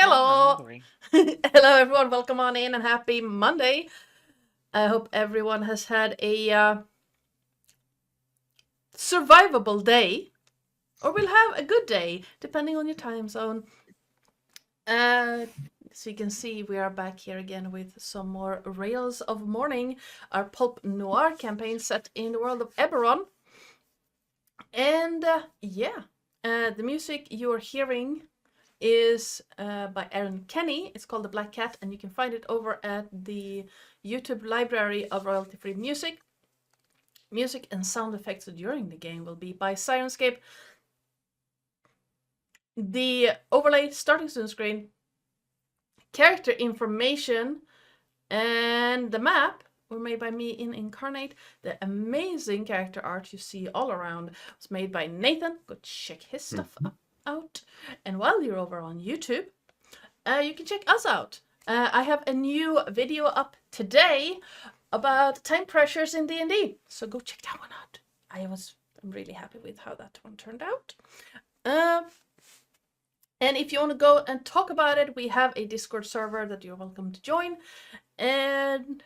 Hello! hungry. Hello, everyone. Welcome on in and happy Monday. I hope everyone has had a survivable day, or will have a good day, depending on your time zone. So you can see, we are back here again with some more Rails of Mourning, our pulp noir campaign set in the world of Eberron. And the music you are hearing is by Aaron Kenny. It's called The Black Cat, and you can find it over at the YouTube library of royalty-free music. Music and sound effects during the game will be by Sirenscape. The overlay, starting soon screen, character information, and the map were made by me in Incarnate. The amazing character art you see all around was made by Nathan. Go check his stuff out. And while you're over on YouTube, you can check us out. I have a new video up today about time pressures in D&D, so go check that one out. I'm really happy with how that one turned out. And if you want to go and talk about it, we have a Discord server that you're welcome to join. And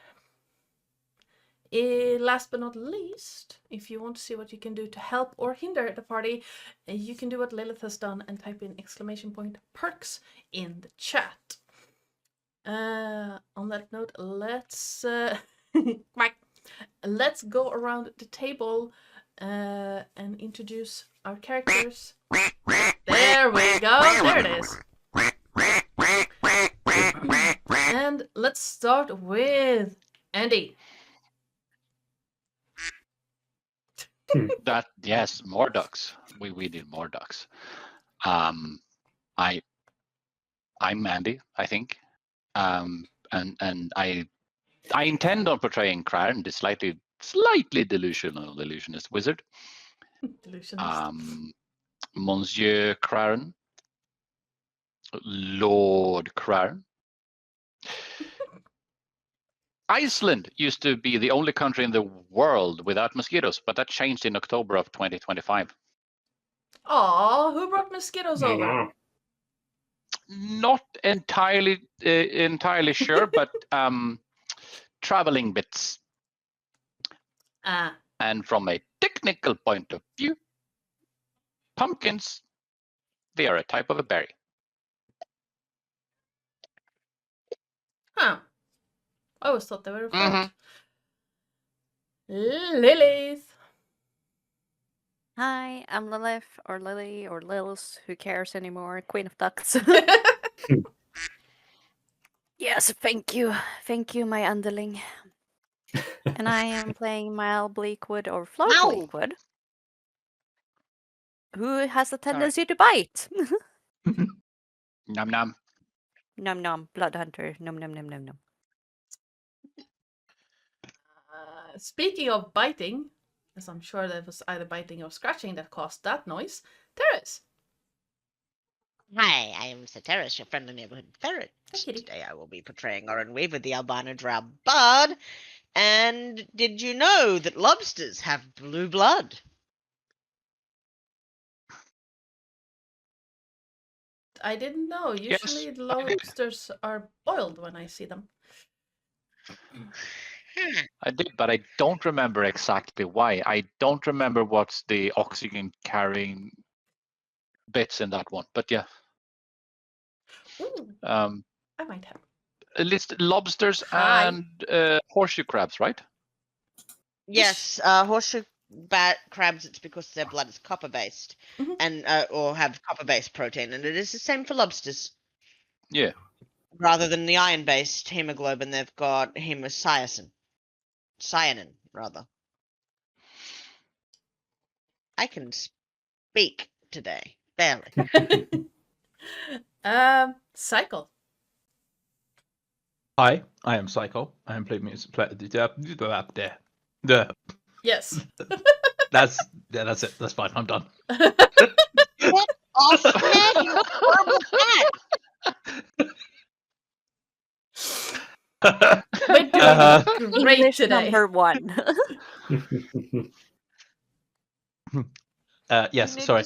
last but not least, if you want to see what you can do to help or hinder the party, you can do what Lillith has done and type in !perks in the chat. On that note, let's let's go around the table and introduce our characters. There we go. There it is. And let's start with Andy. Yes, more ducks. We need more ducks. I'm Mandy, I think. And I intend on portraying Craren, the slightly delusional illusionist wizard. Delusionist. Monsieur Craren. Lord Craren. Iceland used to be the only country in the world without mosquitoes, but that changed in October of 2025. Aw, who brought mosquitoes over? Not entirely sure, but traveling bits. And from a technical point of view, pumpkins, they are a type of a berry. Huh. I always thought they were a fruit. Lillith. Hi, I'm Lilith, or Lily, or Lils, who cares anymore, Queen of Ducks. Yes, thank you, my underling. And I am playing Mal Bleakwood, or Floor Bleakwood, who has a tendency to bite. Nom nom. Nom nom, blood hunter, nom nom nom nom nom. Speaking of biting, as I'm sure that was either biting or scratching that caused that noise, Terris. Hi, I am Terris, your friendly neighborhood ferret. Today I will be portraying Oren Weaver, the albino drow bard. And did you know that lobsters have blue blood? I didn't know. Usually yes, lobsters are boiled when I see them. I did, but I don't remember exactly why. I don't remember what's the oxygen carrying bits in that one, but yeah. Ooh, I might have. At least lobsters and horseshoe crabs, right? Yes, horseshoe crabs, it's because their blood is copper-based, and or have copper-based protein, and it is the same for lobsters. Yeah. Rather than the iron-based hemoglobin, they've got cyanin, rather. I can speak today, barely. Psycole. Hi, I am Psycole. I am playing music. Yes. That's it. That's fine. I'm done. Get off me, you horrible cat! We're doing great English today. number 1. Yes, sorry.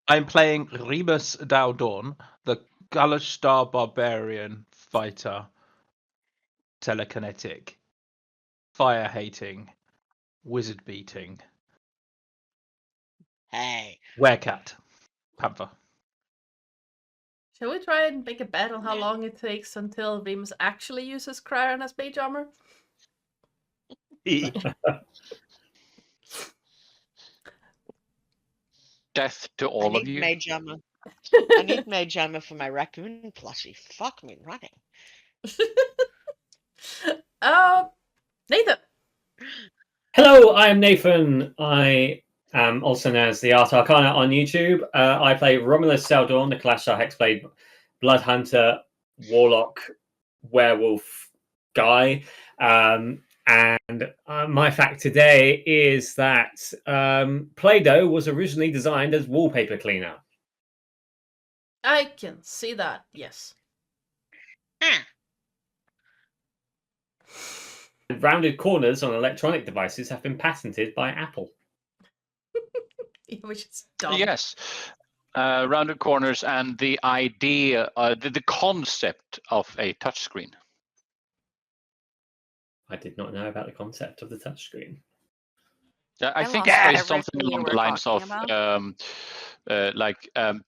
I'm playing Rebus Dowdawn, the Galashtar barbarian fighter, telekinetic, fire hating, wizard beating, Hey. werecat, panther. Shall we try and make a bet on how long it takes until Remus actually uses Cryon as mage armor? Death to all of you. Mage armor. I need mage armor for my raccoon plushie. Fuck me running. Nathan. Hello, I am Nathan. I am also known as the Art Arcana on YouTube. I play Romulus Seldorn, the Kalashtar Hexblade Blood Hunter, Warlock, Werewolf guy. And my fact today is that Play-Doh was originally designed as wallpaper cleaner. I can see that, yes. Rounded corners on electronic devices have been patented by Apple. Which is dumb. Yes. Rounded corners and the idea, the concept of a touchscreen. I did not know about the concept of the touchscreen. I think lost it's something everything you along were the lines of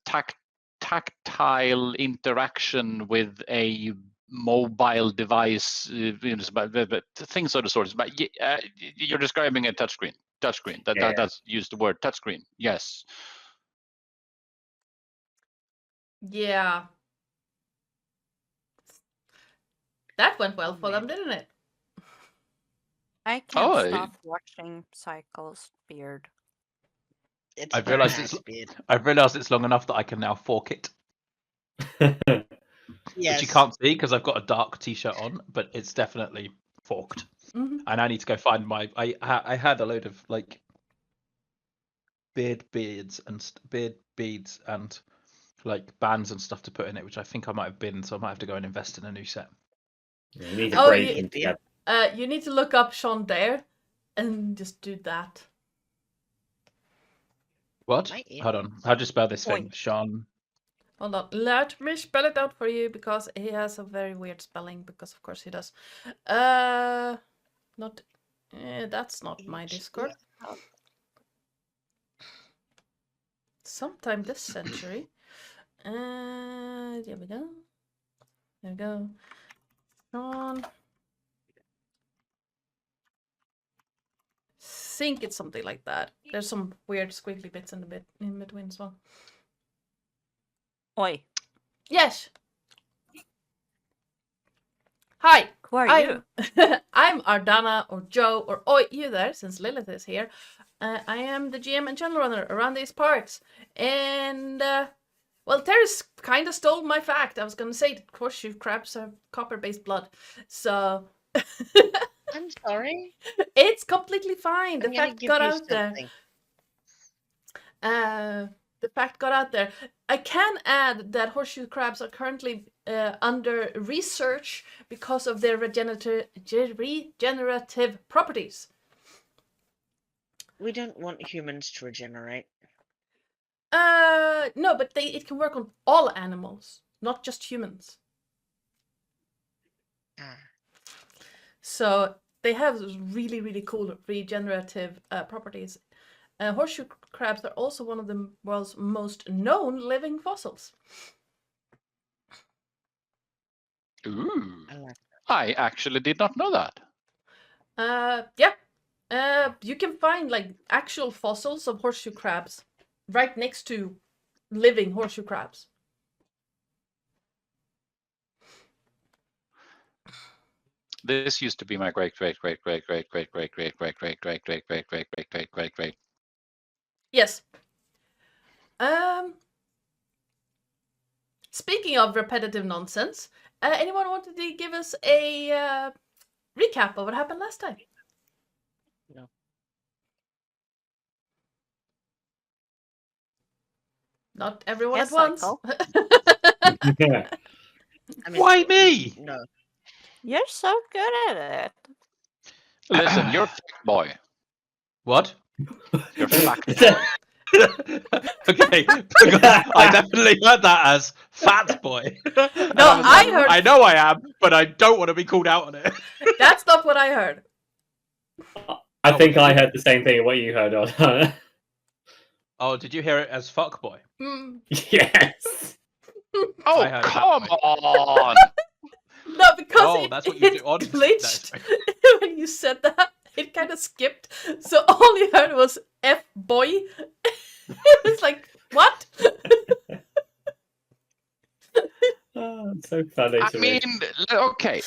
talking tactile interaction with a mobile device, things of the sort. But you're describing a touchscreen. That's used the word touchscreen. Yes. Yeah. That went well for them, didn't it? I can't Oh, stop watching Psychole's beard. It's I've very realised nice it's- beard. I've realised it's long enough that I can now fork it, Yes. which you can't see because I've got a dark t-shirt on, but it's definitely forked. Mm-hmm. And I need to go find my. I had a load of like beard beads and like bands and stuff to put in it, which I think I might have been. So I might have to go and invest in a new set. You need to Oh, braid you- them together. You need to look up Sean Dare and just do that. What? Might you? Hold on. How do you spell this thing? Oink. Sean. Hold on. Let me spell it out for you because he has a very weird spelling, because of course he does. That's not my Discord. Sometime this century. There we go. There we go. Sean. Think it's something like that. There's some weird squiggly bits in between as well. Oi, Yes. Hi. who are you? I'm Ardana or Joe or Oi, you there, since Lillith is here. I am the GM and channel runner around these parts. And, well, Terris kind of stole my fact. I was going to say that horseshoe crabs have copper-based blood. So, I'm sorry. it's completely fine. The I'm gonna fact give got you out there. something. The fact got out there. I can add that horseshoe crabs are currently under research because of their regenerative properties. We don't want humans to regenerate. No, but it can work on all animals, not just humans. Ah. So they have really, really cool regenerative properties. Horseshoe crabs are also one of the world's most known living fossils. Ooh. I like I actually did not know that. Yeah. You can find like actual fossils of horseshoe crabs right next to living horseshoe crabs. This used to be my great. Yes. Speaking of repetitive nonsense, anyone wanted to give us a recap of what happened last time? No. Not everyone Yes, at once. Psycole. I mean, Why me? No. You're so good at it. Listen, you're fact boy. What? You're fact boy. Okay. I definitely heard that as Fat boy. No, I heard. I know I am, but I don't want to be called out on it. That's not what I heard. I Oh, think what I did you- heard the same thing what you heard on. Oh, did you hear it as fuck boy? Mm. Yes. Oh, I heard come that on! No, because Oh, that's what you do on. glitched when you said that. It kind of skipped, so all you heard was "f boy." It's like what? Oh, it's so funny I to me. mean, okay.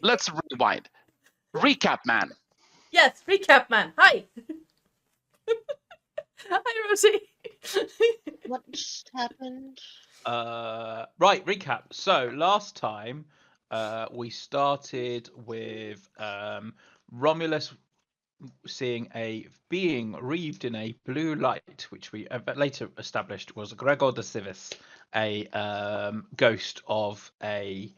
Let's rewind. Recap, man. Yes, recap man. Hi. Hi, Rosie. What just happened? Right, recap. So last time, we started with Romulus seeing a being wreathed in a blue light, which we later established was Gregor de Civis, a ghost of a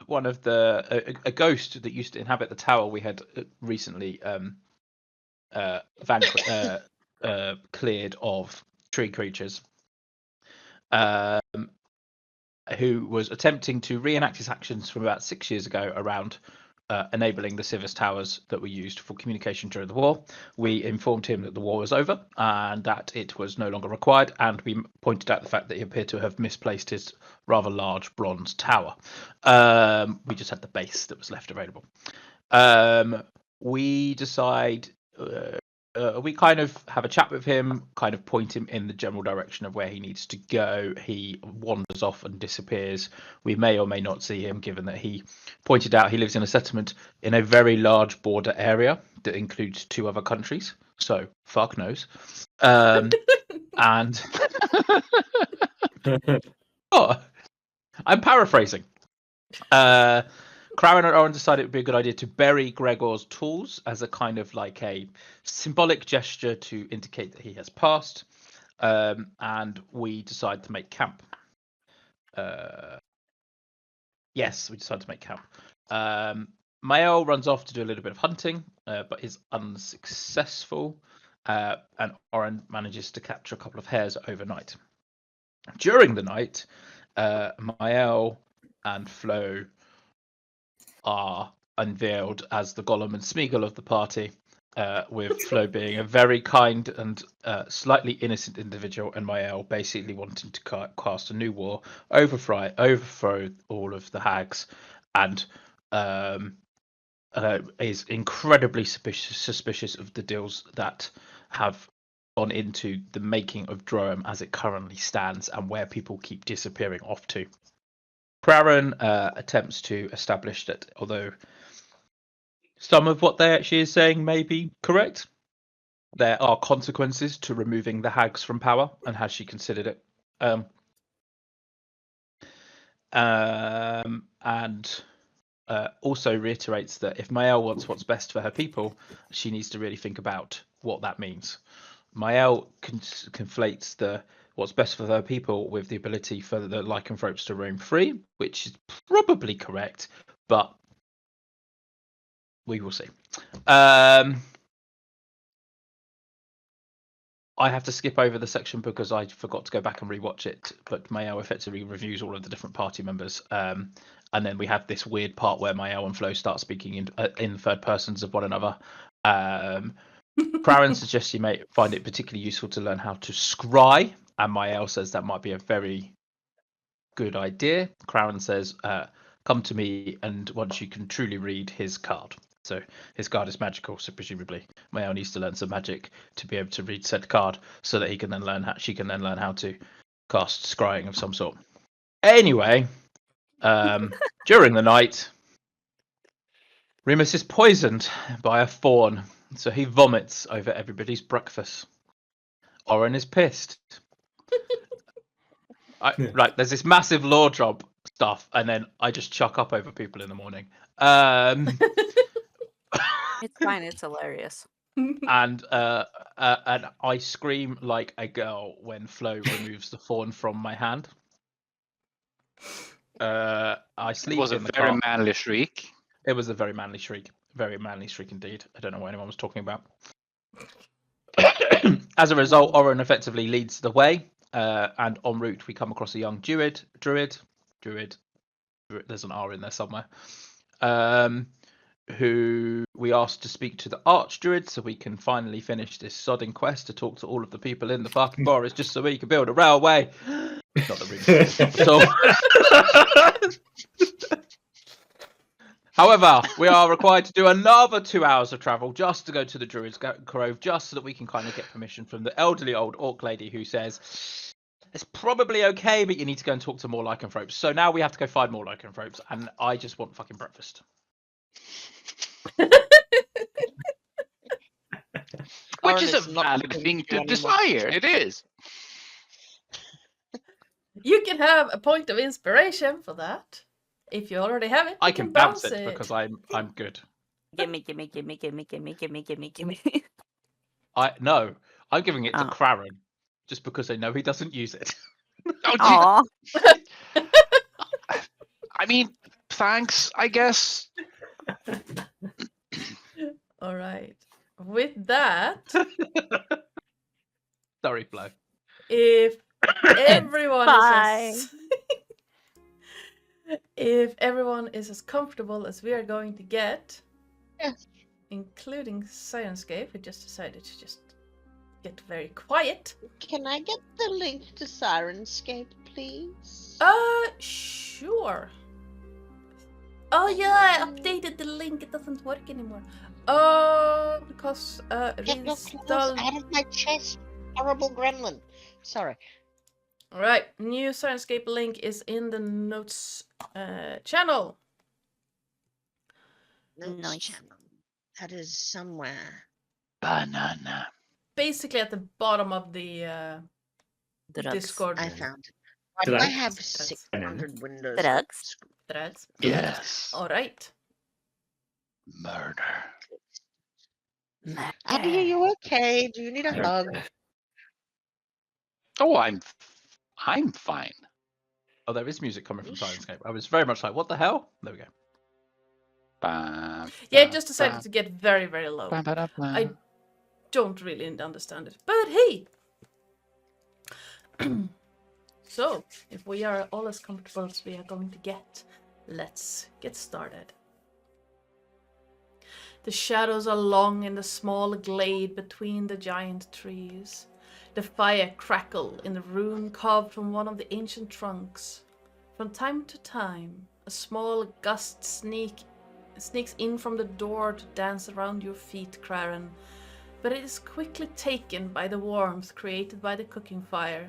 one of the a ghost that used to inhabit the tower we had recently cleared of tree creatures, who was attempting to reenact his actions from about 6 years ago around enabling the Civis towers that were used for communication during the war. We informed him that the war was over and that it was no longer required, and we pointed out the fact that he appeared to have misplaced his rather large bronze tower. We just had the base that was left available. We decide we kind of have a chat with him, kind of point him in the general direction of where he needs to go. He wanders off and disappears. We may or may not see him, given that he pointed out he lives in a settlement in a very large border area that includes 2 other countries. So fuck knows. And oh, I'm paraphrasing. Crowin and Oren decided it would be a good idea to bury Gregor's tools as a kind of like a symbolic gesture to indicate that he has passed. And we decide to make camp. Yes, we decided to make camp. Mael runs off to do a little bit of hunting, but is unsuccessful. And Oren manages to capture a couple of hares overnight. During the night, Mael and Flo are unveiled as the Gollum and Smeagol of the party, with Flo being a very kind and slightly innocent individual, and Mael basically wanting to cast a new war, overthrow all of the hags, and is incredibly suspicious of the deals that have gone into the making of Drogham as it currently stands and where people keep disappearing off to. Crowin attempts to establish that although some of what they actually is saying may be correct, there are consequences to removing the hags from power, and has she considered it. And also reiterates that if Mael wants what's best for her people, she needs to really think about what that means. Mael conflates what's best for her people with the ability for the lycanthropes to roam free, which is probably correct, but we will see. I have to skip over the section because I forgot to go back and rewatch it, but Mael effectively reviews all of the different party members. And then we have this weird part where Mael and Flo start speaking in third persons of one another. Crowin suggests you may find it particularly useful to learn how to scry, and Mael says that might be a very good idea. Crowin says, come to me, and once you can truly read his card. So his card is magical, so presumably Mael needs to learn some magic to be able to read said card, so that she can then learn how to cast scrying of some sort. Anyway, during the night, Remus is poisoned by a fawn, so he vomits over everybody's breakfast. Oren is pissed. Right, there's this massive lore drop stuff, and then I just chuck up over people in the morning. It's fine. It's hilarious. And I scream like a girl when Flo removes the fawn from my hand. I sleep It was a in the very car. manly shriek. It was a very manly shriek. Very manly shriek indeed. I don't know what anyone was talking about. As a result, Oren effectively leads the way, And en route, we come across a young druid. There's an R in there somewhere. Who we asked to speak to the archdruid so we can finally finish this sodding quest to talk to all of the people in the fucking forest just so we can build a railway. Not the room at all. However, we are required to do another 2 hours of travel just to go to the Druid's Grove, just so that we can kind of get permission from the elderly old orc lady who says it's probably okay, but you need to go and talk to more lycanthropes. So now we have to go find more lycanthropes, and I just want fucking breakfast. Which is a Carnis not valid going thing to to anymore. desire. It is. You can have a point of inspiration for that. If you already have it, I you can bounce it because I'm good. Gimme. No, I'm giving it to Oh. Craren just because I know he doesn't use it. Oh, Aw. I mean, thanks, I guess. All right. With that, Sorry, Flo. if everyone Bye. is if everyone is as comfortable as we are going to get, Yes. including Sirenscape, who just decided to just get very quiet. Can I get the link to Sirenscape, please? Sure. Oh yeah, I updated the link. It doesn't work anymore. Because Get your claws reinstall. out of my chest, horrible gremlin. Sorry. All right, new Sirenscape link is in the notes channel. Notes Nice. channel. That is somewhere. Banana. Basically at the bottom of the Drugs. Discord I found it. Why do Did I I- have That's 600 windows? Drugs. threads. Yes. All right. Murder. Abby, are you okay? Do you need a hug? Oh, I'm fine. Oh, there is music coming from Sirenscape. I was very much like, what the hell? There we go. Yeah, it just decided to get very, very low. I don't really understand it. But hey! So, if we are all as comfortable as we are going to get, let's get started. The shadows are long in the small glade between the giant trees. The fire crackle in the room carved from one of the ancient trunks. From time to time, a small gust sneaks in from the door to dance around your feet, Craren, but it is quickly taken by the warmth created by the cooking fire.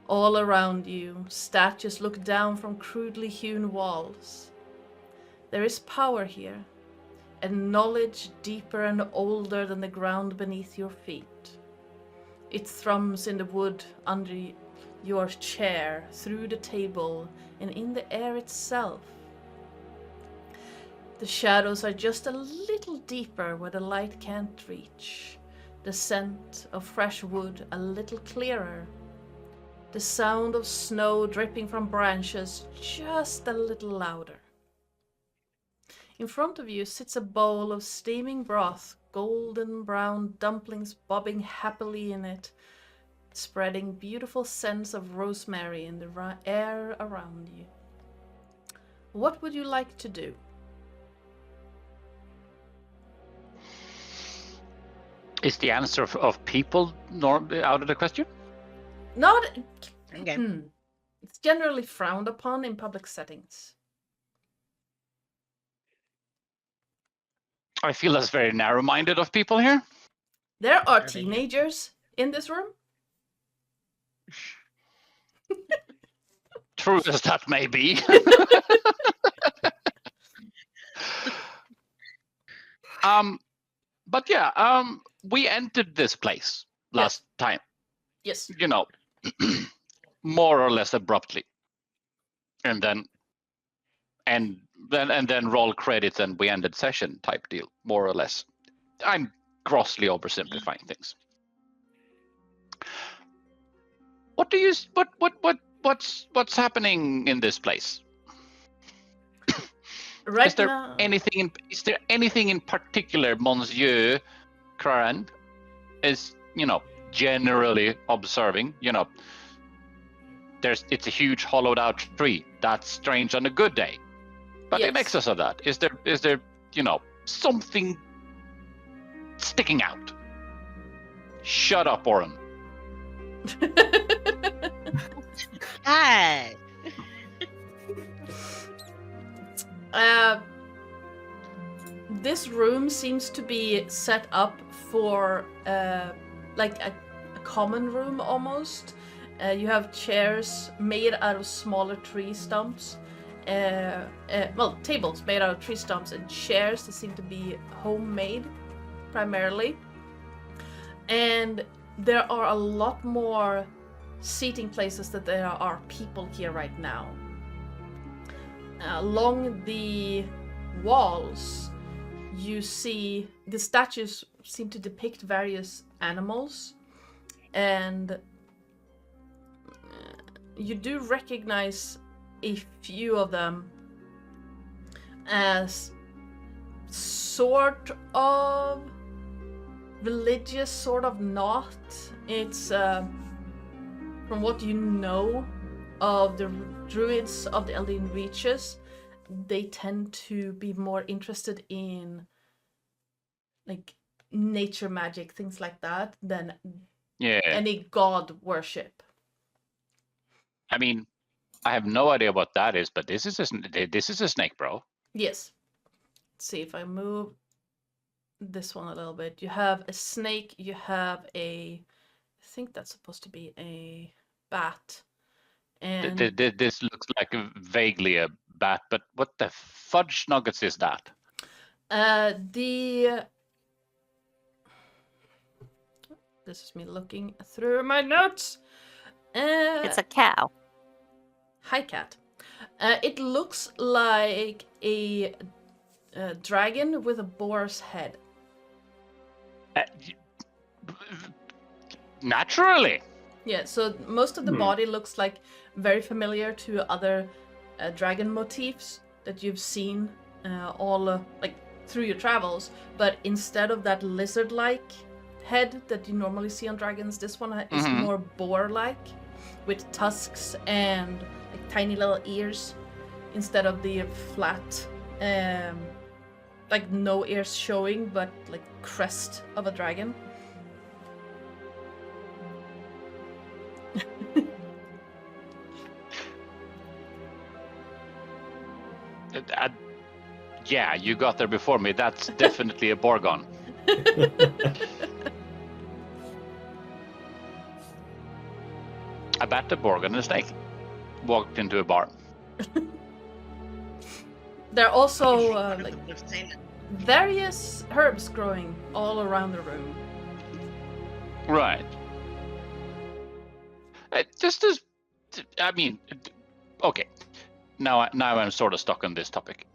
All around you, statues look down from crudely hewn walls. There is power here, and knowledge deeper and older than the ground beneath your feet. It thrums in the wood under your chair, through the table, and in the air itself. The shadows are just a little deeper where the light can't reach. The scent of fresh wood a little clearer. The sound of snow dripping from branches just a little louder. In front of you sits a bowl of steaming broth, golden brown dumplings bobbing happily in it, spreading beautiful scents of rosemary in the air around you. What would you like to do? Is the answer of people out of the question? Not. Okay. It's generally frowned upon in public settings. I feel that's very narrow-minded of people here. There are think- teenagers in this room. True as that may be. But yeah, we entered this place last time, Yes. you know, more or less abruptly, and then roll credits and we ended session type deal, more or less. I'm grossly oversimplifying things. What's happening in this place? Right Is there now. Is there anything in particular, Monsieur Craren, is generally observing, it's a huge hollowed out tree. That's strange on a good day. But in Yes. excess of that, is there something sticking out? Shut up, Oren. Hi. This room seems to be set up for like a common room almost. You have chairs made out of smaller tree stumps. Tables made out of tree stumps and chairs that seem to be homemade primarily. And there are a lot more seating places that there are people here right now. Along the walls, you see the statues seem to depict various animals, and you do recognize a few of them as sort of religious, sort of not. It's from what you know of the druids of the Elden Reaches, they tend to be more interested in like nature magic, things like that, than any god worship. I mean, I have no idea what that is, but this is a snake, bro. Yes. Let's see if I move this one a little bit. You have a snake, you have I think that's supposed to be a bat. And This looks like vaguely a bat, but what the fudge nuggets is that? This is me looking through my notes. It's a cow. Hi, cat. It looks like a dragon with a boar's head. Naturally. Yeah, so most of the body looks like very familiar to other dragon motifs that you've seen like through your travels, but instead of that lizard-like head that you normally see on dragons, this one is more boar-like, with tusks and like tiny little ears instead of the flat, like no ears showing, but like crest of a dragon. Yeah, you got there before me. That's definitely a Borgon. I bet the Borgon and a snake walked into a bar. There are also like We've seen it. various herbs growing all around the room. Right. Okay. Now I'm sort of stuck on this topic.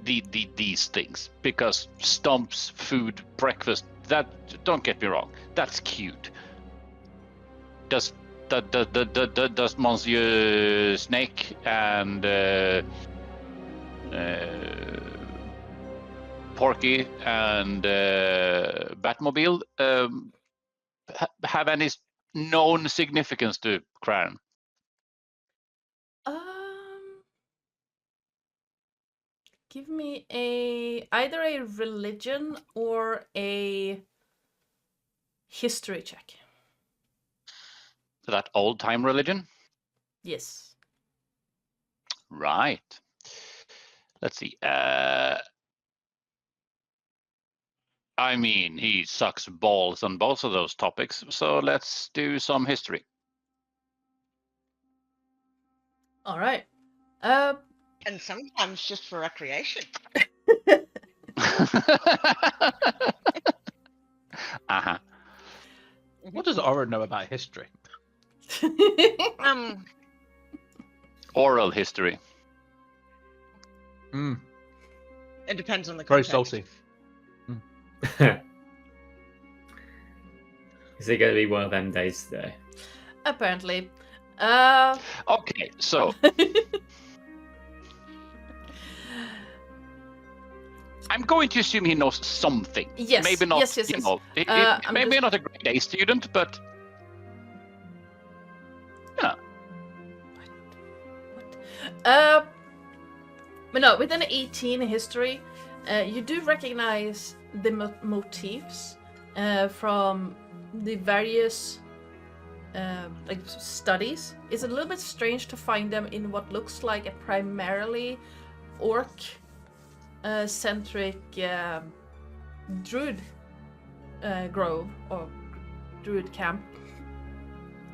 These things, because stumps, food, breakfast. That, don't get me wrong, that's cute. Does Monsieur Snake and Porky and Batmobile have any known significance to Crown? Give me either a religion or a history check. That old time religion? Yes. Right. Let's see. I mean, he sucks balls on both of those topics, so let's do some history. All right. And sometimes just for recreation. Uh-huh. What does Oren know about history? Oral history. It depends on the Very context. salty. Is it going to be one of them days today? Apparently. Okay, so I'm going to assume he knows something. Yes. Maybe not. Yes. You know, I'm maybe just- not a grade A student, but But no, with an 18 history, you do recognize the motifs from the various like studies. It's a little bit strange to find them in what looks like a primarily orc centric druid grove or druid camp,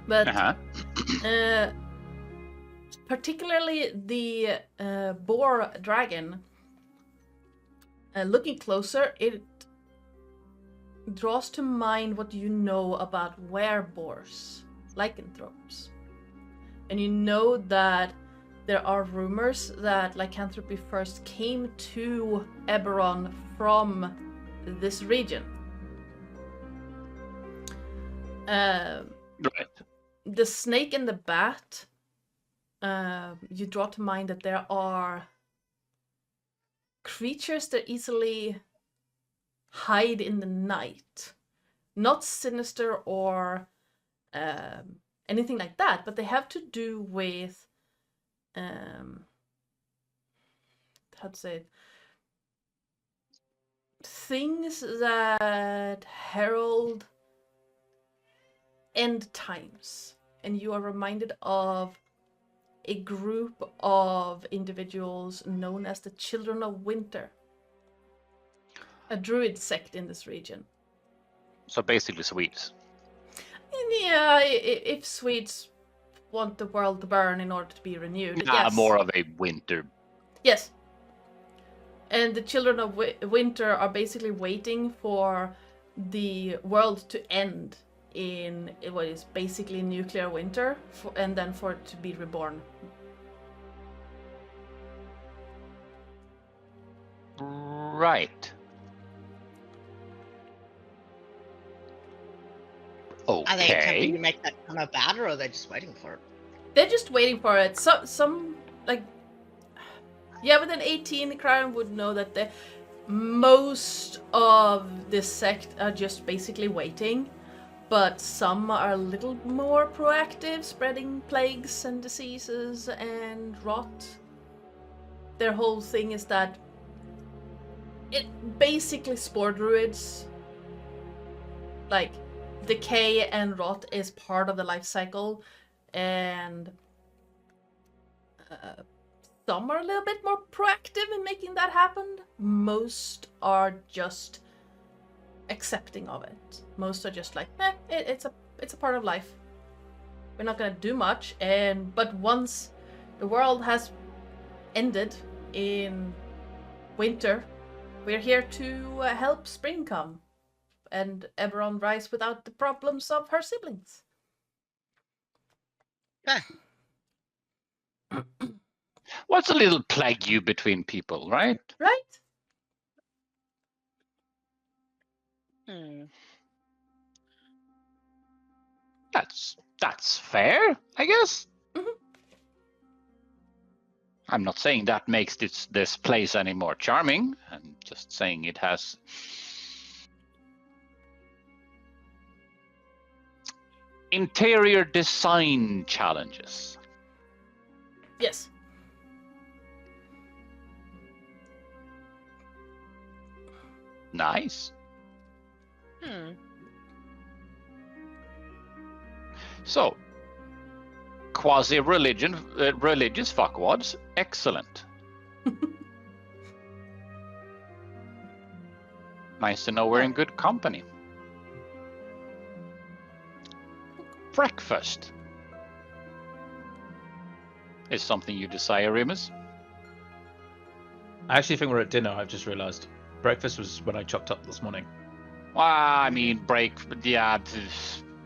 but particularly the boar dragon. Looking closer, it draws to mind what you know about wereboars, lycanthropes. And you know that there are rumors that lycanthropy first came to Eberron from this region. right. The snake and the bat, you draw to mind that there are creatures that easily hide in the night. Not sinister or anything like that, but they have to do with how to say it? Things that herald end times. And you are reminded of a group of individuals known as the Children of Winter, a druid sect in this region. So basically Swedes. And yeah, if Swedes want the world to burn in order to be renewed, yes. More of a winter. Yes. And the Children of Winter are basically waiting for the world to end in what is basically nuclear winter, and then for it to be reborn. Right. Are they attempting Okay. to make that come about, or are they just waiting for it? They're just waiting for it. Some like, yeah, with an 18, the Crown would know that most of this sect are just basically waiting, but some are a little more proactive, spreading plagues and diseases and rot. Their whole thing is that it basically spore druids, like, decay and rot is part of the life cycle, and some are a little bit more proactive in making that happen. Most are just accepting of it. Most are just like, it's a part of life. We're not gonna do much, but once the world has ended in winter, we're here to help spring come and Eberron rise without the problems of her siblings. What's a little plague you between people, right? Right? That's fair, I guess. Mhm. I'm not saying that makes this place any more charming. I'm just saying it has interior design challenges. Yes. Nice. So, religious fuckwads, excellent. Nice to know we're in good company. Breakfast is something you desire, Remus? I actually think we're at dinner. I've just realised. Breakfast was when I chopped up this morning. Well, I mean,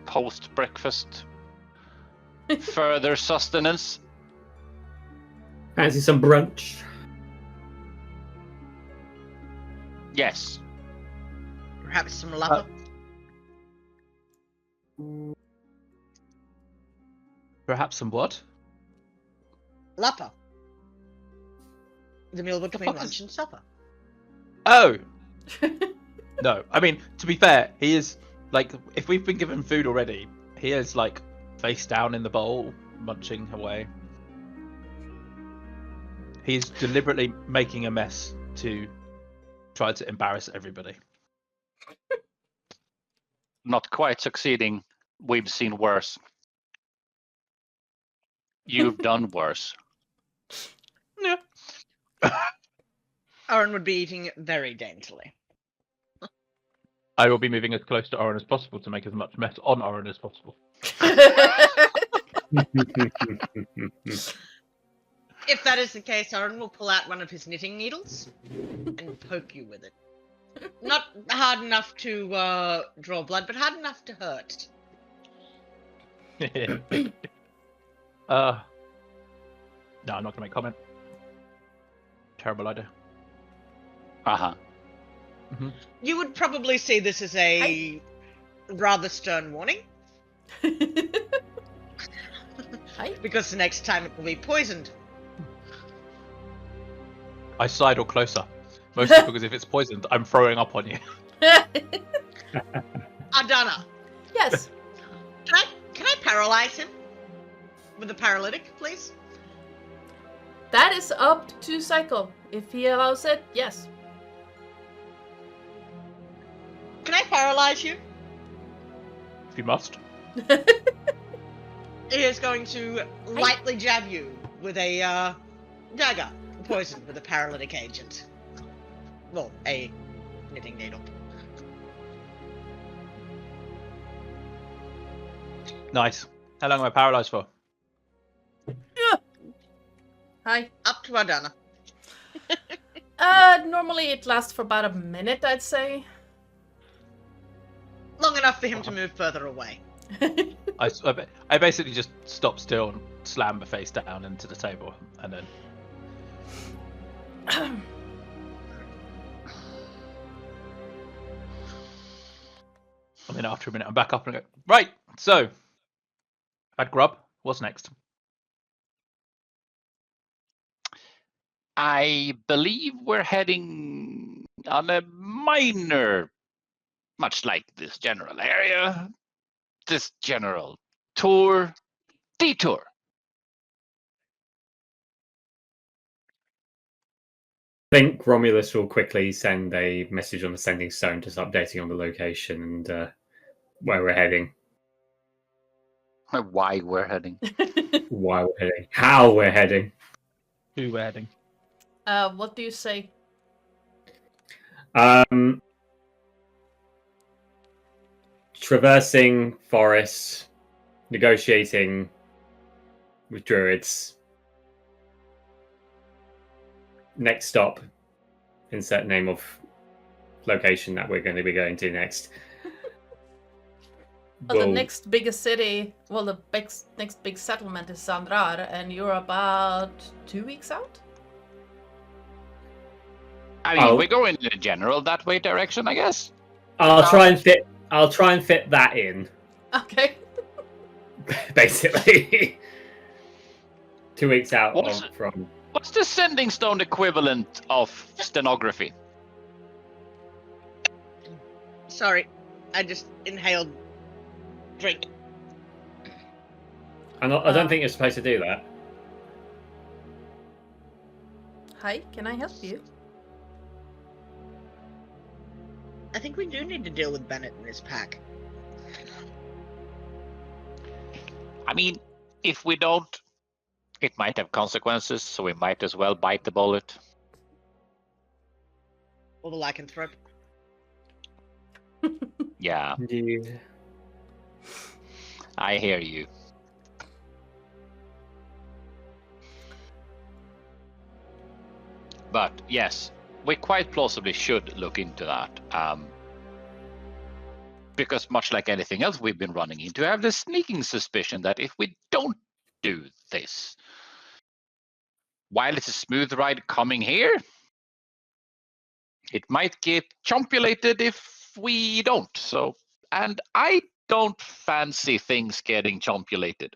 post breakfast, further sustenance. Fancy some brunch? Yes. Perhaps some lava. Perhaps some what? Lapa. The meal between fuck lunch is- and supper. Oh no! I mean, to be fair, he is like, if we've been given food already, he is like face down in the bowl, munching away. He's deliberately making a mess to try to embarrass everybody. Not quite succeeding. We've seen worse. You've done worse. Yeah. Oren would be eating very daintily. I will be moving as close to Oren as possible to make as much mess on Oren as possible. If that is the case, Oren will pull out one of his knitting needles and poke you with it. Not hard enough to draw blood, but hard enough to hurt. No, I'm not gonna make comment. Terrible idea. Uh-huh. You would probably see this as a rather stern warning. Hi. Because the next time it will be poisoned. I sidle closer, mostly because if it's poisoned, I'm throwing up on you. Adana, Yes. can I paralyze him with a paralytic, please? That is up to Psycole. If he allows it, yes. Can I paralyze you? If you must. He is going to lightly jab you with a dagger, poisoned with a paralytic agent. Well, a knitting needle. Nice. How long am I paralyzed for? Hi. Up to Adana. Normally it lasts for about a minute, I'd say. Long enough for him to move further away. I basically just stop still and slam my face down into the table, and then. And then after a minute, I'm back up and I go, right, so. I'd grub. What's next? I believe we're heading on a minor, much like this general area, this general detour. I think Romulus will quickly send a message on the sending stone just updating on the location and where we're heading. Why we're heading. Why we're heading. How we're heading. Who we're heading? What do you say? Traversing forests, negotiating with druids. Next stop, insert name of location that we're going to be going to next. The next biggest city, well, the next big settlement is Sandrar, and you're about 2 weeks out? I mean, we're going in a general that way direction, I guess. I'll try and fit that in. Okay. Basically. 2 weeks out from. What's the sending stone equivalent of stenography? Sorry, I just inhaled drink. I don't think you're supposed to do that. Hi, can I help you? I think we do need to deal with Bennett and his pack. I mean, if we don't, it might have consequences, so we might as well bite the bullet. Or the lycanthrope. Yeah, Yeah. I hear you. But yes, we quite plausibly should look into that. Because much like anything else we've been running into, I have the sneaking suspicion that if we don't do this, while it's a smooth ride coming here, it might get chompulated if we don't. So, and I don't fancy things getting chompulated.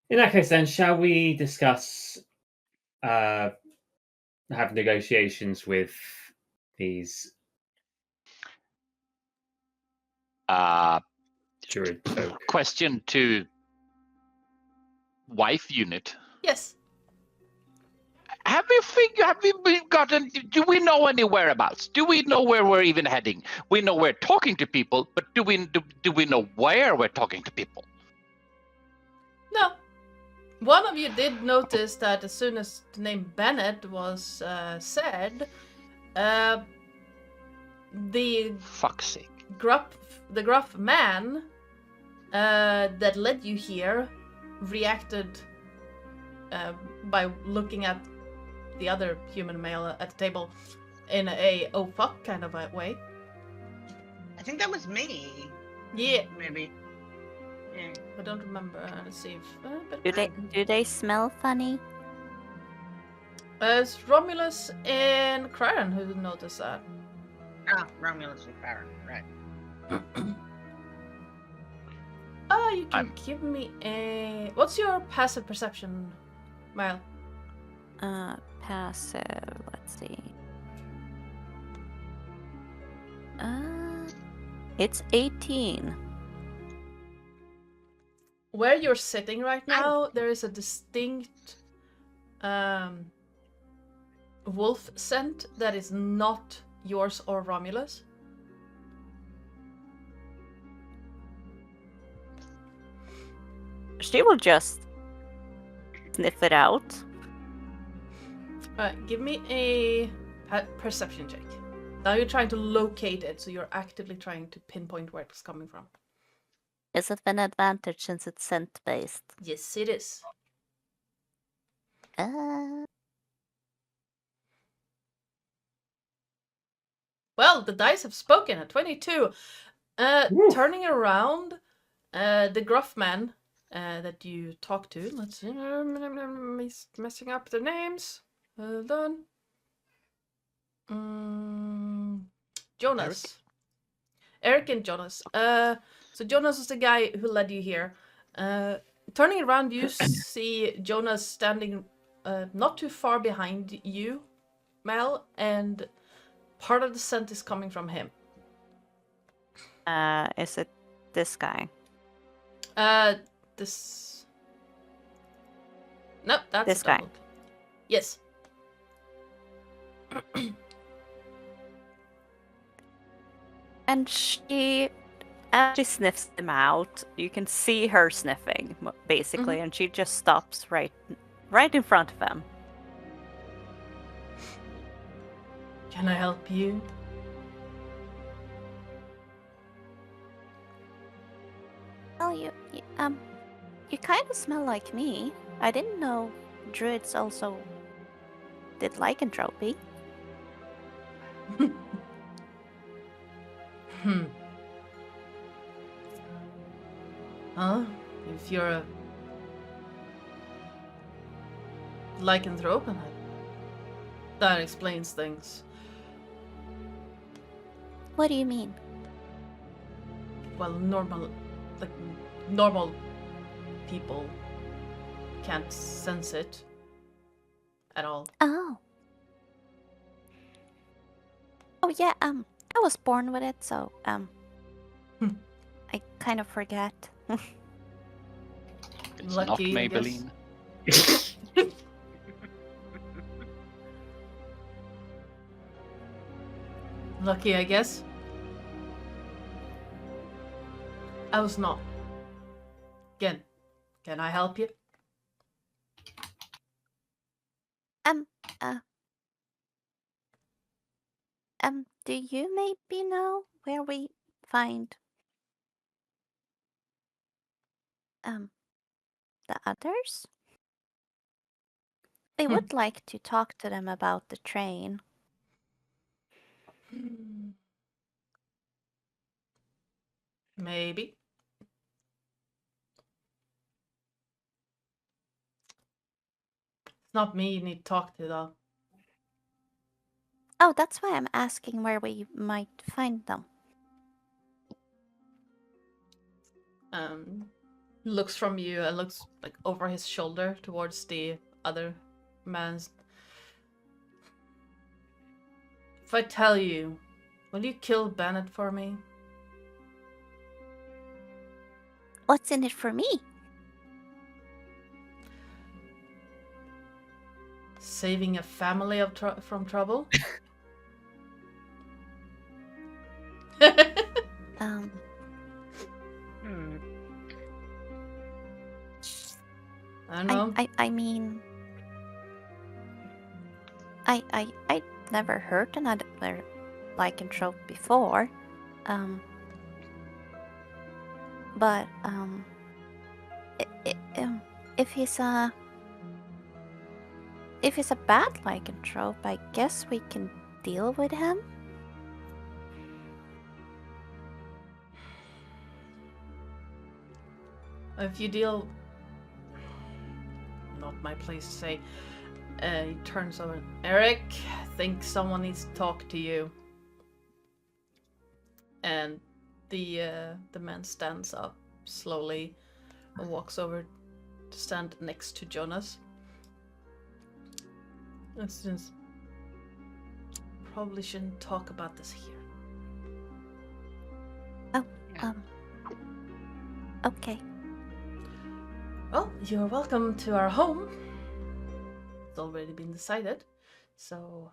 In that case, then, shall we discuss have negotiations with these druid folk. Question to wife unit. Yes. Have we gotten? Do we know any whereabouts? Do we know where we're even heading? We know we're talking to people, but do we know where we're talking to people? No. One of you did notice that as soon as the name Bennett was said, the Fuck's sake. gruff man that led you here reacted by looking at the other human male at the table in a oh fuck kind of a way. I think that was me. Yeah, Maybe. Yeah. I don't remember. Let's see if Do they smell funny? it's Romulus and Craren who noticed that. Ah, Romulus and Farron, right. You can give me a. What's your passive perception, Mile? Passive. Let's see. It's 18. Where you're sitting right now, there is a distinct wolf scent that is not yours or Romulus. She will just sniff it out. Give me a perception check. Now you're trying to locate it, so you're actively trying to pinpoint where it's coming from. Is it an advantage since it's scent based? Yes, it is. Well, the dice have spoken at 22. Turning around, the gruff man that you talk to. Let's see. He's messing up the names. Hold on. Jonas. Eric and Jonas. So Jonas is the guy who led you here. Turning around, you see Jonas standing not too far behind you, Mel, and part of the scent is coming from him. Is it this guy? This. Nope, that's This a guy. double. Yes. And as she sniffs him out, you can see her sniffing, basically, and she just stops right in front of him. Can I help you? Well, you kind of smell like me. I didn't know druids also did lycanthropy. Huh? If you're a lycanthrope, that explains things. What do you mean? Well, normal people can't sense it at all. Oh. Oh yeah, I was born with it, so I kind of forget. It's Lucky, not I guess. Maybelline. Lucky, I guess. I was not. Again, can I help you? Do you maybe know where we find the others? I would like to talk to them about the train. Maybe. It's not me you need to talk to, though. Oh, that's why I'm asking where we might find them. Looks from you and looks like over his shoulder towards the other man's. If I tell you, will you kill Bennett for me? What's in it for me? Saving a family from trouble? Um, Hmm. I don't know. I mean, I never heard another lycanthrope before. But if he's a bad lycanthrope, I guess we can deal with him. If you deal... Not my place to say. He turns over. Eric, I think someone needs to talk to you. And the man stands up slowly and walks over to stand next to Jonas. It's just... Probably shouldn't talk about this here. Okay. Well, you're welcome to our home. It's already been decided. So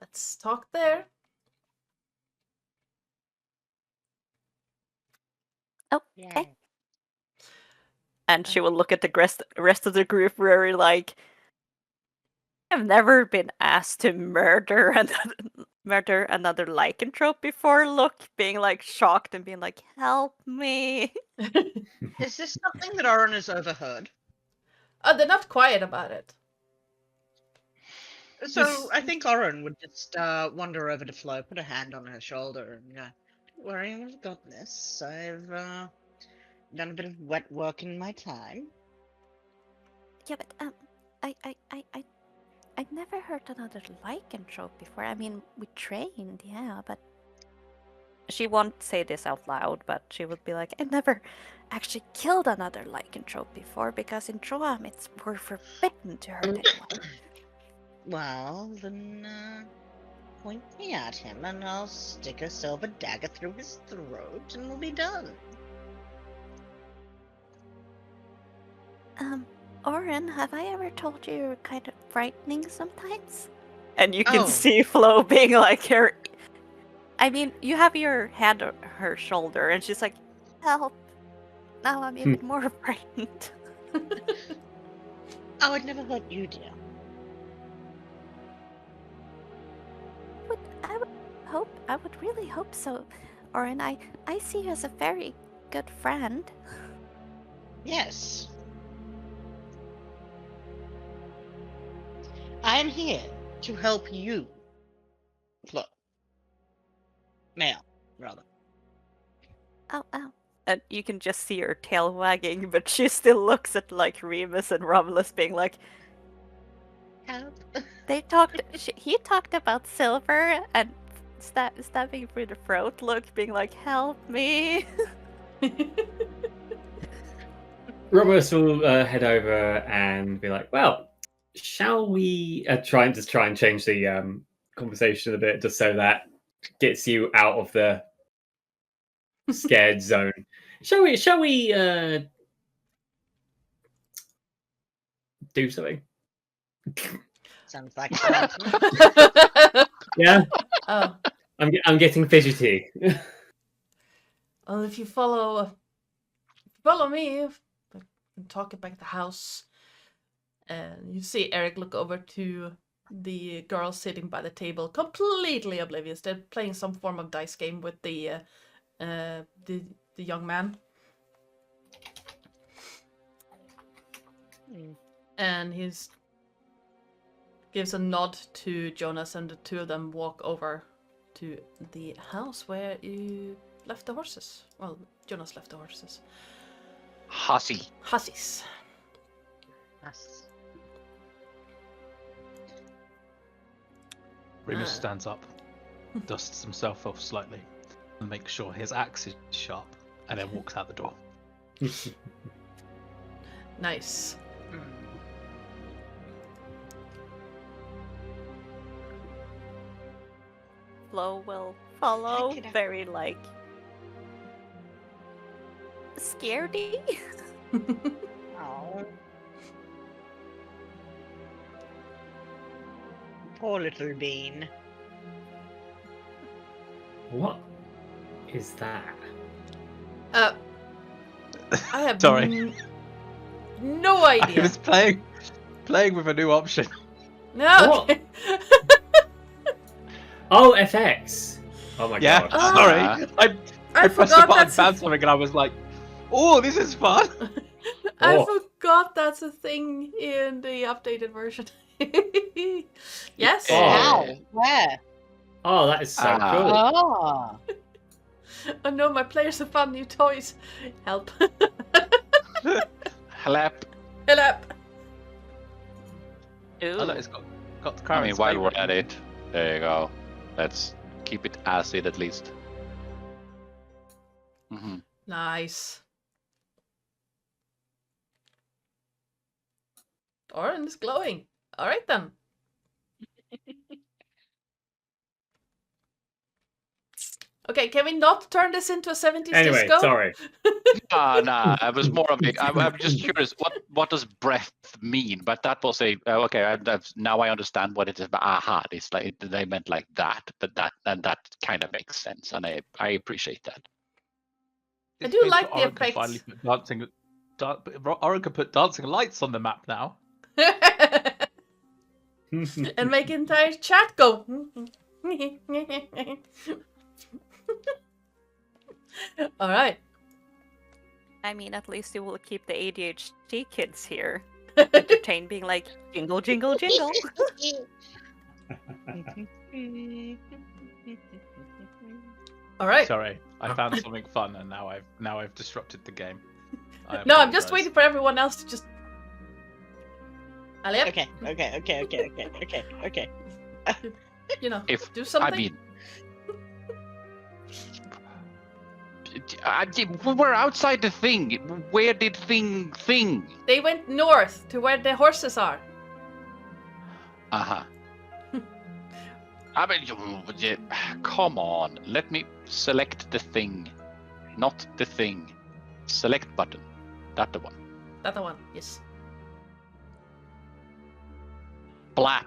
let's talk there. Okay. And she will look at the rest of the group very like, I've never been asked to murder another lycanthrope before. Look, being like shocked and being like, help me. Is this something that Oren has overheard? Oh, they're not quiet about it. So I think Oren would just wander over to Flo, put a hand on her shoulder, and go, "Don't worry, I've got this. I've done a bit of wet work in my time." Yeah, but I never heard another lycanthrope before. I mean, we trained, yeah, but she won't say this out loud, but she would be like, I never actually killed another lycanthrope before because in Droam it's more forbidden to hurt anyone. Well, then point me at him, and I'll stick a silver dagger through his throat, and we'll be done. Oren, have I ever told you you're kind of frightening sometimes? And you can Oh. see Flo being like her. I mean, you have your hand on her shoulder, and she's like, help. Now I'm even more frightened. Oh, I'd never hurt you, dear. I would really hope so. Oren, I see you as a very good friend. Yes. I am here to help you, Flo. Male, rather. Oh. And you can just see her tail wagging, but she still looks at like Remus and Romulus being like, Help. he talked about silver and stabbing through the throat, look, being like, help me. Romulus will head over and be like, well, shall we try and change the conversation a bit just so that gets you out of the scared zone. Shall we do something? Sounds like fun to me. Yeah. Oh. I'm getting fidgety. Well, if you follow me, and talk about the house, and you see Eric look over to the girl sitting by the table, completely oblivious. They're playing some form of dice game with the young man. And he's gives a nod to Jonas, and the two of them walk over to the house where you left the horses. Well, Jonas left the horses. Hussy. Hussies. Yes. Remus stands up, dusts himself off slightly, and makes sure his axe is sharp, and then walks out the door. Nice. Flo will follow, Like it. very like scaredy. Oh. Poor little bean. What is that? I have Sorry. No I idea. was playing with a new option. No. What? Okay. Oh, FX. Oh my Yeah, god. sorry. I I pressed the forgot button, that's found something, and I was like, "Oh, this is fun." I Oh. forgot that's a thing in the updated version. Yes. Oh. How? Where? Oh, that is so Ah. cool. Oh. Oh no, my players have found new toys. Help. Help. Help. Ooh. Oh, look, it's got the I mean, Karen's while we're favourite. at it, there you go. Let's keep it acid at least. Mm-hmm. Nice. Orange is glowing. All right then. Okay, can we not turn this into a 70s Anyway, disco? sorry. Nah. I was more of a. I'm just curious. What does breath mean? But that was a. Okay. Now I understand what it is. But aha, it's like they meant like that. But that kind of makes sense, and I appreciate that. I This do means like that the Oren can finally effects. put Oren can put dancing lights on the map now. And make entire chat go. All right. I mean, at least you will keep the ADHD kids here entertained, being like jingle, jingle, jingle. All right. Sorry, I found something fun, and now I've disrupted the game. I No, I'm just apologise. waiting for everyone else to just. Alep, Okay. you know, If do something. I mean, we're outside the thing. Where did thing? They went north to where the horses are. Uh-huh. I mean, come on. Let me select the thing, not the thing. Select button. That the one. That's the one. Yes. Blap.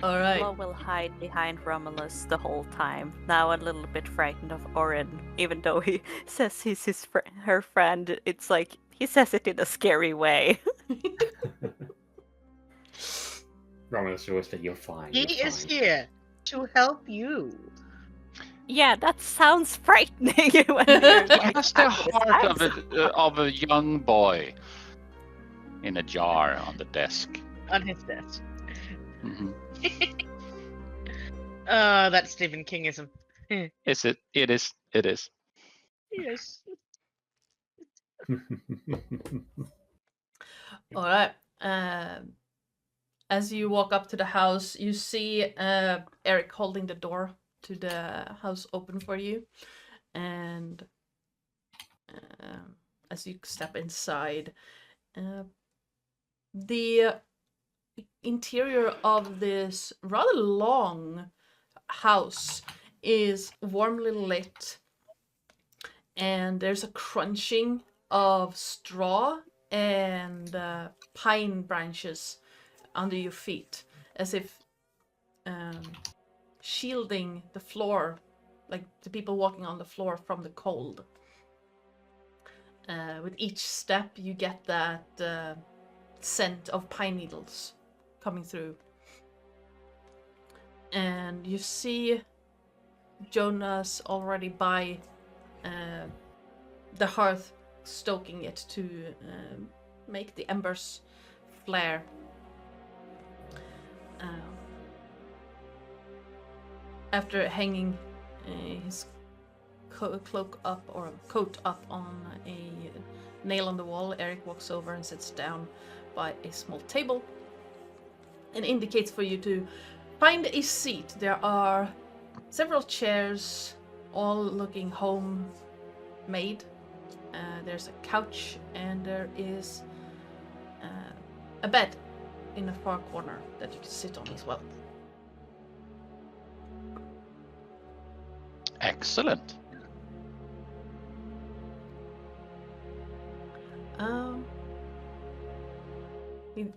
All right. Flo will hide behind Romulus the whole time, now a little bit frightened of Orin, even though he says he's her friend. It's like he says it in a scary way. Romulus will whisper, "You're fine. He You're is fine." here to help you. Yeah, that sounds frightening. When you're like, That's the after this heart time. of a young boy in a jar on the desk. On his desk. Hmm. That's Stephen Kingism. Is it? It is. It is. Yes. All right. As you walk up to the house, you see Eric holding the door to the house open for you, and as you step inside, the interior of this rather long house is warmly lit, and there's a crunching of straw and pine branches under your feet, as if shielding the floor, like the people walking on the floor, from the cold. With each step, you get that scent of pine needles coming through. And you see Jonas already by the hearth, stoking it to make the embers flare. After hanging his cloak up, or coat up, on a nail on the wall, Eric walks over and sits down by a small table and indicates for you to find a seat. There are several chairs, all looking homemade. There's a couch, and there is a bed in a far corner that you can sit on as well. Excellent.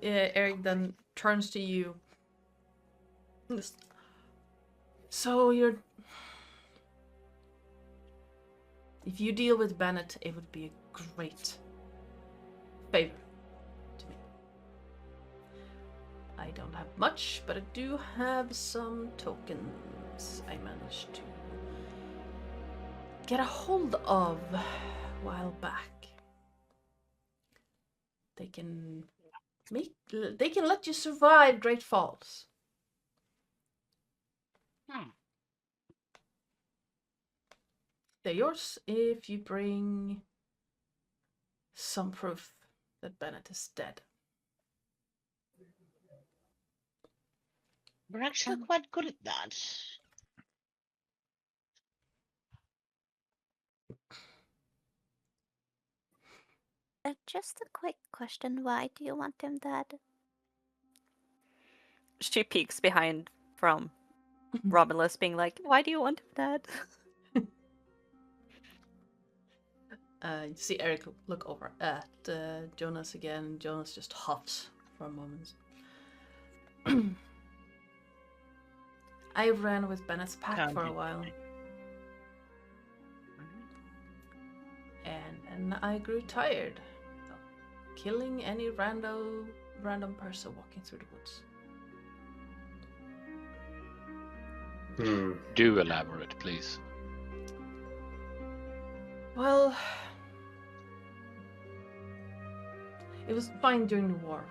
Eric then turns to you. So you're... If you deal with Bennett, it would be a great favor to me. I don't have much, but I do have some tokens I managed to get a hold of a while back. They can let you survive Great Falls. They're yours if you bring some proof that Bennett is dead. We're actually quite good at that. Just a quick question. Why do you want him dead? She peeks behind from Romulus, being like, why do you want him dead? You see Eric look over at Jonas again. Jonas just huffs for a moment. I ran with Bennett's pack for a while. And I grew tired of killing any random person walking through the woods. Do elaborate, please. Well, it was fine during the war.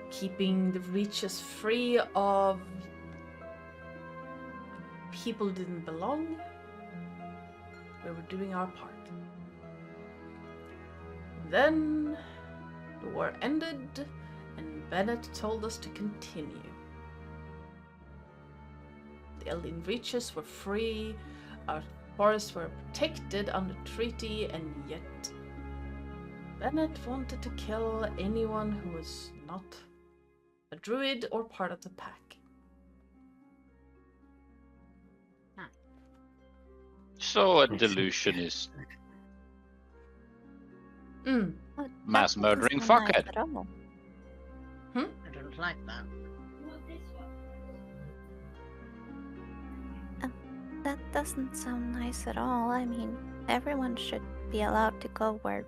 Keeping the reaches free of people who didn't belong. We were doing our part. Then the war ended, and Bennett told us to continue. The Elden Reaches were free, our forests were protected under treaty, and yet Bennett wanted to kill anyone who was not a druid or part of the pack. So a delusionist, mass murdering fuckhead. I don't like that. That doesn't sound nice at all. I mean, everyone should be allowed to go where...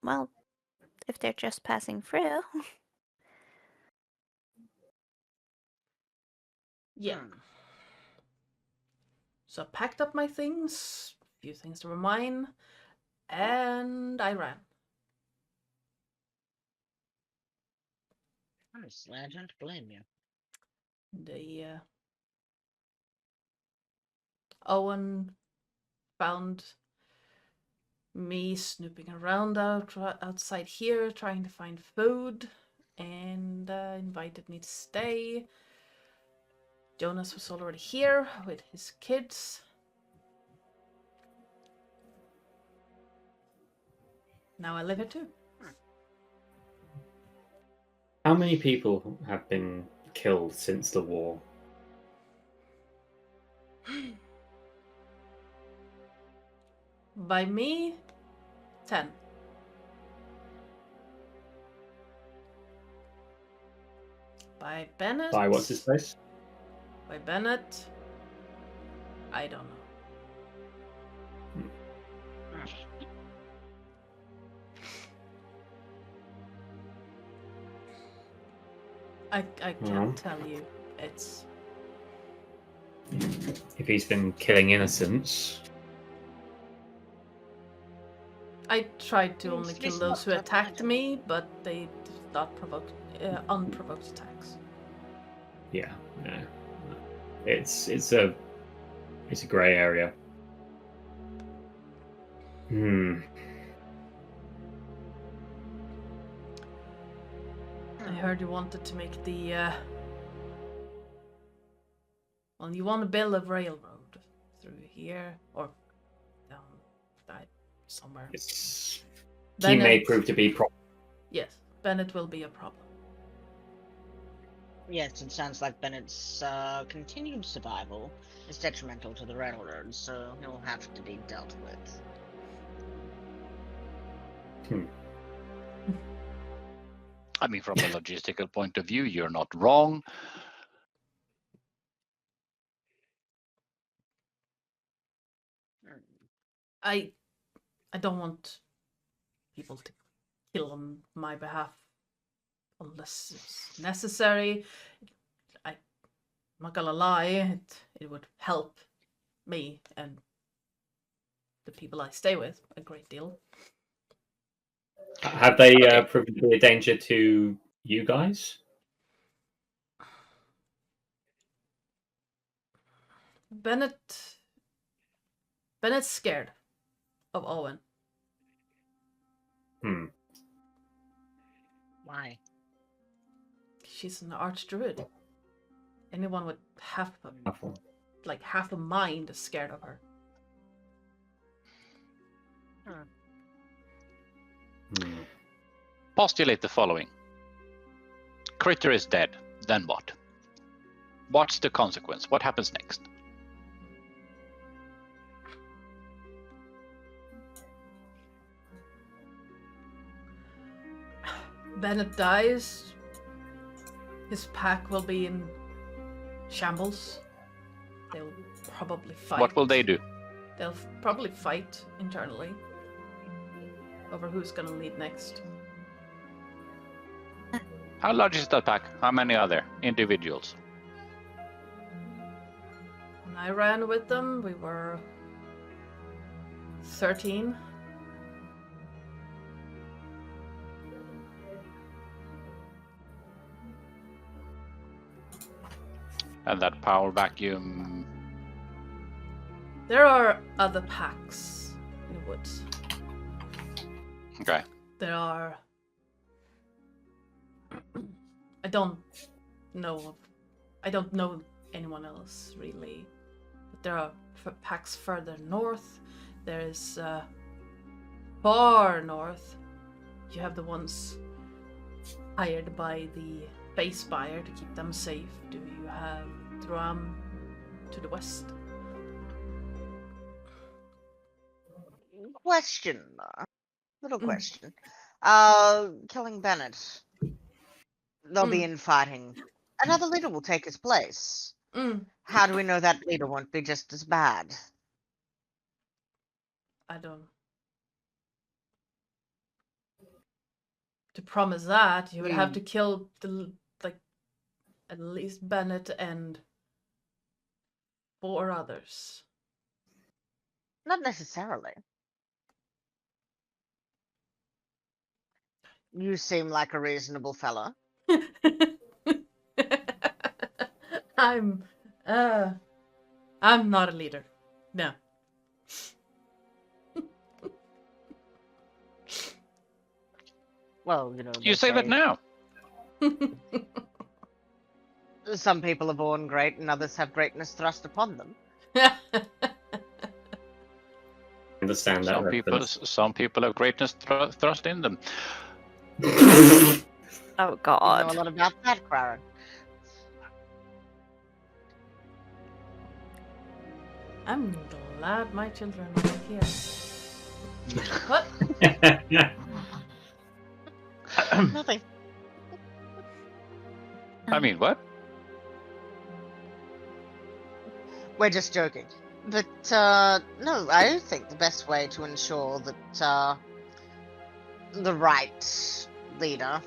Well, if they're just passing through. Yeah. So I packed up my things, a few things that were mine, and I ran. Honestly, I don't blame you. Owen found me snooping around outside here, trying to find food, and invited me to stay. Jonas was already here with his kids. Now I live here too. How many people have been killed since the war? By me, 10. By Bennett. By what's his face? By Bennett, I don't know. I can't tell you. It's... If he's been killing innocents. I tried to only kill those who attacked me, but they did not provoke unprovoked attacks. Yeah. It's a grey area. I heard you wanted to make the well, you want to build a railroad through here or down somewhere. He may prove to be Yes, Bennett will be a problem. Yes, it sounds like Bennett's continued survival is detrimental to the railroad, so he'll have to be dealt with. I mean, from a logistical point of view, you're not wrong. I don't want people to kill on my behalf unless it's necessary. I'm not gonna lie, it would help me and the people I stay with a great deal. Have they proven to be a danger to you guys? Bennett's scared of Owen. Why? She's an archdruid. Anyone with half a mind is scared of her. Postulate the following. Critter is dead. Then what? What's the consequence? What happens next? Bennett dies. His pack will be in shambles. They'll probably fight. What will they do? They'll probably fight internally over who's gonna lead next. How large is that pack? How many are there? Individuals? When I ran with them, we were 13. And that power vacuum. There are other packs in the woods. Okay. There are... I don't know anyone else, really. But there are packs further north. There is far north. You have the ones hired by the base buyer to keep them safe. Do you have Drum to the west? Question. Little question. Killing Bennett. They'll be infighting. Another leader will take his place. How do we know that leader won't be just as bad? I don't. To promise that, you would have to kill at least Bennett and 4 others. Not necessarily. You seem like a reasonable fella. I'm not a leader. No. Well, you know. You say that now. Some people are born great and others have greatness thrust upon them. Understand that. Some people have greatness thrust in them. Oh You know a God. lot about that, Craren. I'm glad my children are here. What? Nothing. I mean, what? We're just joking. But, no, I think the best way to ensure that, the right leader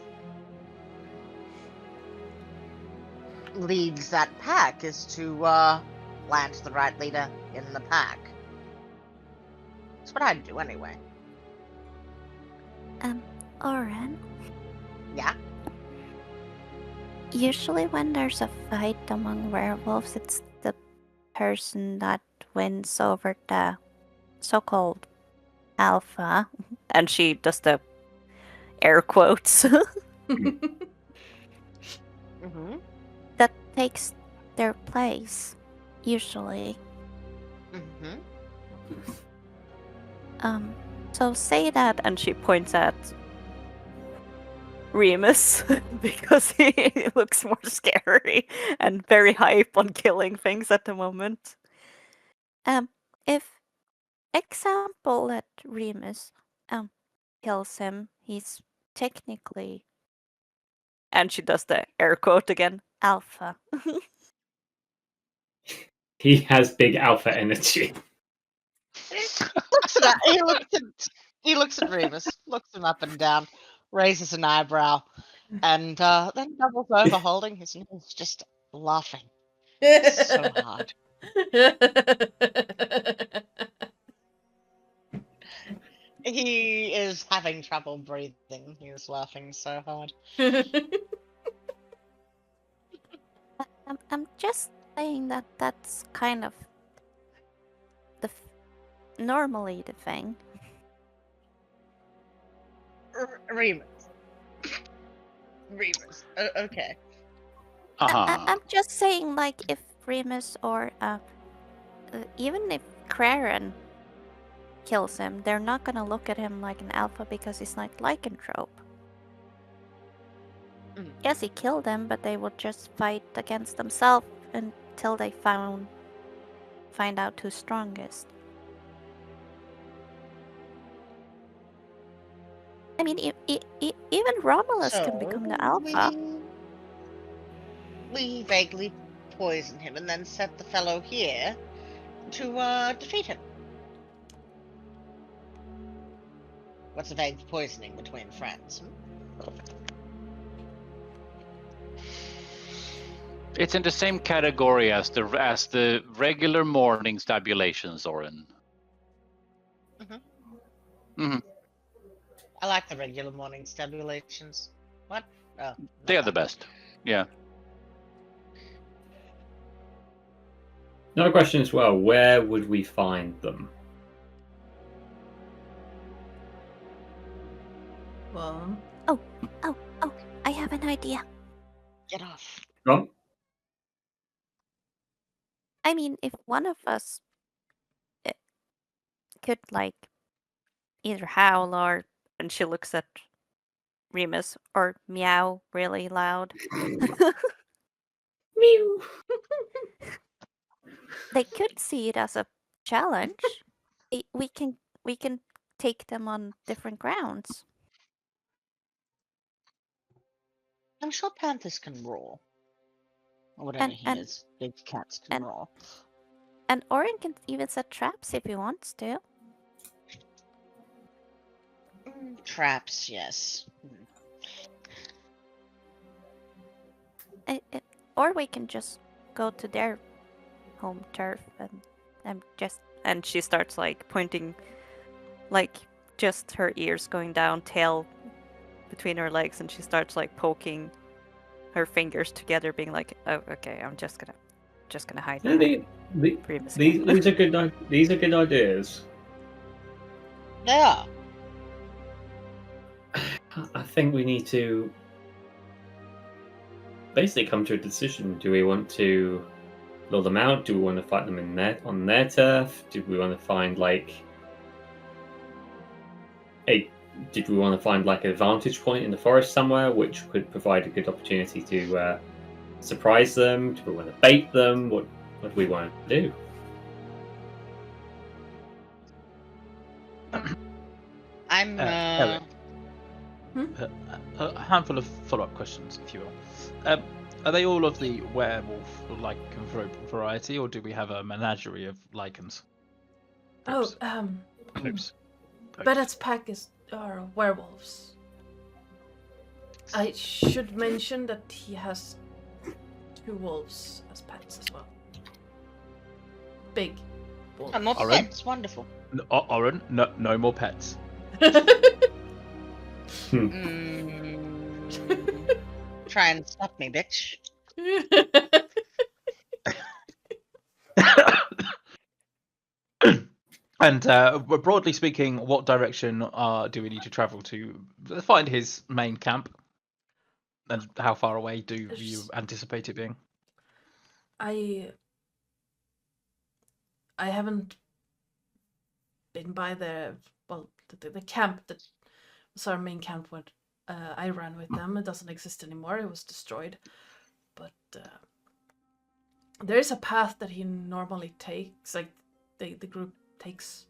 leads that pack is to, land the right leader in the pack. That's what I'd do anyway. Oren, Yeah? usually when there's a fight among werewolves, it's the person that wins over the So-called alpha, and she does the air quotes, Mm-hmm. that takes their place, usually. Mm-hmm. So say that, and she points at Remus because he looks more scary and very hype on killing things at the moment. If example that Remus kills him, he's technically, and she does the air quote again, alpha. He has big alpha energy. Looks at that. He looks at Remus, looks him up and down, raises an eyebrow, and then doubles over, holding his nose, just laughing so hard. He is having trouble breathing. He is laughing so hard. I'm just saying that that's kind of normally the thing. Remus. Okay. I'm just saying, like, if Remus or even if Craren kills him, they're not gonna look at him like an alpha because he's not lycanthrope. Yes, he killed them, but they would just fight against themselves until they find out who's strongest. I mean, even Romulus can become the alpha. We vaguely poison him and then set the fellow here to defeat him. What's a vague poisoning between friends? It's in the same category as the regular Mourning stabulations, Oren. I like the regular Mourning stabulations. What? Oh, they are the best. Yeah. Another question as well, where would we find them? Well. Oh, I have an idea. Get off. Ron? I mean, if one of us could, like, either howl or, and she looks at Remus, or meow really loud. Meow. They could see it as a challenge. We can take them on different grounds. I'm sure panthers can roar. Or whatever he is. Big cats can roar. And Orin can even set traps if he wants to. Traps, yes. Or we can just go to their home turf and she starts, like, pointing, like, just her ears going down, tail between her legs, and she starts, like, poking her fingers together, being like, "Oh, okay, I'm just gonna hide." These are good ideas. They are. I think we need to basically come to a decision. Do we want to lure them out? Do we want to fight them on their turf? Did we want to find like a vantage point in the forest somewhere which could provide a good opportunity to surprise them? Do we want to bait them? What do we want to do? I'm Eric. A handful of follow-up questions, if you will. Are they all of the werewolf or lycanthrope variety, or do we have a menagerie of lycans? Oops. Bennett's pack are werewolves. I should mention that he has 2 wolves as pets as well. Big wolves. more pets. Wonderful. Oren, no more pets. Try and stop me, bitch. And broadly speaking, what direction do we need to travel to find his main camp? And how far away do you anticipate it being? I haven't been by the camp that was our main camp I ran with them. It doesn't exist anymore. It was destroyed. But there is a path that he normally takes, like the group takes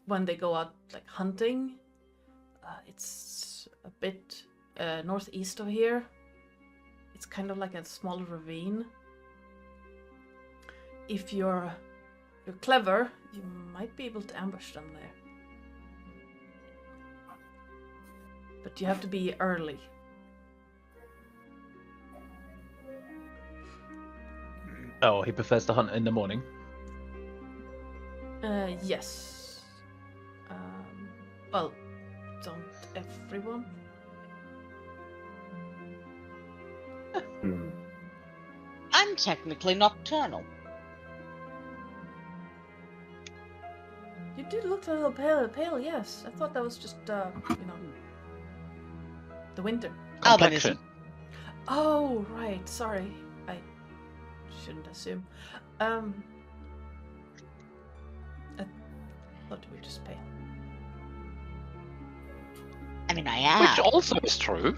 when they go out like hunting. It's a bit northeast of here. It's kind of like a small ravine. If you're clever, you might be able to ambush them there. But you have to be early. Oh, he prefers to hunt in the morning. Yes. Well, don't everyone? I'm technically nocturnal. You did look a little pale, yes. I thought that was just, the winter. Complexion. Oh, right. Sorry. I shouldn't assume. I thought we were just pale. I mean, I am. Which also is true.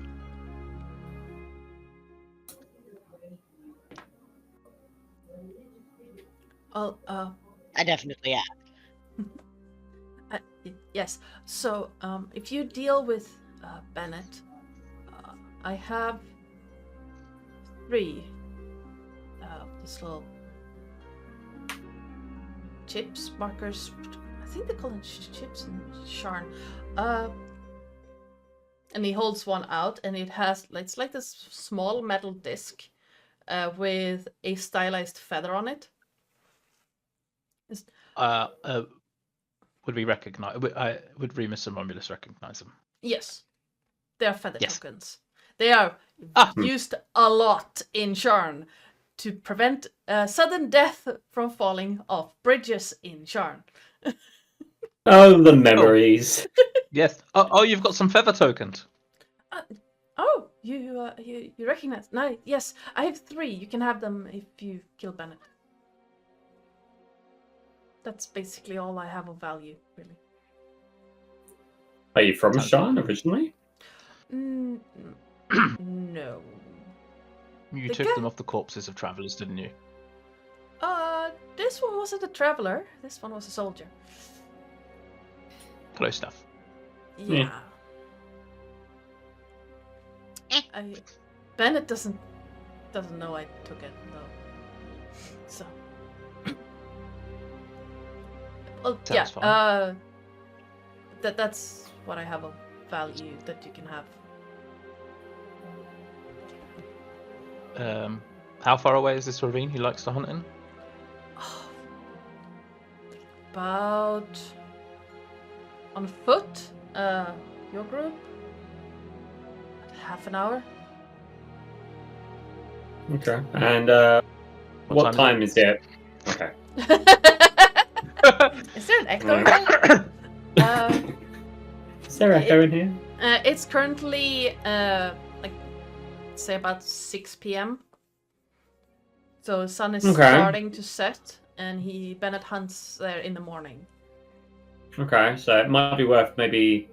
Oh, I definitely am. yes. So, if you deal with Bennett, I have 3 these little chips, markers. I think they call them chips in Sharn. And he holds one out, and it's like this small metal disc with a stylized feather on it. Would we recognize? Would Remus and Romulus recognize them? Yes, they are feather Yes. tokens. They are used a lot in Sharn to prevent sudden death from falling off bridges in Sharn. Oh, the memories. Yes. Oh, you've got some feather tokens. Oh, you recognize? No, yes, I have 3. You can have them if you kill Bennett. That's basically all I have of value, really. Are you from Sharn originally? No. You The took guy- them off the corpses of travelers, didn't you? This one wasn't a traveler. This one was a soldier. Close stuff. Yeah. Bennett doesn't know I took it though. So. Well, Sounds fine. That's what I have of value that you can have. How far away is this ravine he likes to hunt in? About on foot, your group, half an hour. Okay. And what time is it? Okay. Is there an echo? Is there echo in here? It's currently say about 6 p.m. So the sun is starting to set, and Bennett hunts there in the morning. Okay, so it might be worth maybe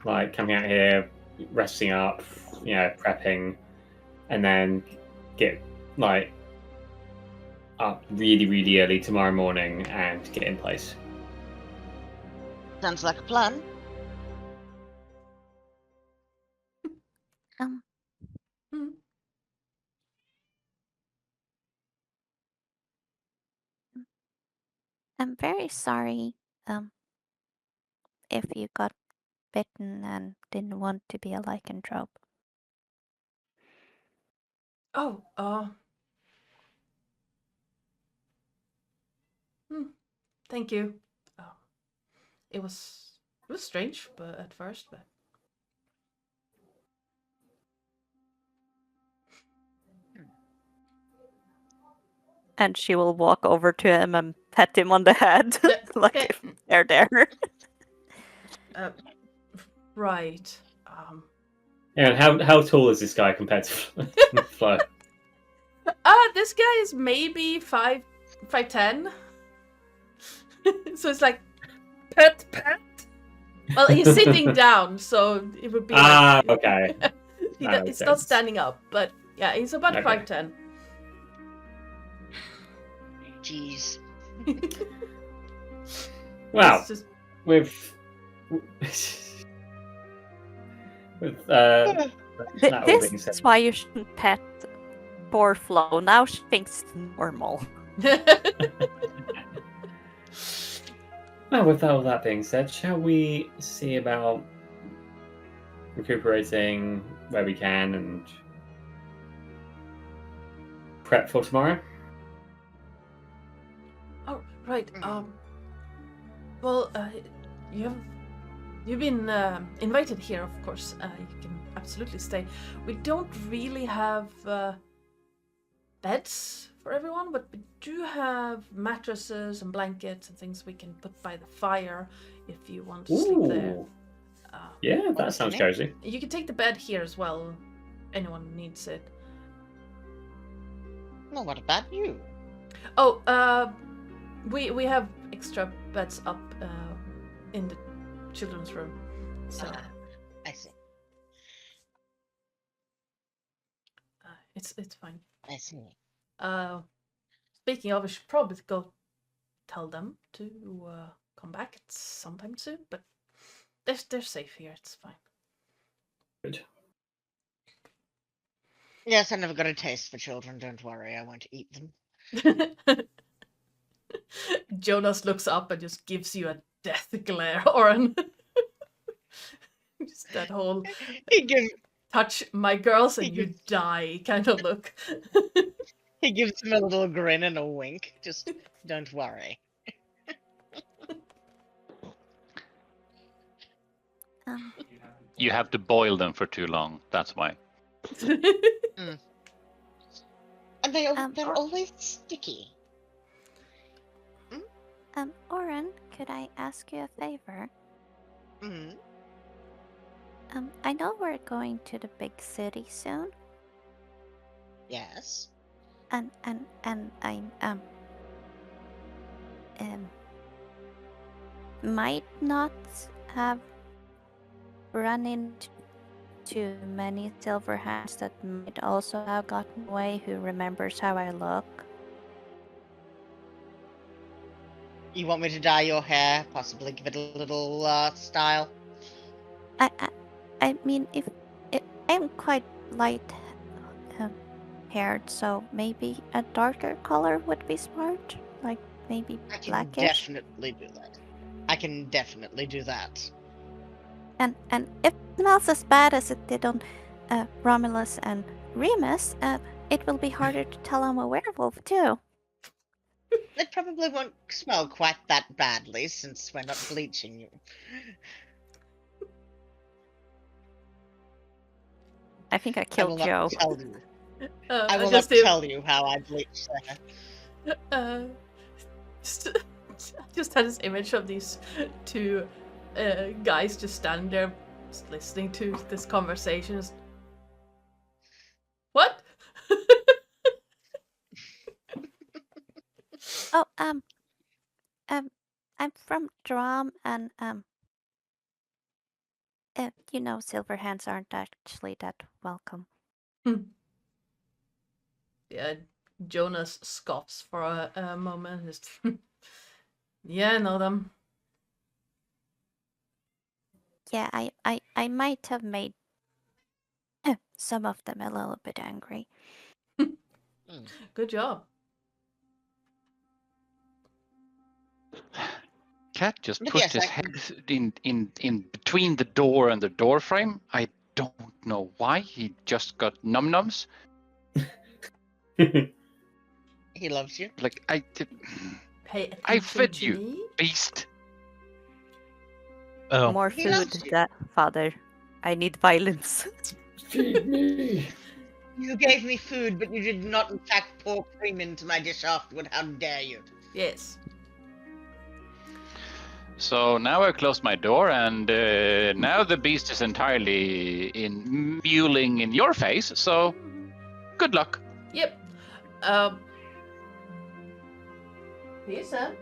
like coming out here, resting up, prepping, and then get like up really, really early tomorrow morning and get in place. Sounds like a plan. I'm very sorry if you got bitten and didn't want to be a lycanthrope. Oh, thank you. Oh, it was strange, but at first, but. And she will walk over to him and pat him on the head, like okay. if they're there. Right. And how tall is this guy compared to Flo? This guy is maybe 5'10". So it's like pet. Well, he's sitting down, so it would be okay. It's not standing up, but yeah, he's about 5'10". Jeez. Well, Just... with that all being This said. is why you shouldn't pet poor Flo. Now she thinks it's normal. Well, with all that being said, shall we see about recuperating where we can and prep for tomorrow? Oh, right. Well, you've been invited here, of course. You can absolutely stay. We don't really have beds for everyone, but we do have mattresses and blankets and things we can put by the fire if you want to sleep there. Yeah, that sounds cozy. You can take the bed here as well. Anyone needs it. Well, what about you? Oh, we have extra beds up in the children's room. So I see. it's fine. I see. Speaking of, we should probably go tell them to come back sometime soon, but they're safe here. It's fine. Good. Yes, I never got a taste for children. Don't worry, I won't eat them. Jonas looks up and just gives you a death glare, Oren. Just that whole He gives touch my girls and you die kind of look. he gives him a little grin and a wink. Just don't worry. You have to boil them for too long. That's why. And they're always sticky. Oren, could I ask you a favor? Mm-hmm. I know we're going to the big city soon, Yes. and I'm might not have run into too many silver hands that might also have gotten away who remembers how I look. You want me to dye your hair? Possibly give it a little style? I mean, if I'm quite light haired, so maybe a darker color would be smart, like maybe I can blackish. definitely do that. I can definitely do that. And if it smells as bad as it did on Romulus and Remus, it will be harder to tell I'm a werewolf too. It probably won't smell quite that badly since we're not bleaching you. I think I killed Joe. I will not tell you how I bleach there. Just had this image of these two guys just standing there, just listening to this conversation. What? Oh, I'm from Drom, and you know, silver hands aren't actually that welcome. Yeah, Jonas scoffs for a moment. Just yeah, I know them. Yeah, I might have made some of them a little bit angry. Good job. Cat just But pushed yes, his head in between the door and the door frame. I don't know why. He just got num-nums. He loves you. Like I I fed you, beast. Oh, More He food, loves you. father. I need violence. Feed me. You gave me food, but you did not in fact pour cream into my dish afterward. How dare you? Yes. So now I've closed my door, and now the beast is entirely mewling in your face. So good luck. Yep. Lisa.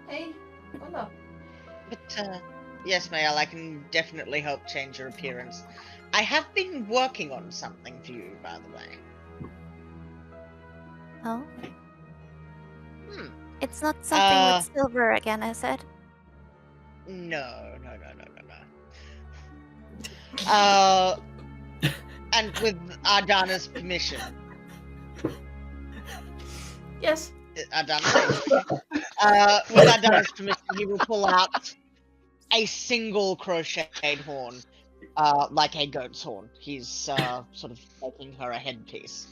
Hey, hold up. But Yes, Mayal, I can definitely help change your appearance. I have been working on something for you, by the way. Oh, Hmm. it's not something with silver again, is it? No. And with Ardana's permission. Yes. With Ardana's permission, he will pull out a single crocheted horn, like a goat's horn. He's sort of making her a headpiece.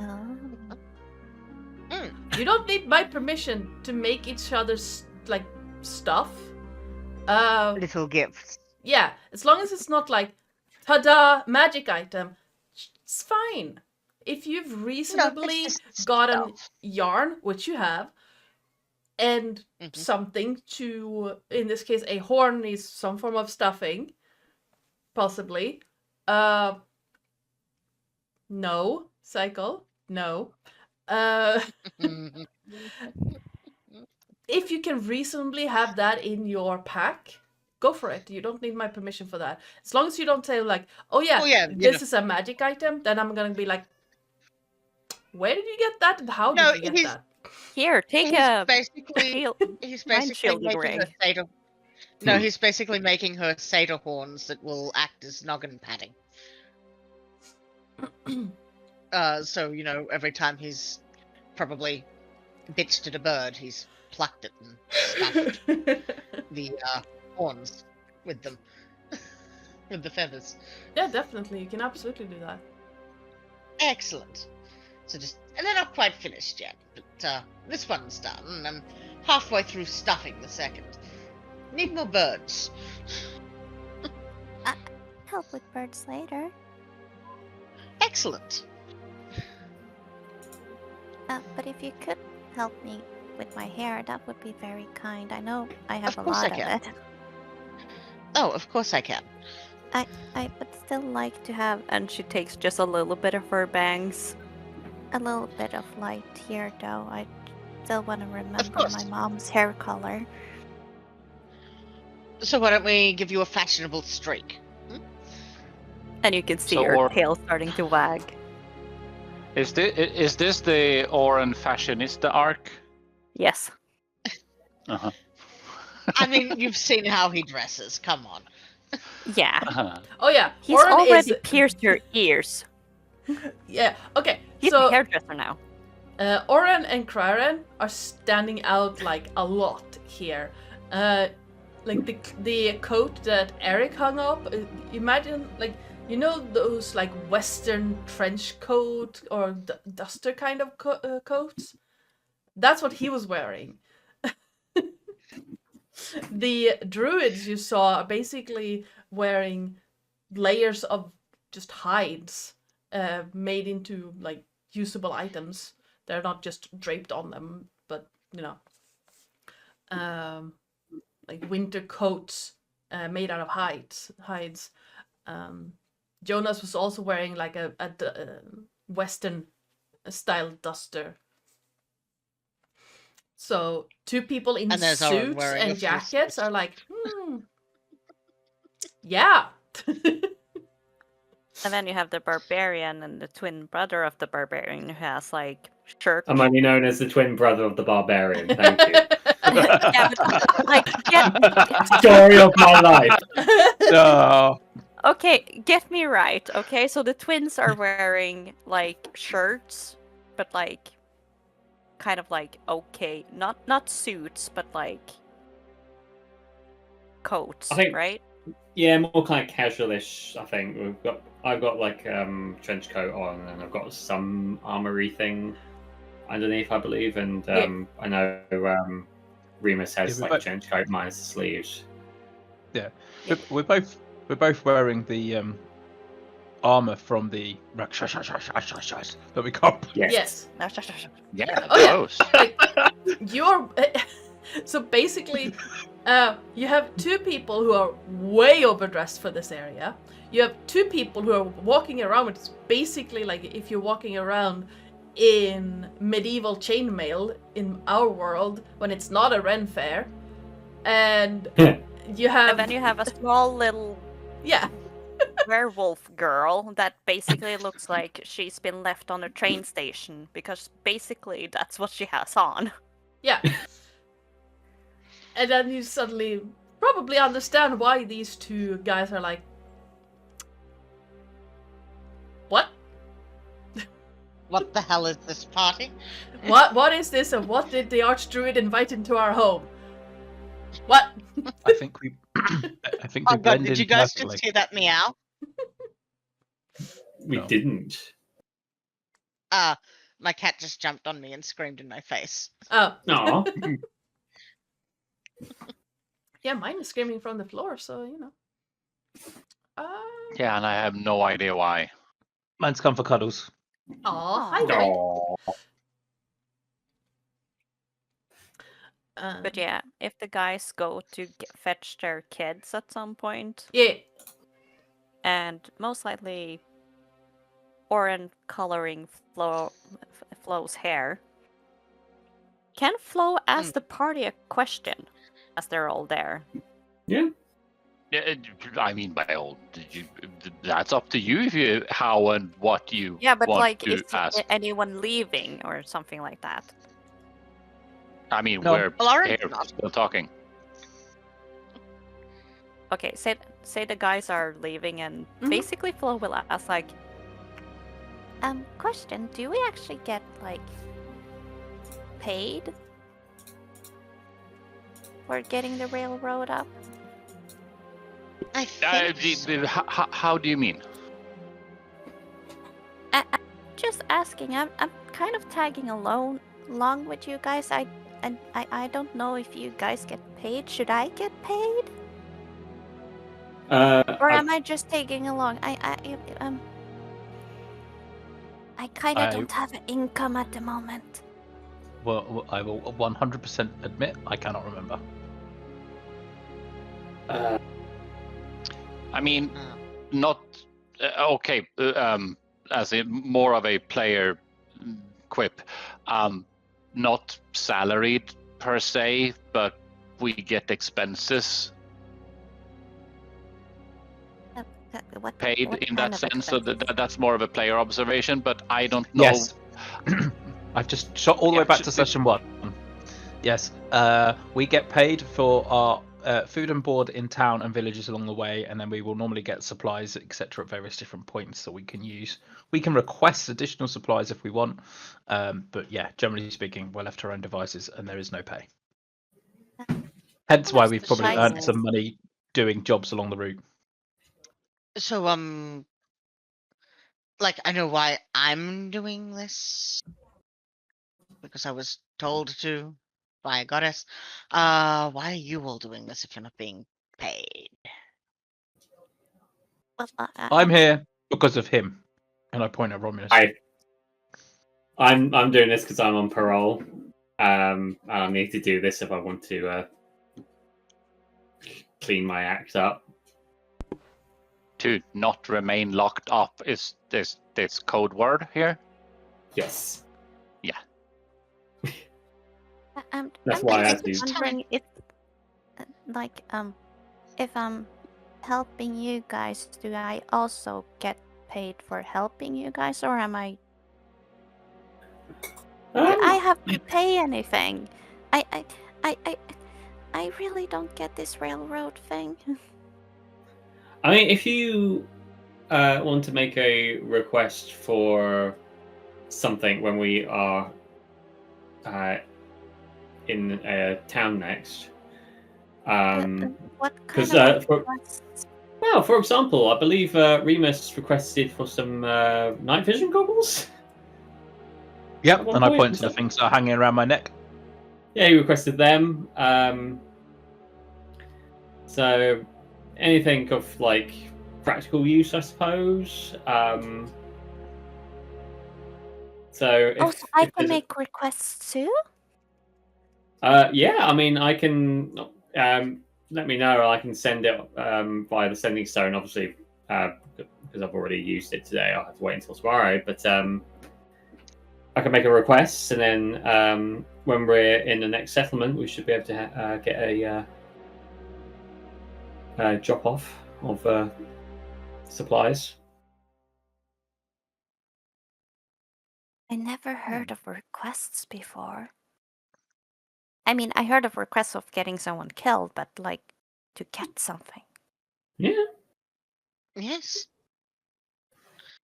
Oh. You don't need my permission to make each other's like stuff. Little gifts. Yeah, as long as it's not like, ta-da, magic item, it's fine. If you've reasonably gotten yarn, which you have, and something to, in this case, a horn needs some form of stuffing, possibly. No, Psycole, no. If you can reasonably have that in your pack, go for it. You don't need my permission for that. As long as you don't say like, oh yeah, this is a magic item, then I'm gonna be like, where did you get that and how did you get that? Here, take he's a basically shield. he's Mind basically shielding making her ring. satyr. No, he's basically making her satyr horns that will act as noggin padding. So every time he's probably bitched at a bird, he's plucked it and stuffed the horns with them, with the feathers. Yeah, definitely. You can absolutely do that. Excellent. And they're not quite finished yet, but this one's done, and I'm halfway through stuffing the second. Need more birds. Help with birds later. Excellent. But if you could help me with my hair, that would be very kind. I know I have Of a course I lot of can. it. Oh, of course I can. I would still like to have, and she takes just a little bit of her bangs. A little bit of light here, though. I still want to remember course. my mom's hair color. So why don't we give you a fashionable streak? And you can see So her or- tail starting to wag. Is this the Oren fashionista arc? Yes. Uh-huh. I mean, you've seen how he dresses. Come on. Yeah. Uh-huh. Oh yeah, He's Oren already is... pierced her ears. Yeah, okay. He's So a hairdresser now. Oren and Kryren are standing out like a lot here. Like the coat that Eric hung up. Imagine like those like Western trench coat or duster kind of coats. That's what he was wearing. The druids you saw are basically wearing layers of just hides made into like usable items. They're not just draped on them, but like winter coats made out of hides. Jonas was also wearing like a Western style duster. So 2 people in And there's Oren suits wearing a and full jackets suit. are like, yeah. And then you have the barbarian and the twin brother of the barbarian who has like shirt. I'm only known as the twin brother of the barbarian. Thank you. Yeah, but, like, Story of my life. No. okay, get me right. Okay, so the twins are wearing like shirts, but like kind of like okay, not suits, but like coats, I think- right? Yeah, more kind of casualish. I think I've got like trench coat on, and I've got some armory thing underneath, I believe, and I know Remus has Yeah, like but- a trench coat minus the sleeves. We're both wearing the armor from the that we got. Yes. Yeah, Oh, yeah. close. Like, you're so basically you have 2 people who are way overdressed for this area. You have 2 people who are walking around, which is basically like if you're walking around in medieval chainmail in our world when it's not a Ren fair, and you have And then you have a small little yeah. werewolf girl that basically looks like she's been left on a train station because basically that's what she has on. Yeah. And then you suddenly probably understand why these two guys are like, what? What the hell is this party? What is this, and what did the Archdruid invite into our home? What? I think we. I think Oh we god, blend did in you guys perfectly. just hear that meow? We No. didn't. My cat just jumped on me and screamed in my face. Oh. Aw. Yeah, mine is screaming from the floor, so you know. Yeah, and I have no idea why. Mine's come for cuddles. Aw, hi there. Aw. But yeah, if the guys go to fetch their kids at some point, Yeah. and most likely Oren coloring Flo's hair, can Flo ask the party a question as they're all there? Yeah. Yeah, I mean, by all, that's up to you if you how and what you Yeah, but want like to if ask. anyone leaving or something like that. I mean, No. we're Well, orange here not. still talking. Okay, say the guys are leaving, and Mhm. basically Flo will ask like, Question, do we actually get, like, paid for getting the railroad up? I think so. How do you mean? I'm just asking. I'm kind of tagging along with you guys. I don't know if you guys get paid. Should I get paid? Or am I just tagging along? I kind of I- don't have an income at the moment. Well, I will 100% admit I cannot remember. I mean, Oh. not okay. As in more of a player quip, not salaried per se, but we get expenses What paid what in kind that of sense. So expenses? that's more of a player observation. But I don't know. Yes. I've just shot all the Yeah, way back to sh- session 1. Yes. We get paid for our food and board in town and villages along the way, and then we will normally get supplies, etc., at various different points that we can use. We can request additional supplies if we want, but yeah, generally speaking, we're left to our own devices, and there is no pay. Hence why What's we've the probably earned nicest? some money doing jobs along the route. So, like, I know why I'm doing this. Because I was told to by a goddess. Why are you all doing this if you're not being paid? Well, I'm here because of him, and I point at Romulus. I'm doing this because I'm on parole. I need to do this if I want to clean my act up. To not remain locked up is this code word here. Yes. That's I'm why I just do. wondering if, like, if I'm helping you guys, do I also get paid for helping you guys, or am I? Do I have to pay anything? I really don't get this railroad thing. I mean, if you want to make a request for something when we are in town next, What kind 'cause, of for- requests? well, for example, I believe Remus requested for some night vision goggles. Yep, At one and I point, point to the things that are hanging around my neck. Yeah, he requested them. So anything of like practical use, I suppose. So Oh, so I if can there's make requests too? yeah, I mean, I can let me know. I can send it via the sending stone. Obviously, because I've already used it today, I'll have to wait until tomorrow. But I can make a request, and then when we're in the next settlement, we should be able to get a drop off of supplies. I never heard of requests before. I mean, I heard of requests of getting someone killed, but like to get something. Yeah. Yes.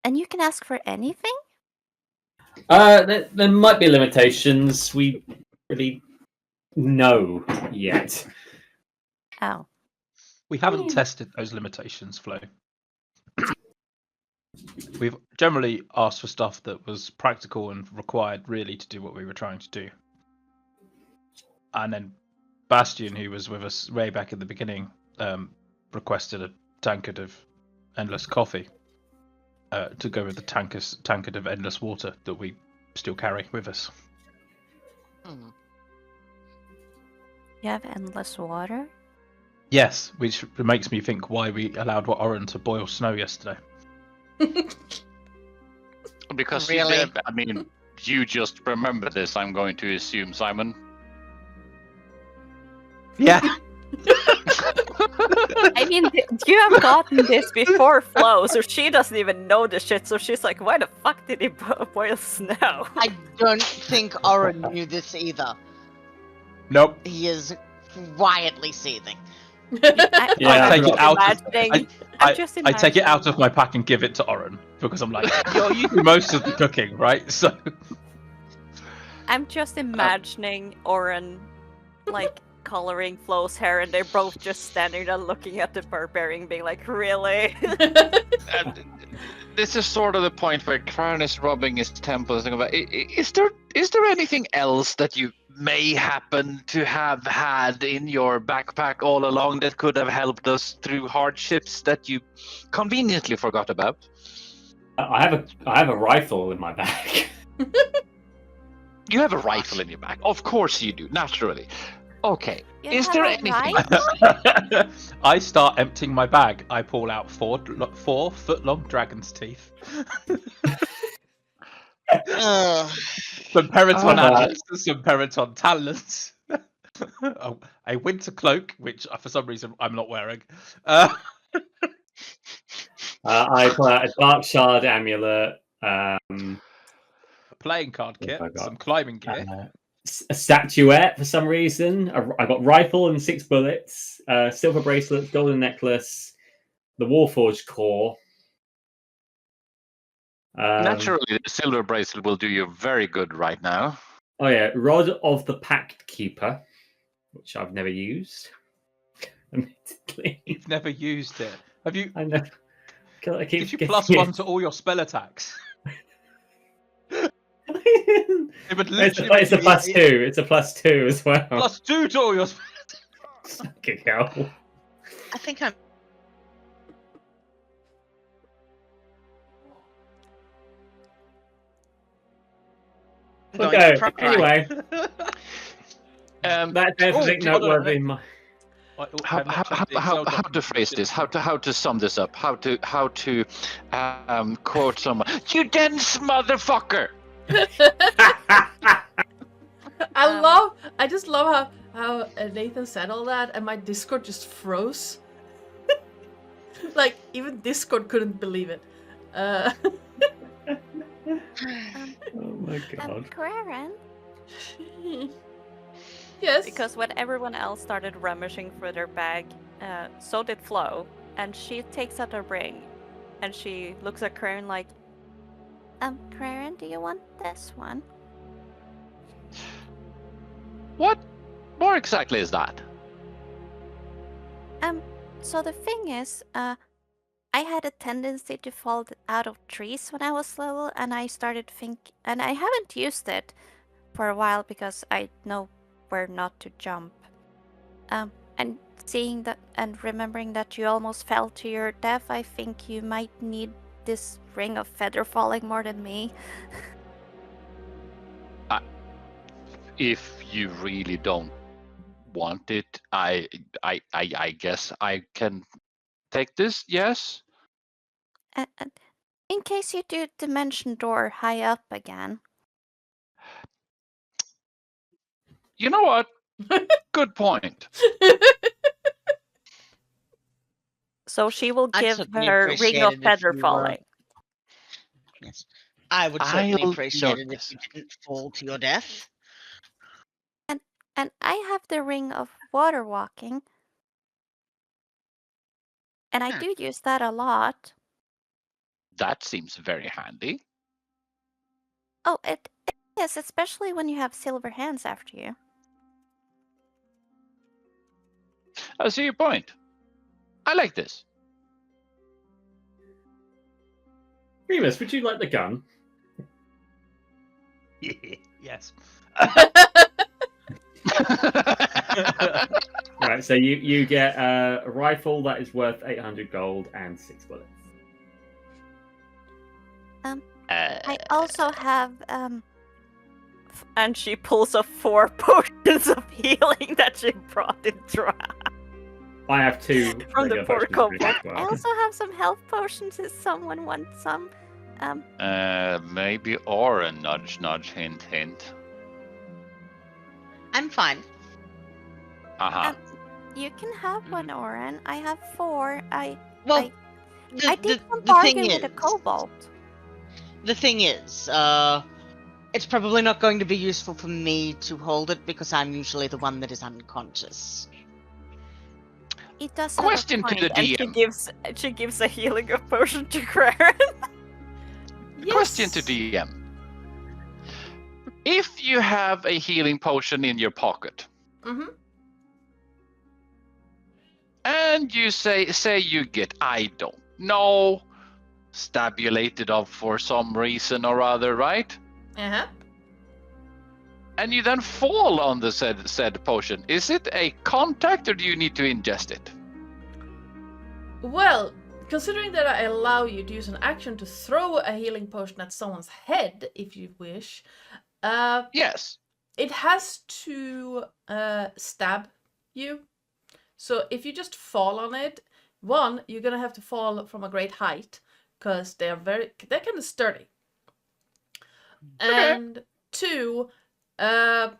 And you can ask for anything? There might be limitations. We really know yet. Oh. We haven't tested those limitations, Flo. We've generally asked for stuff that was practical and required really to do what we were trying to do. And then Bastion, who was with us way back at the beginning, requested a tankard of endless coffee to go with the tankard of endless water that we still carry with us. You have endless water? Yes, which makes me think why we allowed Oren to boil snow yesterday. Because Really? I mean, you just remember this, I'm going to assume, Simon. Yeah. I mean, you have gotten this before Flo, so she doesn't even know the shit, so she's like, why the fuck did he boil snow? I don't think Oren knew this either. Nope. He is quietly seething. I take it out. I take it out of my pack and give it to Oren because I'm like, you do most of the cooking, right? So I'm just imagining Oren, like, coloring Flo's hair, and they're both just standing there looking at the barbarian, being like, really? This is sort of the point where Carnis rubbing his temples and about, is there anything else that you may happen to have had in your backpack all along that could have helped us through hardships that you conveniently forgot about? I have a rifle in my bag. You have a rifle in your bag. Of course you do, naturally. Okay. You Is have there a anything? rifle? I start emptying my bag. I pull out 4-foot-long dragon's teeth. Some Periton antlers, some Periton talons. A winter cloak, which for some reason I'm not wearing. I pull out a dark shard amulet. A playing card kit, some climbing gear. A statuette for some reason. I got rifle and 6 bullets, silver bracelet, golden necklace, the Warforged core. Naturally, the silver bracelet will do you very good right now. Oh yeah, Rod of the Pact Keeper, which I've never used. Admittedly. You've never used it. Have you? I know. Gives you +1 to all your spell attacks. It's a +2. It's a +2 as well. +2 to all your spell attacks. Fucking hell. I think I'm. Okay, anyway. That's everything noteworthy in my... How to phrase this? How to sum this up? How to quote someone? You dense motherfucker! I just love how Nathan said all that, and my Discord just froze. Like even Discord couldn't believe it. Oh my god. Karen? Yes. Because when everyone else started rummaging through their bag, so did Flo, and she takes out a ring, and she looks at Karen like, Karen, do you want this one? What more exactly is that? So the thing is, I had a tendency to fall out of trees when I was little, and I started and I haven't used it for a while because I know where not to jump. And seeing that and remembering that you almost fell to your death, I think you might need this ring of feather falling more than me. If you really don't want it, I guess I can take this. Yes. In case you do dimension door high up again. You know what? Good point. So she will I'd give certainly her ring of appreciate it if feather you, falling. Yes. I would certainly I'll appreciate note it if this. you didn't fall to your death. And I have the ring of water walking. And I Hmm. do use that a lot. That seems very handy. Oh, it is, especially when you have silver hands after you. I see your point. I like this. Remus, would you like the gun? Yes. Right, so you get a rifle that is worth 800 gold and 6 bullets. I also have and she pulls up 4 potions of healing that she brought in draft I have 2 from the regular 4 potions of healing kobolds. as well. I also have some health potions if someone wants some. Maybe or a nudge, nudge, hint, hint. I'm fine. Uh-huh. You can have one, Oren. I have 4. Well, I did some the thing bargain with a is- kobold. The thing is, it's probably not going to be useful for me to hold it because I'm usually the one that is unconscious. It does Question have a to point, the and DM. she gives a healing of potion to Craren. Question to DM. If you have a healing potion in your pocket, Mm-hmm. and you say you get, I don't know, stabulated up for some reason or other, right? Uh-huh. And you then fall on the said potion. Is it a contact or do you need to ingest it? Well, considering that I allow you to use an action to throw a healing potion at someone's head, if you wish, Yes. it has to stab you. So if you just fall on it, one, you're gonna have to fall from a great height because they're kind of sturdy. And 2, and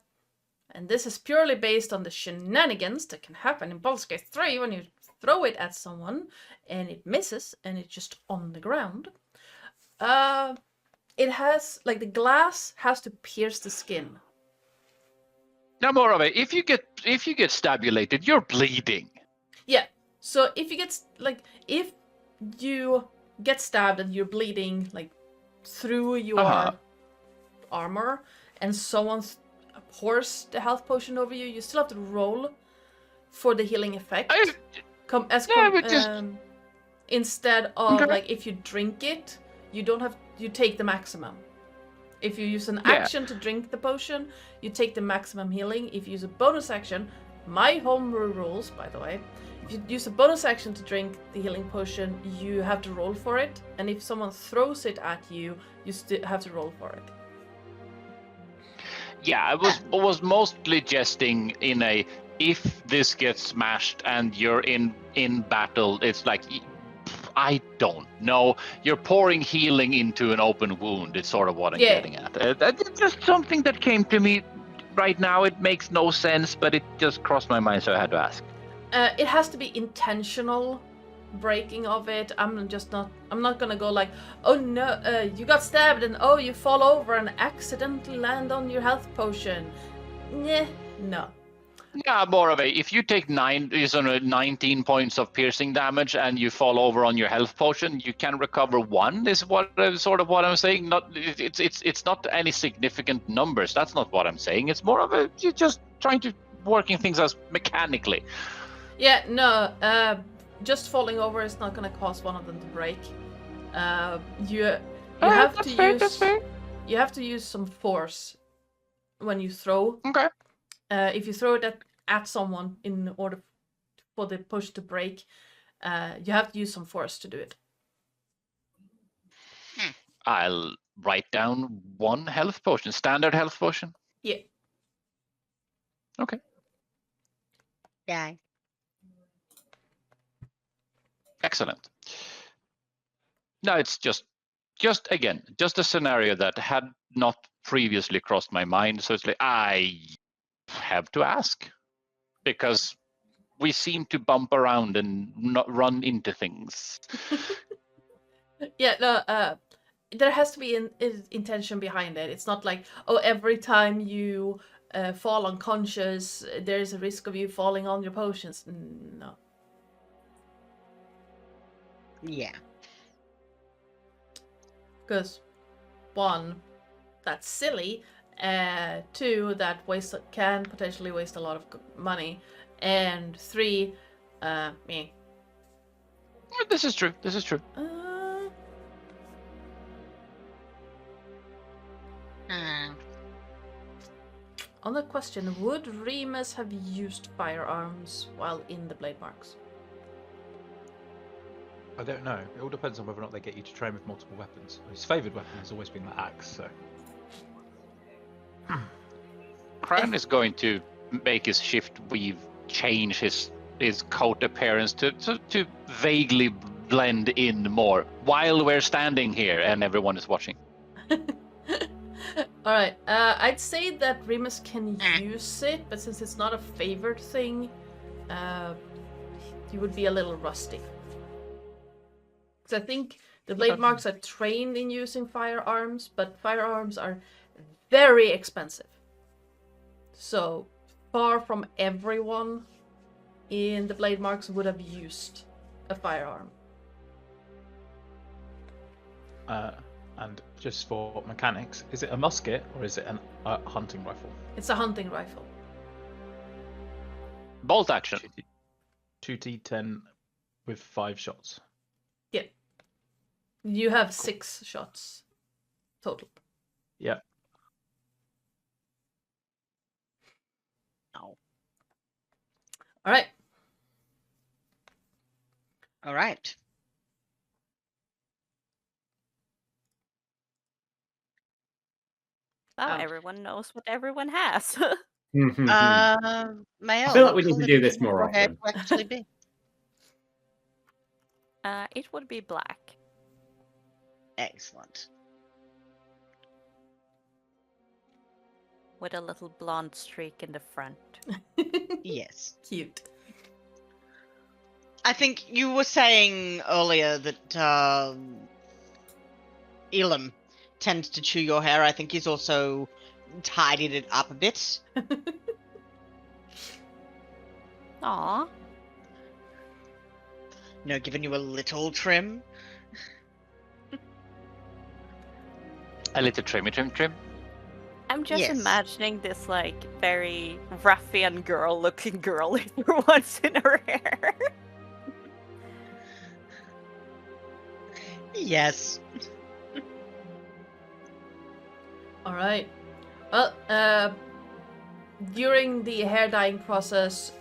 this is purely based on the shenanigans that can happen in Baldur's Gate 3 when you throw it at someone and it misses and it's just on the ground. It has, like, the glass has to pierce the skin. Now, moreover, if you get stabulated, you're bleeding. Yeah. So if you get if you get stabbed and you're bleeding like through your armor, and someone pours the health potion over you, you still have to roll for the healing effect. Instead of like if you drink it, you take the maximum. If you use an action to drink the potion, you take the maximum healing. If you use a bonus action, my homebrew rules, by the way, if you use a bonus action to drink the healing potion, you have to roll for it. And if someone throws it at you, you still have to roll for it. Yeah, I was mostly jesting in a, if this gets smashed and you're in battle, it's like, I don't know. You're pouring healing into an open wound. It's sort of what I'm getting at. That's just something that came to me right now. It makes no sense, but it just crossed my mind, so I had to ask. It has to be intentional breaking of it. I'm not gonna go like, oh no, you got stabbed and oh, you fall over and accidentally land on your health potion. No. Yeah, more of a, if you take 19 points of piercing damage and you fall over on your health potion, you can recover 1. Is what sort of what I'm saying. Not it's not any significant numbers. That's not what I'm saying. It's more of a, you're just trying to working things as mechanically. Yeah, no. Just falling over is not gonna cause one of them to break. You have to use some force when you throw. Okay. If you throw it at someone in order for the push to break, you have to use some force to do it. I'll write down 1 health potion, standard health potion. Yeah. Okay. Yeah. Excellent. No, it's just again, just a scenario that had not previously crossed my mind. So it's like, have to ask, because we seem to bump around and not run into things. Yeah, no, there has to be an intention behind it. It's not like, oh, every time you fall unconscious, there's a risk of you falling on your potions. No. Yeah. Because, one, that's silly. Two, that can potentially waste a lot of money. And three, me. This is true. This is true. On the question, would Remus have used firearms while in the blade marks? I don't know. It all depends on whether or not they get you to train with multiple weapons. His favoured weapon has always been the axe, so. Crown is going to make his shift weave change his coat appearance to vaguely blend in more while we're standing here and everyone is watching. Alright, I'd say that Remus can use it, but since it's not a favored thing, he would be a little rusty. Because I think the blade marks are trained in using firearms, but firearms are very expensive. So far from everyone in the blade marks would have used a firearm. And just for mechanics, is it a musket or is it a hunting rifle? It's a hunting rifle. Bolt action. 2d10 with 5 shots. Yeah. You have 6 shots total. Yeah. Oh. All right. All right. Wow, everyone knows what everyone has. Mael, I feel like we need to do this more what often. would actually be? It would be black. Excellent. With a little blonde streak in the front. Yes. Cute. I think you were saying earlier that Elam tends to chew your hair. I think he's also tidied it up a bit. Aww. No, given you a little trim. A little trim. I'm just Yes. imagining this like very ruffian girl looking girl for once in her hair. Yes. All right. Well, during the hair dyeing process,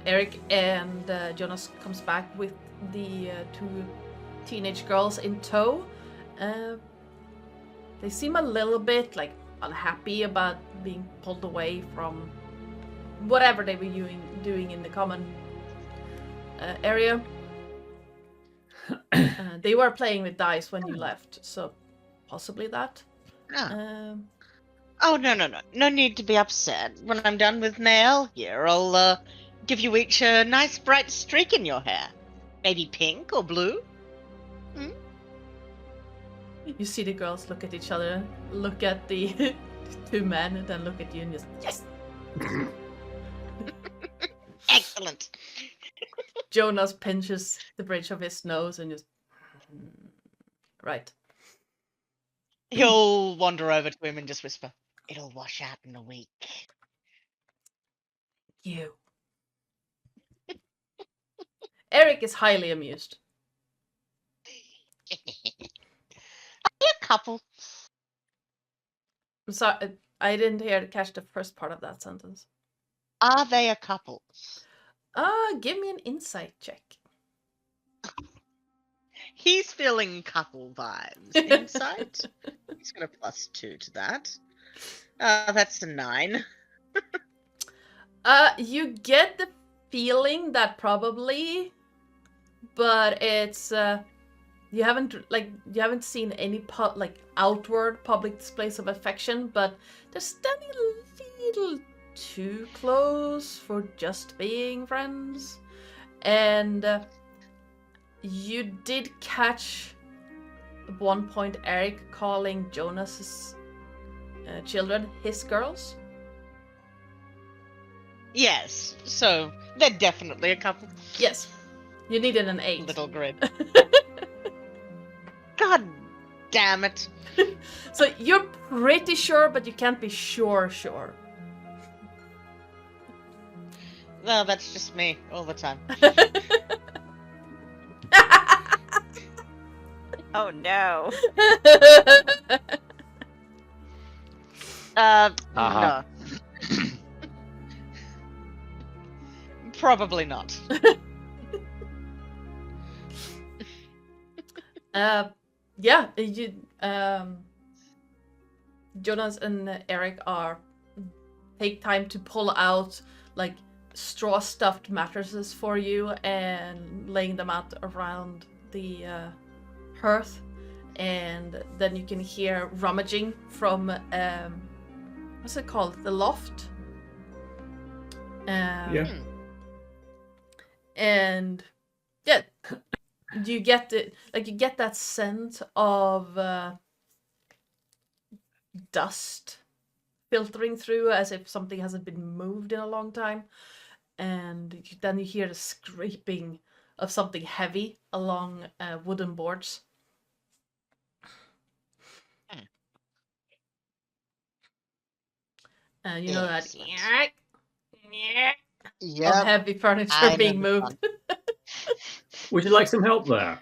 Eric and Jonas comes back with the 2 teenage girls in tow. They seem a little bit like unhappy about being pulled away from whatever they were doing in the common area. They were playing with dice when you left, so possibly that. Oh, no. No need to be upset. When I'm done with Mael here, I'll give you each a nice bright streak in your hair. Maybe pink or blue? You see the girls look at each other, look at the 2 men, and then look at you and just, yes! Excellent. Jonas pinches the bridge of his nose and just, right. He'll wander over to him and just whisper, "It'll wash out in a week." You. Eric is highly amused. A couple. I'm sorry, I didn't catch the first part of that sentence. Are they a couple? Give me an insight check. He's feeling couple vibes. Insight? He's got a +2 to that. That's a 9. You get the feeling that probably, but it's you haven't seen any outward public displays of affection, but they're standing a little too close for just being friends. And you did catch at one point Eric calling Jonas's children his girls. Yes, so they're definitely a couple. Yes, you needed an 8. Little grid. God damn it. So you're pretty sure, but you can't be sure. No, that's just me all the time. Oh no. No. Probably not. Yeah, Jonas and Eric take time to pull out like straw stuffed mattresses for you and laying them out around the hearth, and then you can hear rummaging from what's it called, the loft. Yeah. And yeah, you get that scent of dust filtering through as if something hasn't been moved in a long time, and then you hear the scraping of something heavy along wooden boards. And you know that Yep. of heavy furniture I being know the moved. Would you like some help there?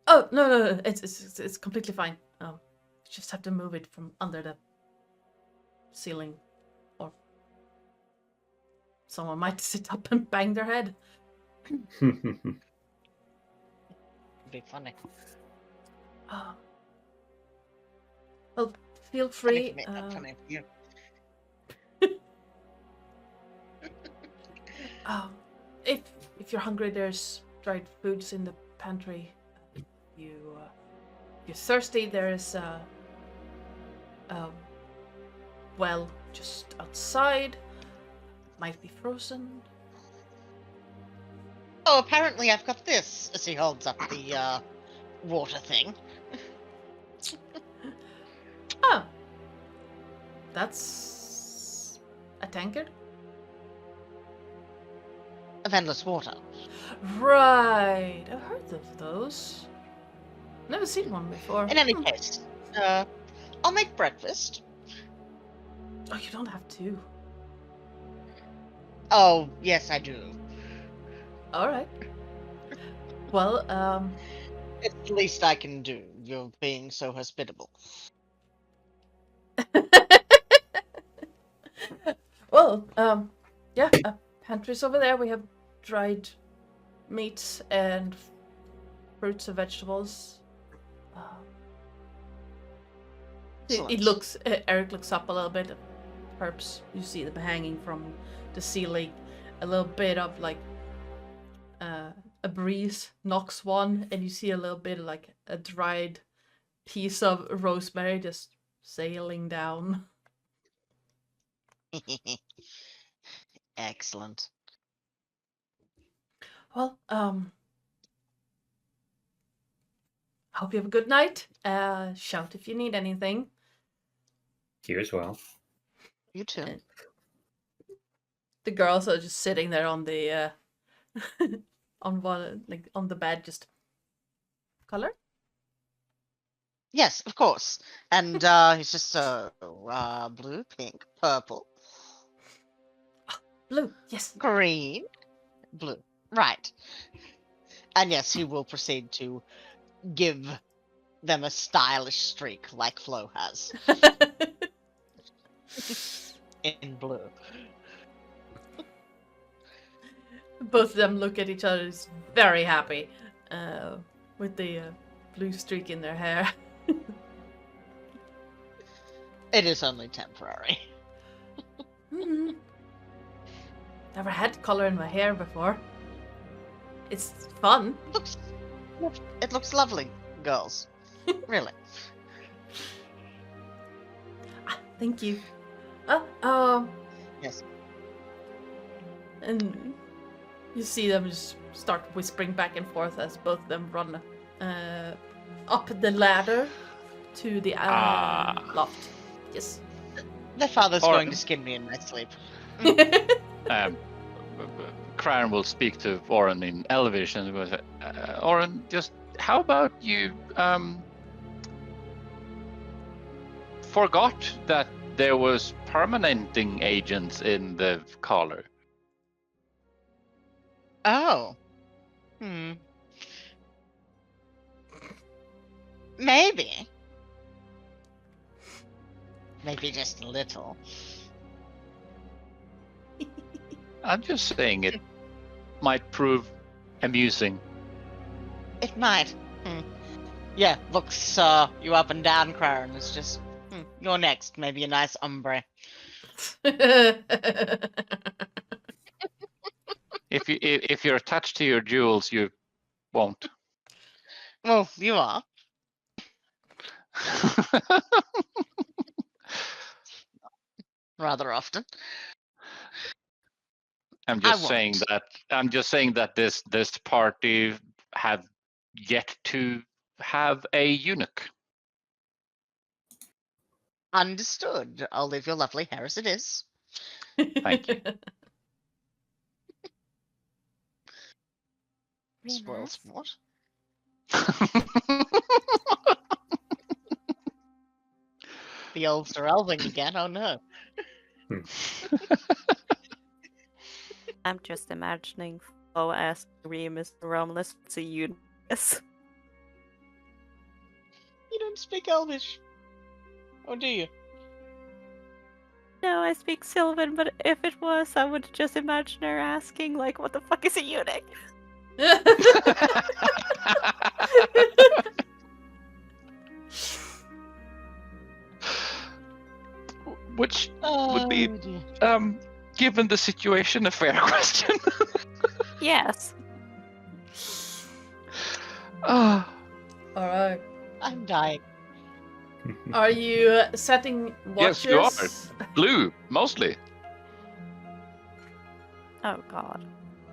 Oh no, it's completely fine. You just have to move it from under the ceiling, or someone might sit up and bang their head. Be funny. Well, feel Funny free. for me, not funny for you. If you're hungry, there's dried foods in the pantry. If you're thirsty, there's a well just outside. Might be frozen. Oh, apparently I've got this, as he holds up the water thing. Oh, that's a tankard. Of endless water. Right, I've heard of those. Never seen one before. In any case, I'll make breakfast. Oh, you don't have to. Oh, yes, I do. All right. Well, It's the least I can do. You're being so hospitable. well, yeah, pantry's over there. We have dried meats and fruits and vegetables. Eric looks up a little bit. Perhaps you see them hanging from the ceiling. A little bit of like a breeze knocks one, and you see a little bit of like a dried piece of rosemary just sailing down. Excellent. Well, hope you have a good night. Shout if you need anything. You as well. You too. The girls are just sitting there on the on the bed, just color. Yes, of course. And he's just blue, pink, purple, Blue, yes. green, blue. Right. And yes, he will proceed to give them a stylish streak like Flo has in blue. Both of them look at each other, is very happy with the blue streak in their hair. It is only temporary. Mm-hmm. Never had color in my hair before. It's fun. It looks lovely, girls. Really. Thank you. Yes. And you see them just start whispering back and forth as both of them run up the ladder to the loft. Yes. Their father's Or- going to skin me in my sleep. Crane will speak to Oren in Elvish and goes, Oren, just how about you forgot that there was permanenting agents in the collar? Oh. Maybe. Maybe just a little. I'm just saying it might prove amusing. It might. Yeah, looks you up and down, Craren. It's just, you're next. Maybe a nice ombre. If you're attached to your jewels, you won't. Well, you are. Rather often. I'm I just saying won't. that. I'm just saying that this party have yet to have a eunuch. Understood. I'll leave your lovely hair as it is. Thank you. Spoil Remus? sport. The elves are elving again. Oh no. I'm just imagining Flo as Remus Romulus to you. Yes. You don't speak Elvish. Or do you? No, I speak Sylvan, but if it was, I would just imagine her asking, like, what the fuck is a eunuch? Which would be, dear. given the situation, a fair question. Yes. Ah, Alright. I'm dying. Are you setting watches? Yes, you are. Blue, mostly. Oh god.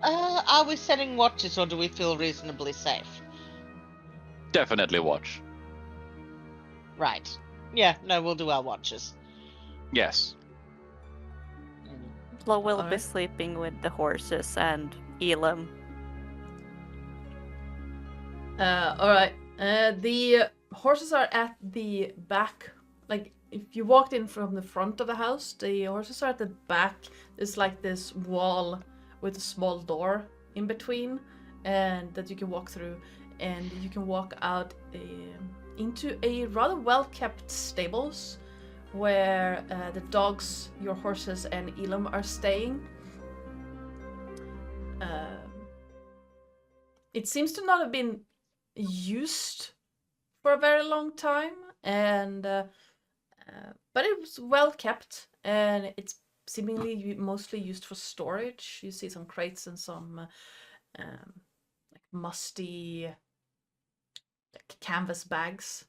Are we setting watches or do we feel reasonably safe? Definitely watch. Right. Yeah, no, we'll do our watches. Yes. Flo will be Alright. sleeping with the horses and Elam. Alright. The horses are at the back. Like, if you walked in from the front of the house, the horses are at the back. There's like this wall with a small door in between, and that you can walk through. And you can walk out into a rather well-kept stables where the dogs, your horses, and Elam are staying. It seems to not have been used for a very long time, and but it was well kept, and it's seemingly mostly used for storage. You see some crates and some like musty like canvas bags.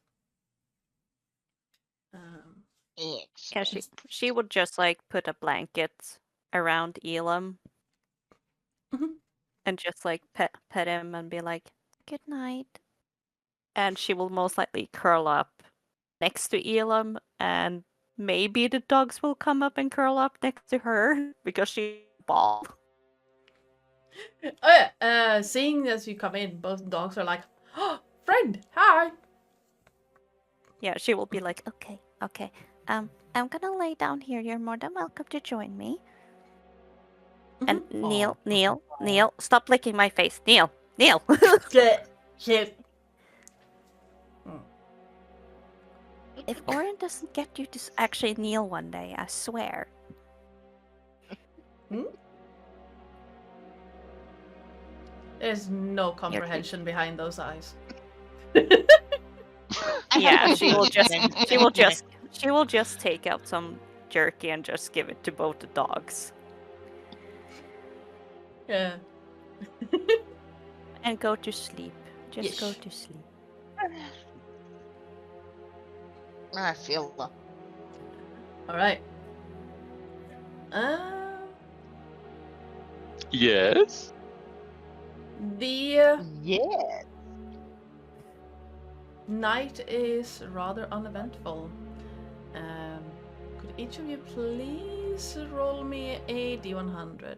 Yeah, she would just like put a blanket around Elam Mhm. and just like pet him and be like, good night. And she will most likely curl up next to Elam, and maybe the dogs will come up and curl up next to her because she's bald. Oh yeah, seeing as you come in, both dogs are like, oh, friend, hi. Yeah, she will be like, Okay, okay. I'm gonna lay down here. You're more than welcome to join me. and Mhm. Neil, stop licking my face. Neil. Shit. If Orin doesn't get you to actually kneel one day, I swear. There's no comprehension behind those eyes. Yeah, she will just take out some jerky and just give it to both the dogs. Yeah. And go to sleep. Just go Yes. to sleep. I feel All right. Yes. The yeah. night is rather uneventful. Could each of you please roll me a D100?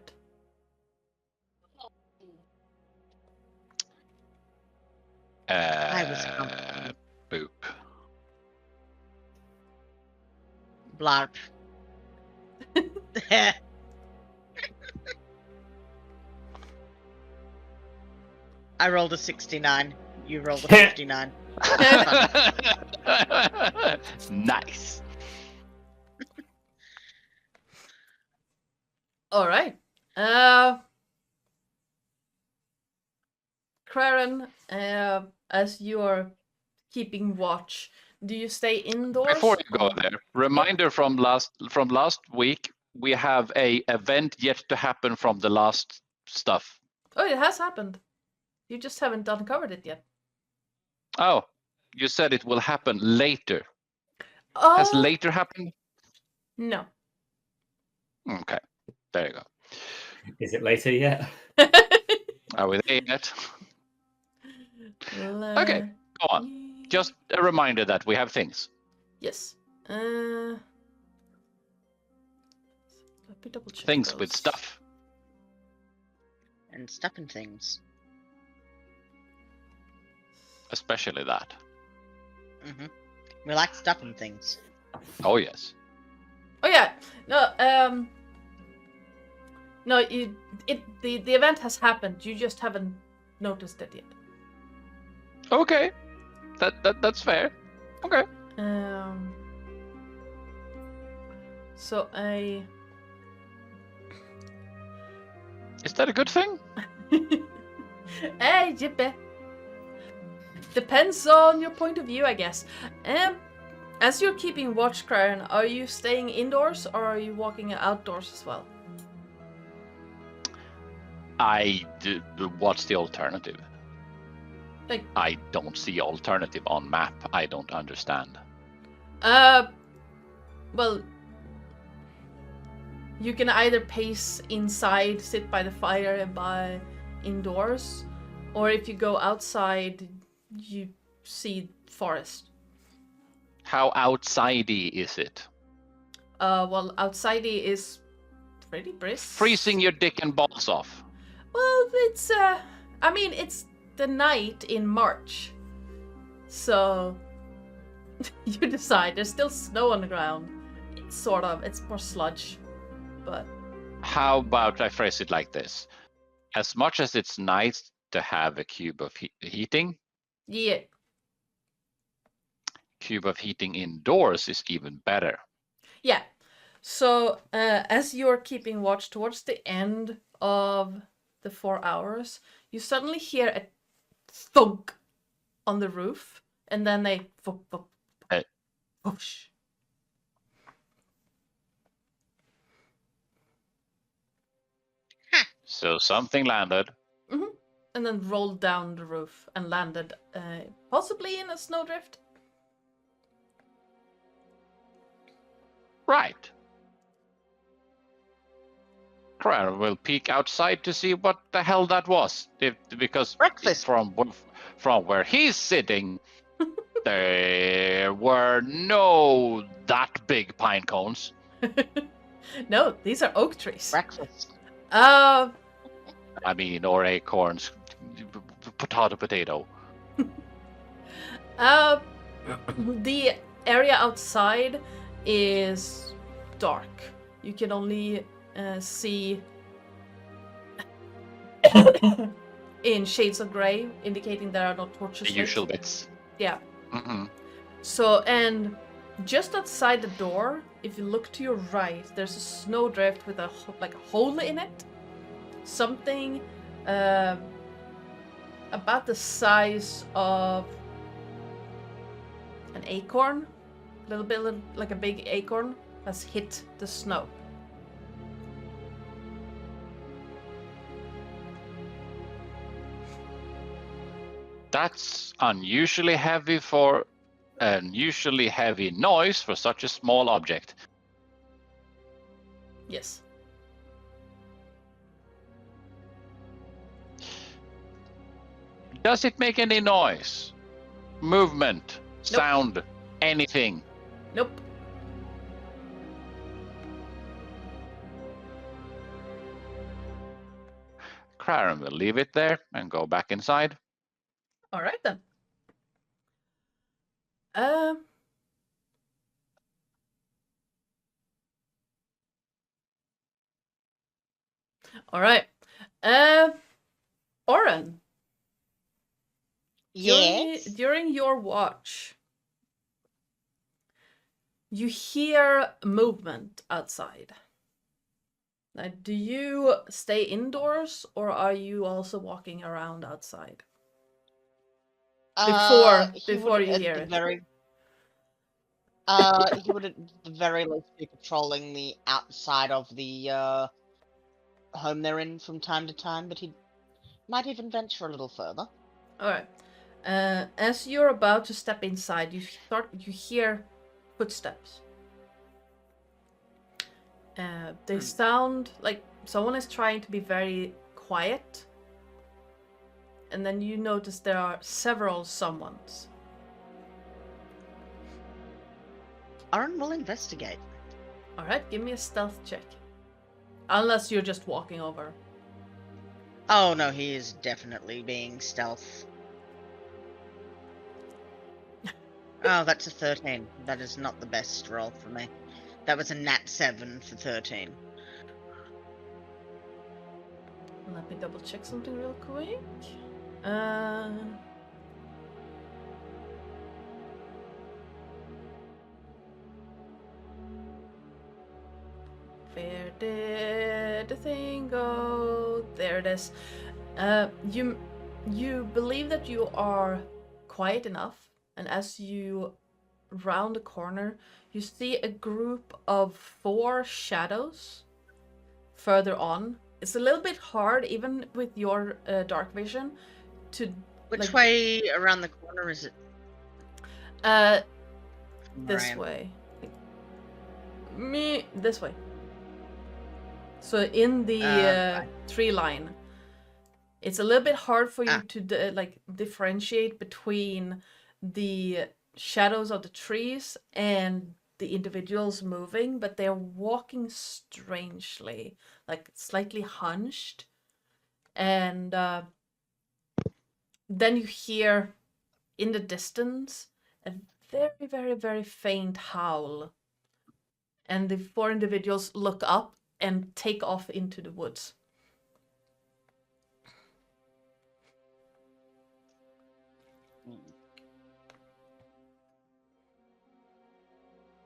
I was comfortable. Boop. Blarp. I rolled a 69. You rolled a 59. Nice. All right. Craren, as you are keeping watch, do you stay indoors? Before you go or- there, reminder from last week, we have a event yet to happen from the last stuff. Oh, it has happened. You just haven't uncovered it yet. Oh, you said it will happen later. Oh, Has later happened? no. Okay, there you go. Is it later yet? Are we there yet? Okay, go on. Just a reminder that we have things. Yes. Let me double check Things with those. stuff. And stuff and things. Especially that. Mm-hmm. We like stuff and things. Oh yes. Oh yeah. No. No. The event has happened. You just haven't noticed it yet. Okay. That's fair. Okay. So I. Is that a good thing? Hey, Jippy. Depends on your point of view, I guess. As you're keeping watch, Craren, are you staying indoors or are you walking outdoors as well? What's the alternative? Like- I don't see alternative on map. I don't understand. Well, you can either pace inside, sit by the fire, and by indoors, or if you go outside, you see forest. How outsidey is it? Well, outside is pretty brisk. Freezing your dick and balls off. Well, it's I mean, it's the night in March, so you decide. There's still snow on the ground. It's sort of. It's more sludge, but How about I phrase it like this? As much as it's nice to have a cube of heating, yeah. cube of heating indoors is even better. Yeah. So, as you're keeping watch towards the end of the 4 hours, you suddenly hear a thunk on the roof, and then a whoosh. So something landed. And then rolled down the roof and landed, possibly in a snowdrift. Right. Craren will peek outside to see what the hell that was. Because Breakfast. from where he's sitting, there were no that big pine cones. No, these are oak trees. Breakfast. I mean, or acorns, potato. The area outside is dark. You can only see in shades of gray, indicating there are no torches The lit. usual bits. Yeah. Mm-hmm. So, and just outside the door, if you look to your right, there's a snowdrift with a hole in it. Something about the size of an acorn, a little bit like a big acorn, has hit the snow. That's unusually heavy for unusually heavy noise for such a small object. Yes. Does it make any noise? Movement? Sound? Anything? Nope. Craren will leave it there and go back inside. All right then. All right. Oren. Yes. During your watch, you hear movement outside. Now, do you stay indoors or are you also walking around outside? Before you hear it. He would at the very least be patrolling the outside of the home they're in from time to time, but he might even venture a little further. All right. As you're about to step inside, you hear footsteps. They sound like someone is trying to be very quiet, and then you notice there are several someones. Aaron will investigate. All right, give me a stealth check. Unless you're just walking over. Oh no, he is definitely being stealth. Oh, that's a 13. That is not the best roll for me. That was a nat 7 for 13. Let me double check something real quick. Where did the thing go? There it is. You believe that you are quiet enough, and as you round the corner, you see a group of 4 shadows further on. It's a little bit hard, even with your dark vision, to... Which way around the corner is it? This way. This way. So in the tree line. It's a little bit hard for you to differentiate between the shadows of the trees and the individuals moving, but they're walking strangely, like slightly hunched. And then you hear in the distance a very, very, very faint howl. And the 4 individuals look up and take off into the woods.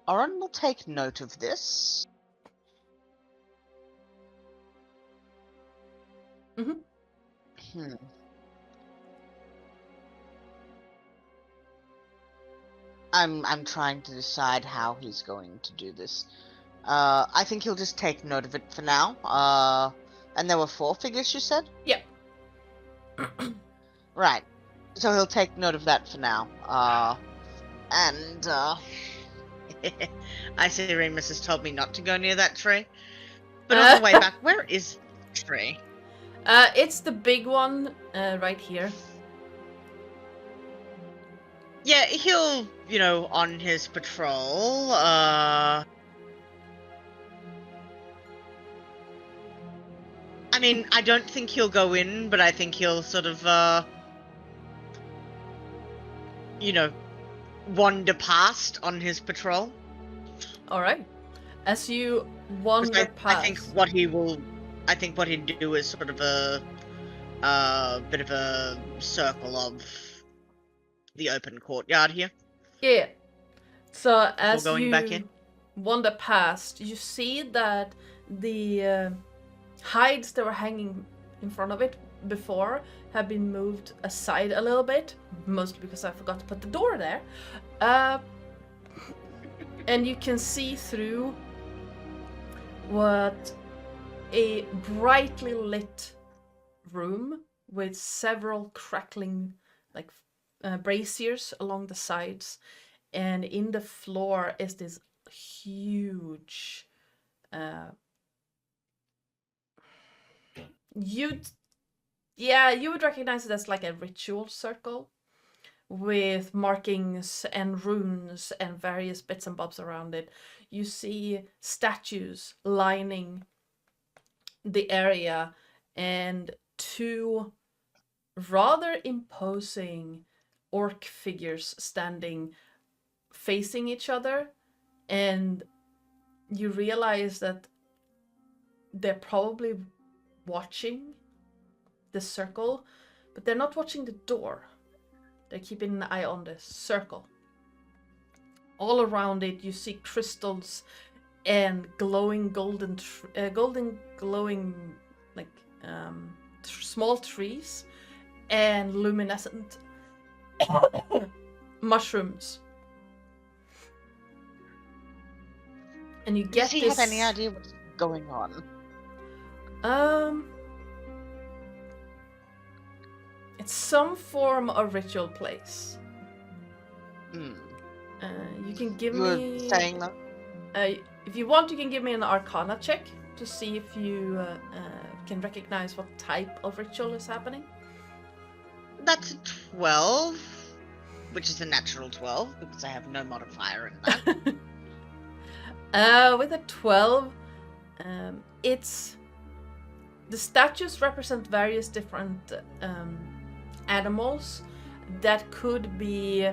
Oren will take note of this. Mm-hmm. I'm trying to decide how he's going to do this. I think he'll just take note of it for now. And there were 4 figures, you said? Yep. Right. So he'll take note of that for now. I see Remus has told me not to go near that tree. But on the way back, where is the tree? It's the big one right here. Yeah, he'll, on his patrol, I mean, I don't think he'll go in, but I think he'll sort of, wander past on his patrol. Alright. As you wander past... I think what he'd do is sort of a bit of a circle of the open courtyard here. Yeah. So as going you back in? wander past, you see that the hides that were hanging in front of it before have been moved aside a little bit, mostly because I forgot to put the door there. And you can see through what a brightly lit room with several crackling like braziers along the sides, and in the floor is this huge. You would recognize it as like a ritual circle with markings and runes and various bits and bobs around it. You see statues lining the area and 2 rather imposing orc figures standing facing each other, and you realize that they're probably watching the circle, but they're not watching the door. They're keeping an eye on the circle. All around it, you see crystals and glowing golden glowing like small trees and luminescent mushrooms. And you get Does he this. have any idea what's going on? It's some form of ritual place. You can give You were me. saying that? If you want, you can give me an Arcana check to see if you can recognize what type of ritual is happening. That's a 12, which is a natural 12 because I have no modifier in that. With a 12, it's the statues represent various different animals that could be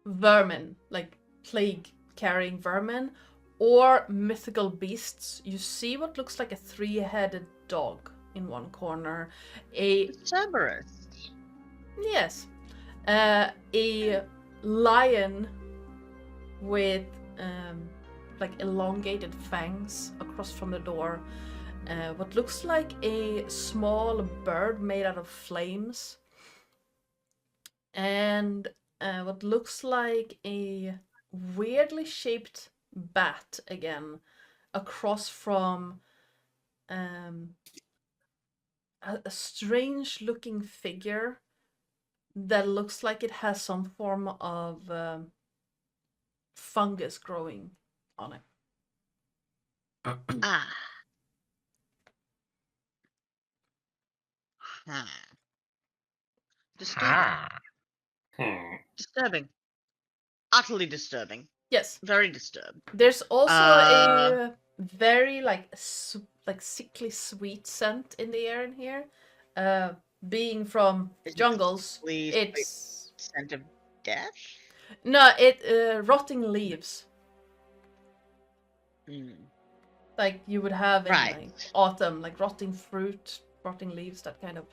vermin, like plague-carrying vermin, or mythical beasts. You see what looks like a 3-headed dog in one corner, a Cerberus. yes, a lion with like elongated fangs across from the door, what looks like a small bird made out of flames, and what looks like a weirdly shaped bat again across from a strange looking figure that looks like it has some form of fungus growing on it. Ah. Disturbing. Disturbing. Utterly disturbing. Yes. Very disturbed. There's also a very like sickly sweet scent in the air in here. Being from jungles, it's scent of death. No, rotting leaves. Like you would have in like autumn, like rotting fruit, rotting leaves, that kind of.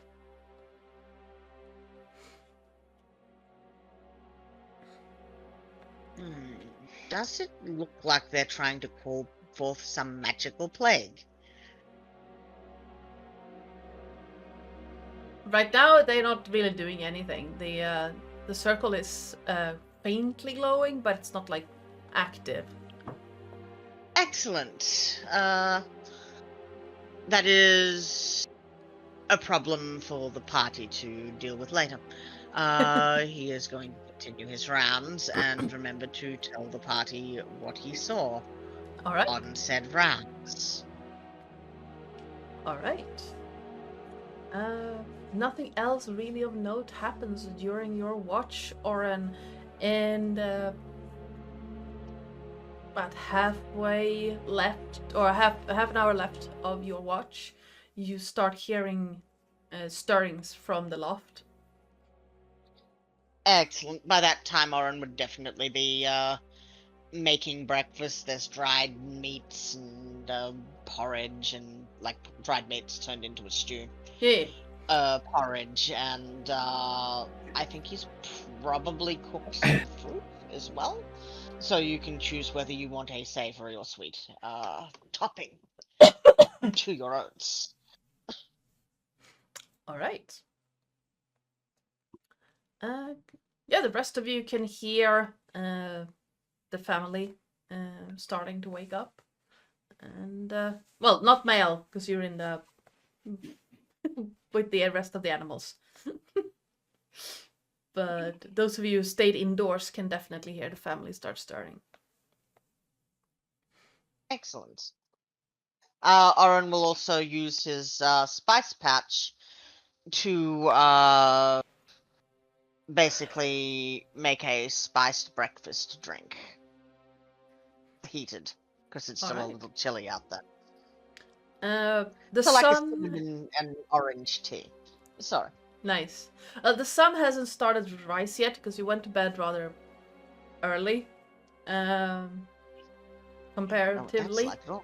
Does it look like they're trying to call forth some magical plague? Right now, they're not really doing anything. The circle is faintly glowing, but it's not like active. Excellent. That is a problem for the party to deal with later. He is going to continue his rounds and remember to tell the party what he saw on said rounds. All right. Nothing else really of note happens during your watch, Oren, and about halfway left, or half an hour left of your watch, you start hearing stirrings from the loft. Excellent. By that time, Oren would definitely be making breakfast. There's dried meats and porridge, and like dried meats turned into a stew. Yeah. Porridge, and I think he's probably cooked some fruit as well. So you can choose whether you want a savory or sweet topping to your oats. All right. Yeah, the rest of you can hear the family starting to wake up, and well, not Male, because you're in the with the rest of the animals. But those of you who stayed indoors can definitely hear the family start stirring. Excellent. Oren will also use his spice patch to basically make a spiced breakfast drink. Heated, because it's still a little chilly out there. The So like a sun... cinnamon and orange tea. Sorry. Nice. The sun hasn't started to rise yet, because you went to bed rather early. Comparatively. Like it all.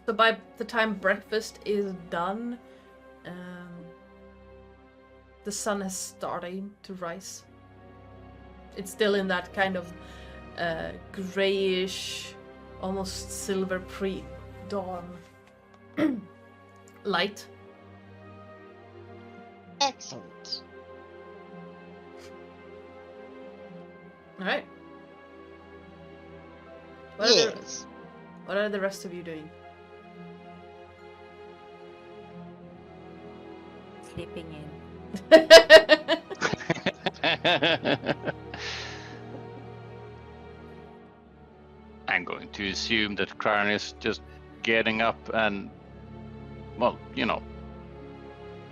So by the time breakfast is done, the sun is starting to rise. It's still in that kind of grayish, almost silver pre-dawn light. Excellent. Alright. Yes. What are the rest of you doing? Sleeping in. I'm going to assume that Carnis just getting up and, well, you know,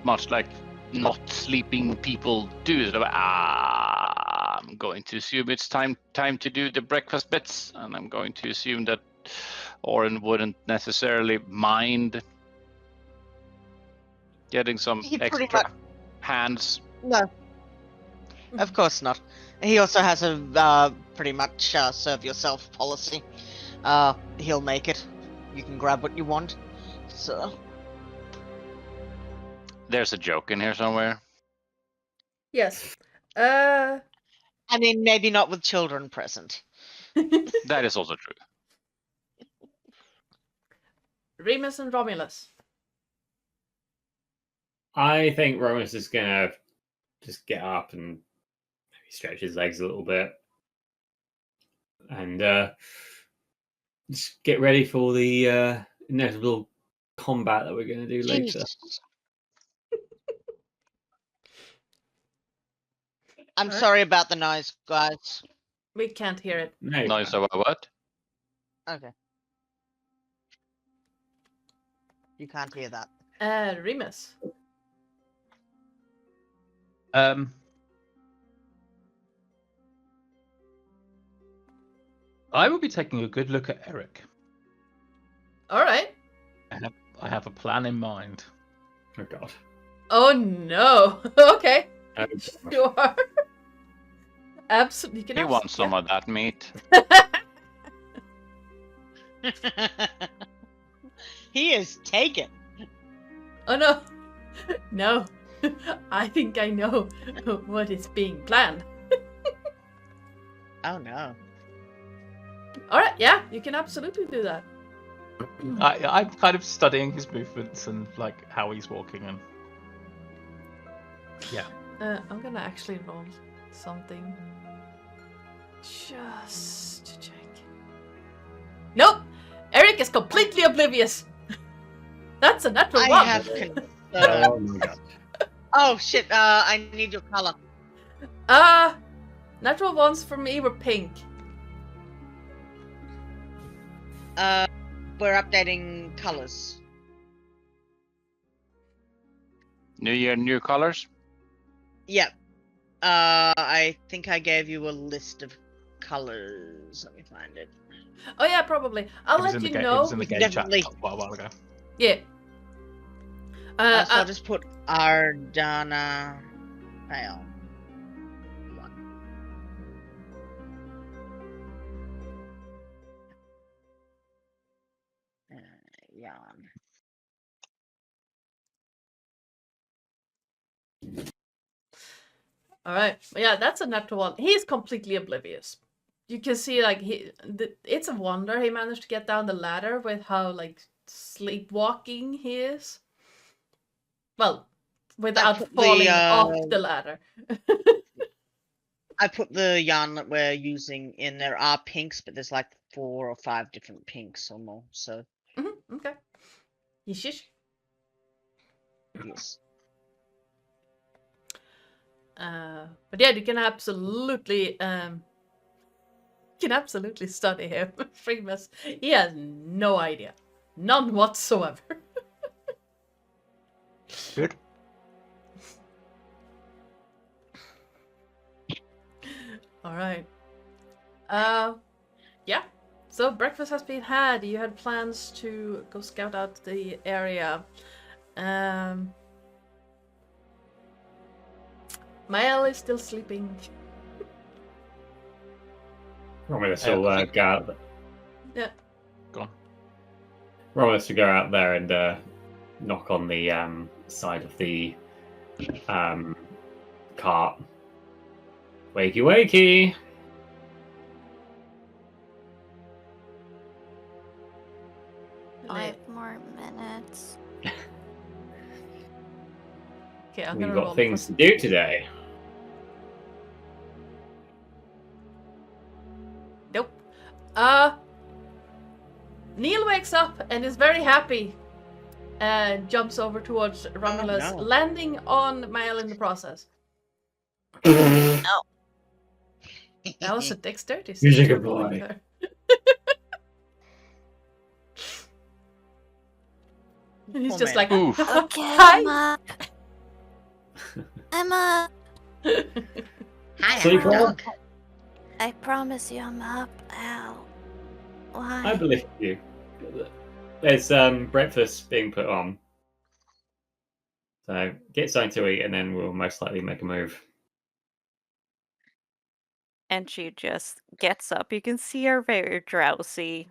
much like not sleeping people do. So, I'm going to assume it's time to do the breakfast bits, and I'm going to assume that Oren wouldn't necessarily mind getting some extra hands. No. Of course not. He also has a pretty much serve yourself policy. He'll make it. You can grab what you want. So. There's a joke in here somewhere. Yes. I mean, maybe not with children present. That is also true. Remus and Romulus. I think Romulus is gonna just get up and maybe stretch his legs a little bit, and just get ready for the inevitable combat that we're going to do later. I'm sorry about the noise, guys. We can't hear it. No, Noise about what? Okay. You can't hear that. Remus. I will be taking a good look at Eric. All right. I have a plan in mind. Oh god. Oh no. Okay. Oh, Sure. Absolutely. You can He have wants some of that meat. He is taken. Oh no. No. I think I know what is being planned. Oh no. All right. Yeah, you can absolutely do that. I'm kind of studying his movements and like how he's walking and yeah. I'm gonna actually roll something just to check. Nope. Eric is completely oblivious. That's a natural I one. have concern. oh my god. Oh shit, I need your color. Natural ones for me were pink. We're updating colors. New year, new colors. Yep. I think I gave you a list of colors. Let me find it. Oh yeah, probably. I'll let you know. It was in the game chat Definitely. a while ago. Yeah. So I'll just put Ardana Pale. Yarn. All right. Yeah, that's a natural one. He's completely oblivious. You can see, like, it's a wonder he managed to get down the ladder with how, like, sleepwalking he is. Well, without falling off the ladder. I put the yarn that we're using in. There are pinks, but there's like 4 or 5 different pinks or more. So Okay. Yeshish. Yes. But yeah, you can absolutely study him. Freemus, he has no idea, none whatsoever. Good. All right. Yeah. So breakfast has been had. You had plans to go scout out the area. Mael is still sleeping. Romulus will go out. Yeah. Go on. Romulus will go out there and knock on the side of the cart. Wakey, wakey! 5 more minutes. Okay, I'm We've gonna roll got things for- to do today. Nope. Neil wakes up and is very happy and jumps over towards Romulus, no. landing on Mael in the process. Oh. That was a dexterity He's save a you're good rolling boy. there. And he's Poor just man. like, Oof. Okay, Hi. I'm up. I'm up. Hi, Sleep I'm well? Doug. I promise you I'm up. Ow. Why? I believe you. There's breakfast being put on. So get something to eat and then we'll most likely make a move. And she just gets up. You can see her very drowsy.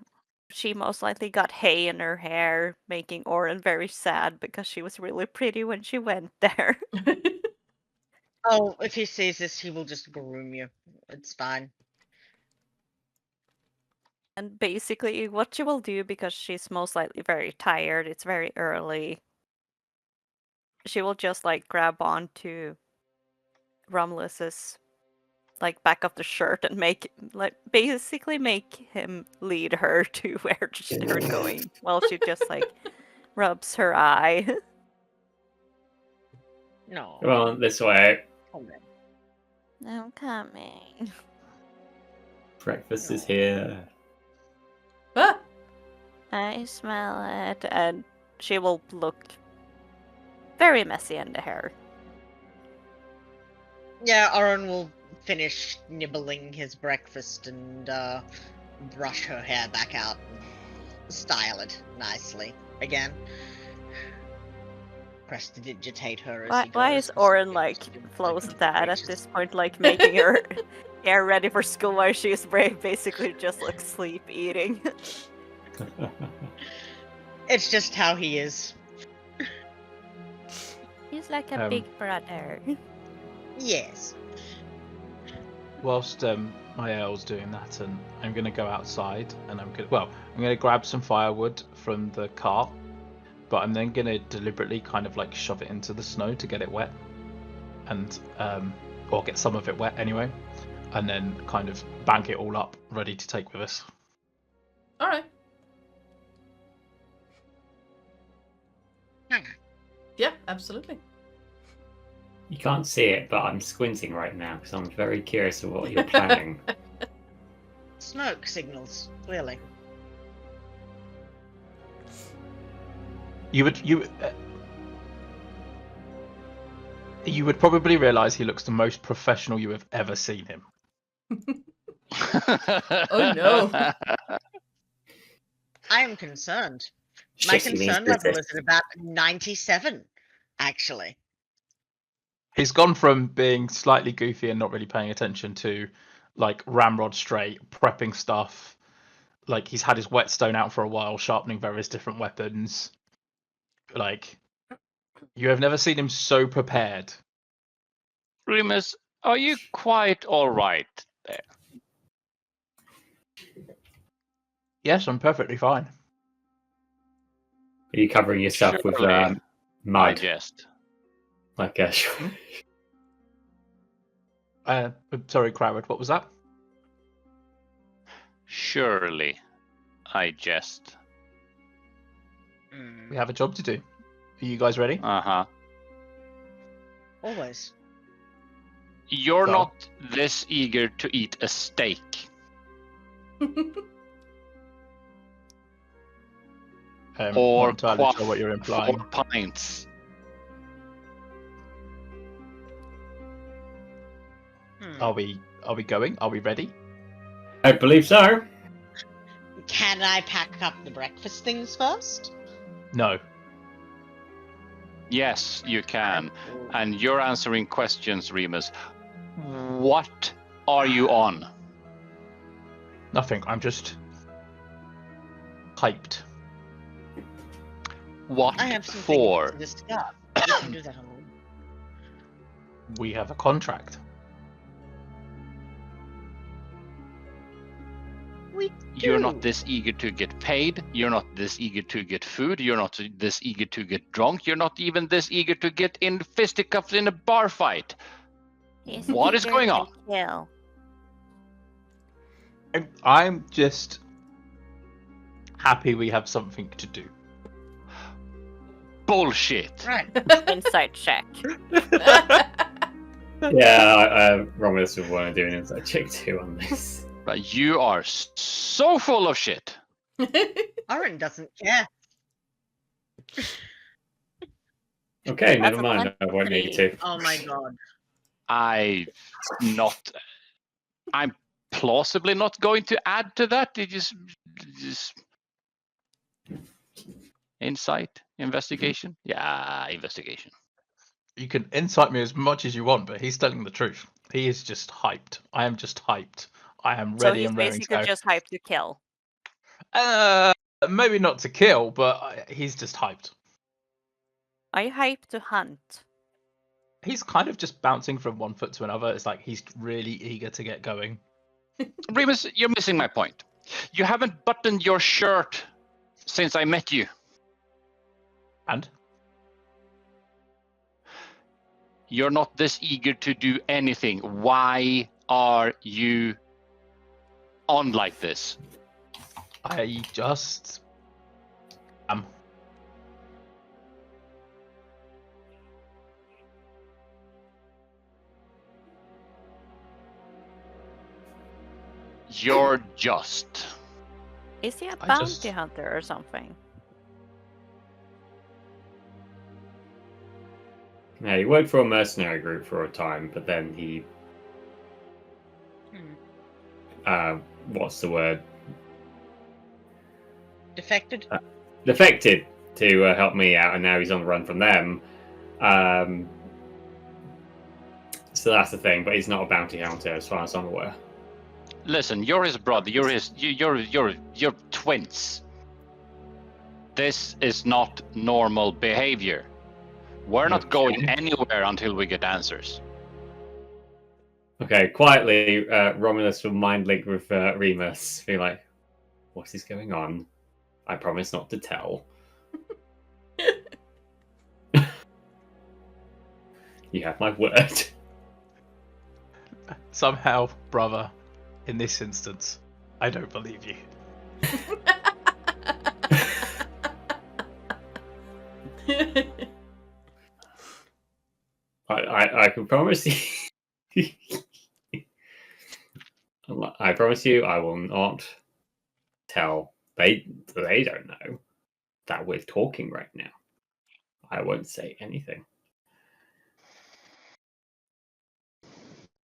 She most likely got hay in her hair, making Oren very sad because she was really pretty when she went there. Oh, if he sees this, he will just groom you. It's fine. And basically, what she will do, because she's most likely very tired, it's very early, she will just like grab onto Romulus's like back of the shirt and basically make him lead her to where they're going while she just like rubs her eye. No. Come on, this way. Oh, man. I'm coming. Breakfast is No. here. Ah! I smell it. And she will look very messy in the hair. Yeah, Oren will finish nibbling his breakfast and brush her hair back out and style it nicely again. Prestidigitate her as he Why goes, is 'cause Oren he like goes to do, flows dad at reaches- this point, like making her hair ready for school while she's basically just like sleep eating? It's just how he is. He's like a big brother. Yes. Whilst Mael's doing that, and I'm gonna go outside, and I'm gonna grab some firewood from the cart, but I'm then gonna deliberately kind of like shove it into the snow to get it wet, and or get some of it wet anyway, and then kind of bank it all up, ready to take with us. All right. Yeah, absolutely. You can't see it, but I'm squinting right now because I'm very curious of what you're planning. Smoke signals, clearly. You would probably realize he looks the most professional you have ever seen him. Oh no. I am concerned. My Shit, he means concern level business. is at about 97, actually. He's gone from being slightly goofy and not really paying attention to like ramrod straight, prepping stuff. Like he's had his whetstone out for a while, sharpening various different weapons. Like you have never seen him so prepared. Remus, are you quite all right there? Yes, I'm perfectly fine. Are you covering yourself with Surely, I mud? jest. Like a Sorry, Croward, what was that? Surely, I jest. We have a job to do. Are you guys ready? Uh-huh. Always. You're So? not this eager to eat a steak. Or not entirely sure what you're implying. 4 pints. Are we going? Are we ready? I believe so. Can I pack up the breakfast things first? No. Yes, you can. And you're answering questions, Remus. What are you on? Nothing. I'm just hyped. What I have some for? things to discuss. We can do that alone. We have a contract. We You're not do. this eager to get paid. You're not this eager to get food. You're not this eager to get drunk. You're not even this eager to get in fisticuffs in a bar fight. He's What is eager going to on? kill. I'm just happy we have something to do. Bullshit. Right. Insight check. Yeah, Romulus would want to do an inside check too on this. But you are so full of shit. Oren doesn't care. Okay, That's never a mind. I won't need to. Oh my god. I'm plausibly not going to add to that. It just insight, investigation. Yeah, investigation. You can incite me as much as you want, but he's telling the truth. He is just hyped. I am just hyped. I am So ready he's and raring to basically go. just hyped to kill. Maybe not to kill, but he's just hyped. Are you hyped to hunt? He's kind of just bouncing from one foot to another. It's like he's really eager to get going. Remus, you're missing my point. You haven't buttoned your shirt since I met you. And You're not this eager to do anything. Why are you on like this? I just am. You're just. Is he a I bounty just- hunter or something? Yeah, he worked for a mercenary group for a time, but then he, what's the word? Defected? Defected to help me out, and now he's on the run from them. So that's the thing, but he's not a bounty hunter as far as I'm aware. Listen, you're his brother. You're twins. This is not normal behavior. We're not going anywhere until we get answers. Okay, quietly, Romulus will mind link with Remus, be like, what is going on? I promise not to tell. You have my word. Somehow, brother, in this instance, I don't believe you. I can promise you. I promise you, I will not tell. They don't know that we're talking right now. I won't say anything.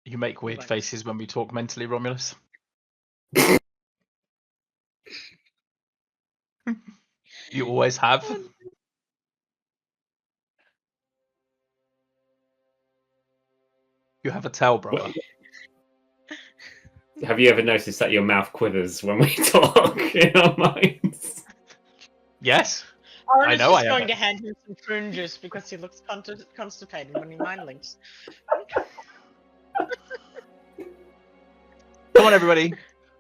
You make weird faces when we talk mentally, Romulus. You always have. You have a tail, brother. Have you ever noticed that your mouth quivers when we talk in our minds? Yes. Oren I is know just I going am. to hand him some prune juice because he looks constipated when he mind links. Come on, everybody.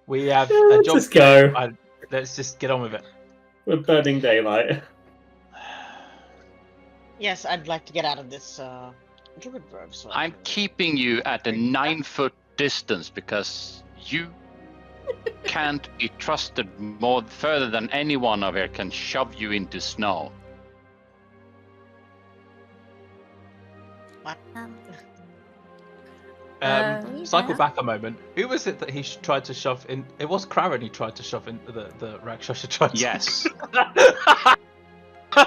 We have a job. Let's go. Let's just get on with it. We're burning daylight. Yes, I'd like to get out of this druid robe. So I'm keeping you at a 9-foot distance because you can't be trusted more further than anyone of here can shove you into snow. Cycle yeah. back a moment. Who was it that he tried to shove in? It was Craren he tried to shove in the Rakshasha tried to. Yes. I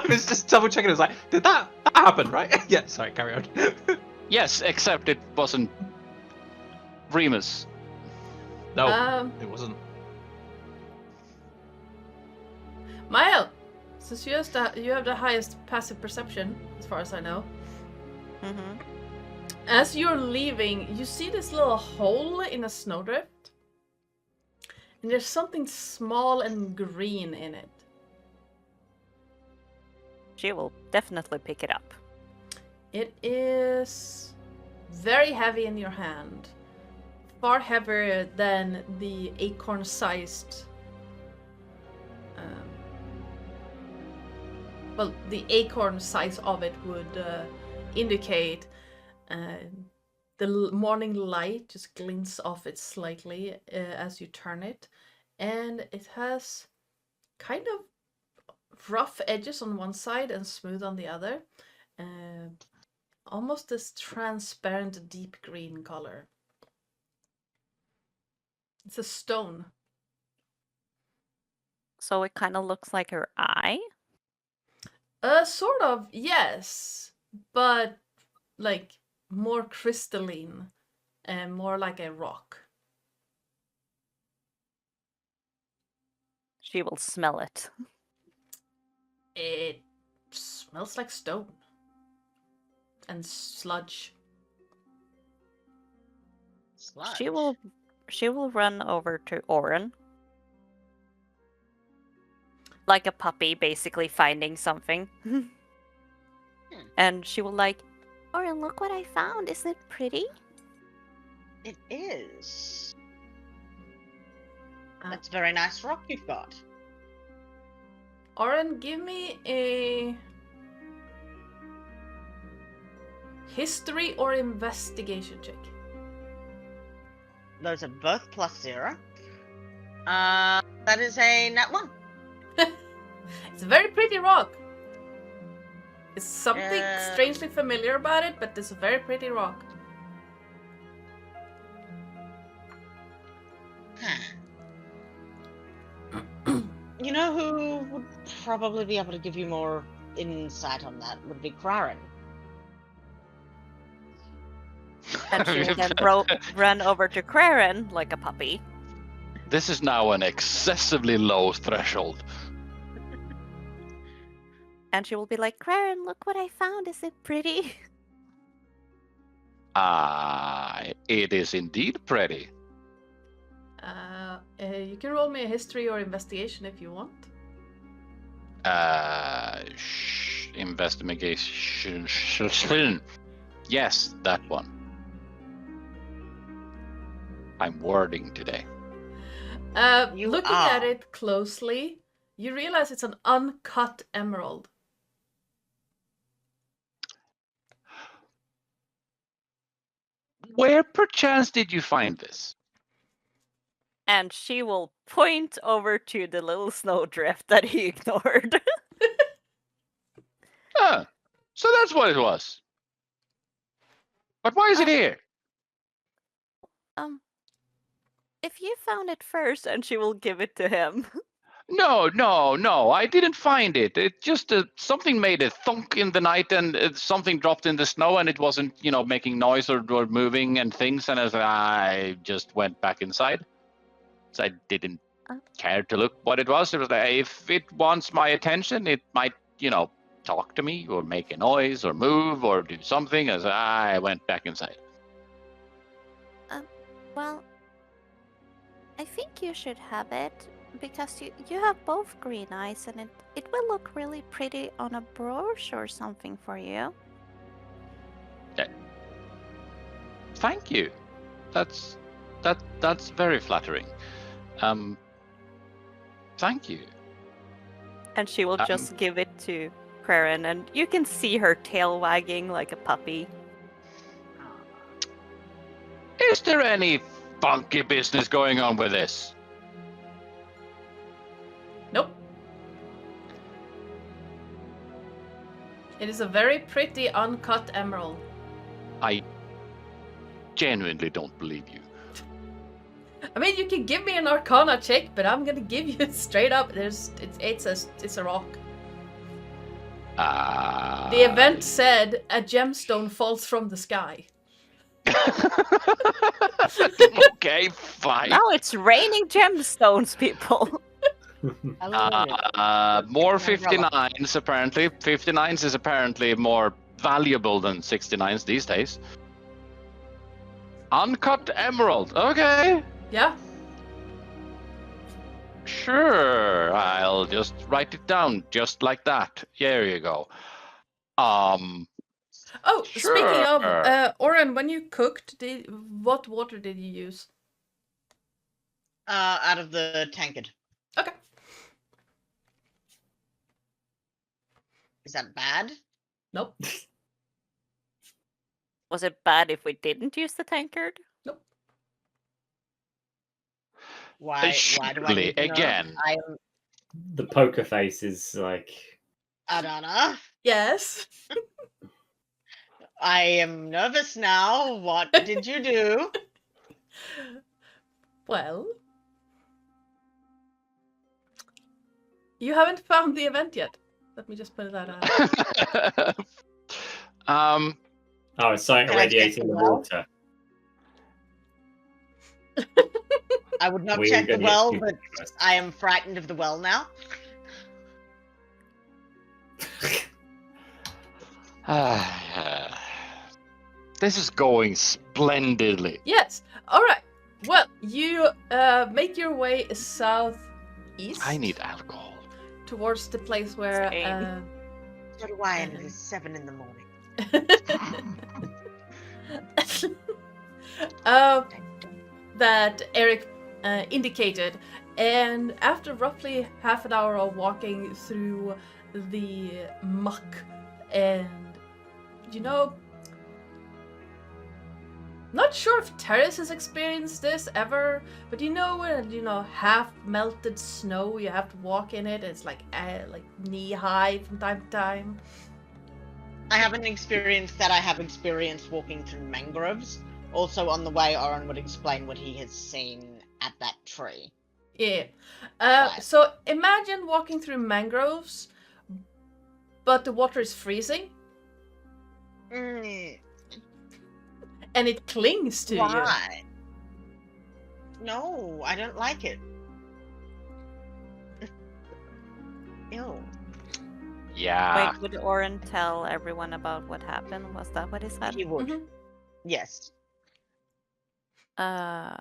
was just double checking. I was like, did that happen, right? Yeah, sorry, carry on. Yes, except it wasn't Remus. No, it wasn't. Mile, since you have the highest passive perception, as far as I know. Mm-hmm. As you're leaving, you see this little hole in a snowdrift. And there's something small and green in it. She will definitely pick it up. It is very heavy in your hand. Far heavier than the acorn-sized... well, the acorn size of it would indicate. The morning light just glints off it slightly as you turn it. And it has kind of rough edges on one side and smooth on the other. Almost this transparent deep green color. It's a stone. So it kind of looks like her eye. Sort of, yes. But like more crystalline and more like a rock. She will smell it. It smells like stone and sludge. Sludge. She will run over to Oren. Like a puppy basically finding something. And she will like, Oren, look what I found. Isn't it pretty? It is. Uh, That's a very nice rock you've got. Oren, give me a history or investigation check. Those are both +0. That is a net 1. It's a very pretty rock. It's something strangely familiar about it, but it's a very pretty rock. You know who would probably be able to give you more insight on that would be Craren. And she will then run over to Craren like a puppy. This is now an excessively low threshold. And she will be like, Craren, look what I found. Is it pretty? It is indeed pretty. You can roll me a history or investigation if you want. Investigation. Yes, that one. I'm wording today. Looking at it closely, you realize it's an uncut emerald. Where perchance did you find this? And she will point over to the little snowdrift that he ignored. So that's what it was. But why is it here? If you found it first, and she will give it to him. No, I didn't find it. It just something made a thunk in the night, and something dropped in the snow, and it wasn't, making noise or moving and things. And I just went back inside. So I didn't care to look what it was. It was like, if it wants my attention, it might, talk to me or make a noise or move or do something. As I went back inside. Well, I think you should have it. Because you have both green eyes, and it will look really pretty on a brooch or something for you. Thank you. That's very flattering. Thank you. And she will just give it to Craren, and you can see her tail wagging like a puppy. Is there any funky business going on with this? Nope. It is a very pretty uncut emerald. genuinely don't believe you. I mean, you can give me an Arcana check, but I'm gonna give you it straight up. It's a rock. The event said a gemstone falls from the sky. Okay, fine. Now it's raining gemstones, people. More 59s apparently. 59s is apparently more valuable than 69s these days. Uncut emerald. Okay. Yeah. Sure. I'll just write it down just like that. There you go. Oh, speaking of, Sure. Oren, when you cooked, what water did you use? Out of the tankard. Okay. Is that bad? Nope. Was it bad if we didn't use the tankard? Nope. Why do I Surely, need to know? again. I am The poker face is like. Adana. Yes. I am nervous now. What did you do? Well, you haven't found the event yet. Let me just put that out. Oh, it's something Can I check irradiating the the well? water. I would not We're check the gonna well, get but first. I am frightened of the well now. This is going splendidly. Yes. All right. Well, you make your way southeast. I need alcohol. Towards the place where. Same. So do I, and it is 7 in the morning. That Eric indicated, and after roughly half an hour of walking through the muck, and not sure if Terris has experienced this ever, but when half melted snow, you have to walk in it. It's like knee high from time to time. I haven't experienced that. I have experienced walking through mangroves. Also, on the way, Oren would explain what he has seen at that tree. Yeah. Right. So imagine walking through mangroves, but the water is freezing Mm, and it clings to you. why? No, I don't like it. Ew. Yeah. Wait, would Oren tell everyone about what happened? Was that what he said? He would. Mhm. Yes. So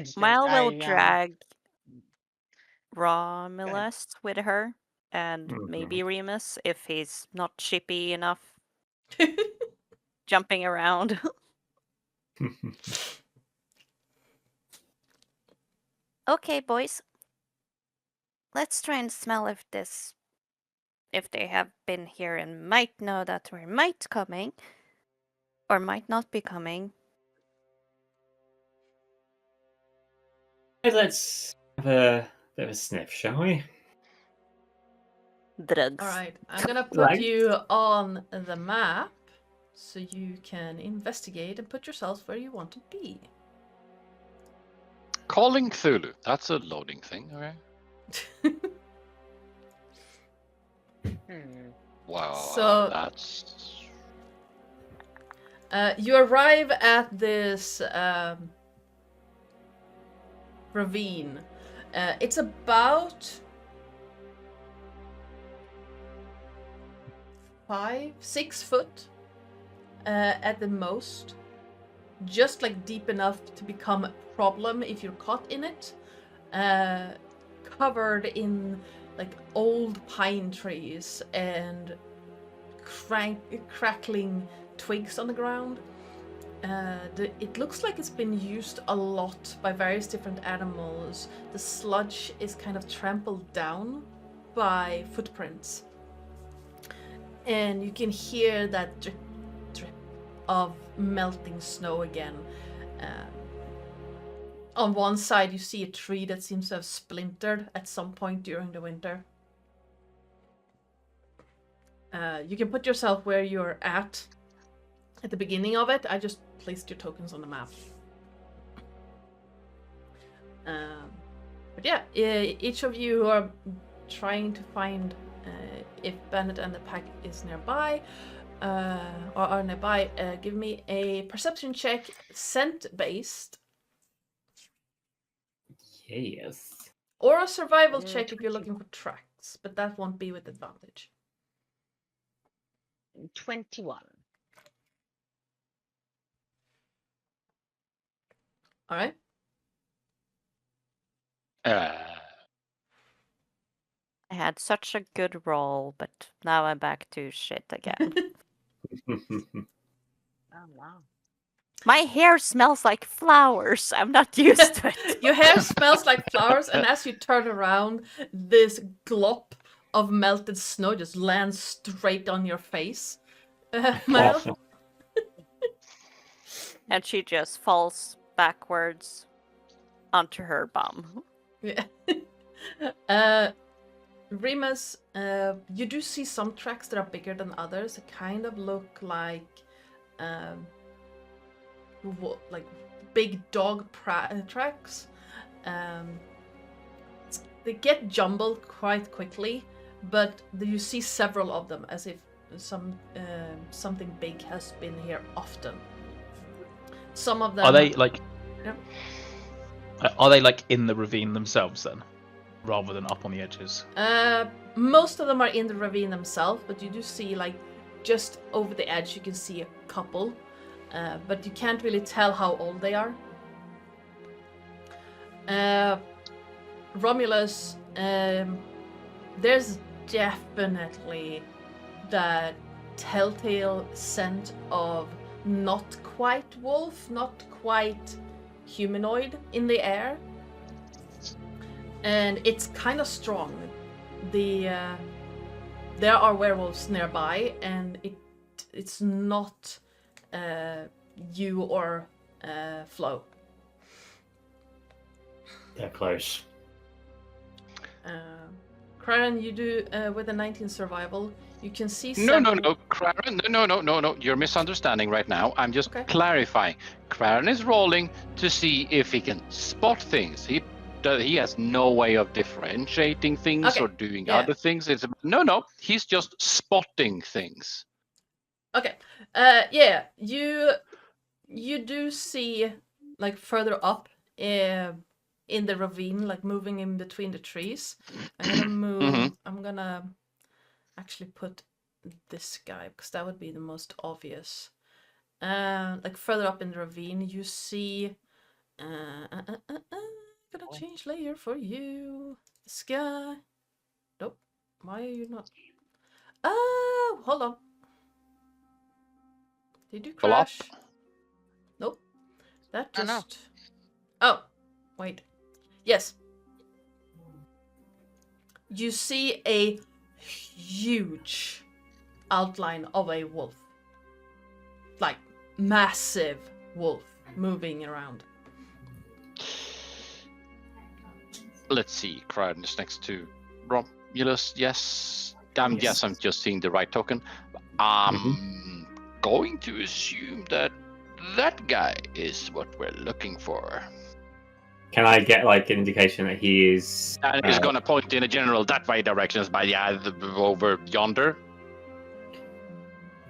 just Mal will I, drag Romulus with her, and Mhm. maybe Remus if he's not chippy enough, jumping around. Okay, boys. Let's try and smell if they have been here and might know that we might coming, or might not be coming. Let's have a bit of a sniff, shall we? Drugs. All right, I'm gonna put Right. you on the map so you can investigate and put yourselves where you want to be. Calling Cthulhu. That's a loading thing, okay? Wow, So- that's... You arrive at this ravine. It's about 5-6 foot at the most. Just like deep enough to become a problem if you're caught in it. Covered in like old pine trees and crackling twigs on the ground. It looks like it's been used a lot by various different animals. The sludge is kind of trampled down by footprints. And you can hear that drip, drip of melting snow again. On one side you see a tree that seems to have splintered at some point during the winter. You can put yourself where you're at. at the beginning of it, I just placed your tokens on the map. But yeah, each of you who are trying to find if Bennett and the pack is nearby, or are nearby, give me a perception check, scent-based. Yes. Or a survival check if you're looking for tracks, but that won't be with advantage. 21. Alright. I had such a good roll, but now I'm back to shit again. Oh, wow. My hair smells like flowers. I'm not used to it. Your hair smells like flowers, and as you turn around, this glop of melted snow just lands straight on your face. Mel? And she just falls backwards onto her bum. Yeah. Remus, you do see some tracks that are bigger than others. They kind of look like big dog tracks. They get jumbled quite quickly, but you see several of them as if something big has been here often. Some of them Are they like? Yeah. Are they like in the ravine themselves then, rather than up on the edges? Most of them are in the ravine themselves, but you do see like just over the edge you can see a couple, but you can't really tell how old they are. Romulus, there's definitely that telltale scent of not quite wolf, not quite humanoid in the air, and it's kind of strong. There are werewolves nearby, and it's not you or Flo. They're close. Craren, you do with a 19 survival. You can see. No, Craren, no. You're misunderstanding right now. I'm just clarifying. Craren is rolling to see if he can spot things. He has no way of differentiating things or doing other things. No. He's just spotting things. Okay. Yeah. You do see like further up in the ravine, like moving in between the trees. I'm gonna move. I'm gonna actually put this guy because that would be the most obvious. Like further up in the ravine, you see. Gonna change layer for you. This guy. Nope. Why are you not? Oh, hold on. Did you crash? Nope. That just. Oh, wait. Yes. You see a huge outline of a wolf. Like, massive wolf moving around. Let's see. Crowd is next to Romulus. Yes. Yes, I'm just seeing the right token. Going to assume that guy is what we're looking for. Can I get like an indication that he is? And he's gonna point in a general that way directions, but over yonder.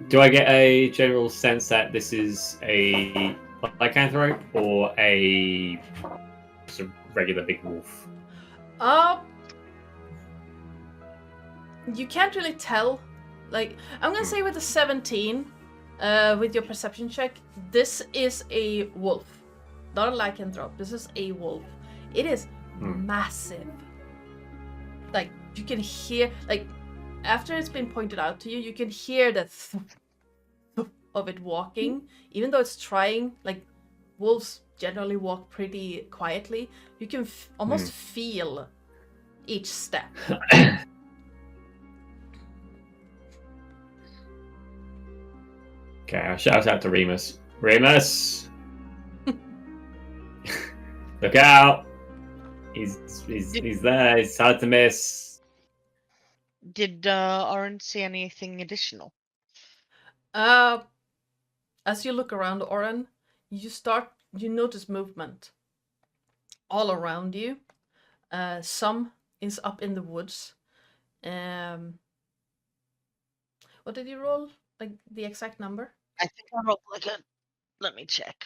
Do I get a general sense that this is a lycanthrope or a sort of regular big wolf? You can't really tell. Like, I'm gonna say with a 17, with your perception check, this is a wolf. Not a lycanthrope. This is a wolf. It is massive. Like, you can hear, like, after it's been pointed out to you, you can hear the of it walking. Even though it's trying, like, wolves generally walk pretty quietly. You can almost feel each step. Okay, I'll shout out to Remus. Remus! Look out! He's there. It's hard to miss. Did Oren see anything additional? A as you look around, Oren, you notice movement all around you. Some is up in the woods. What did you roll? Like the exact number? I think I rolled like a. Let me check.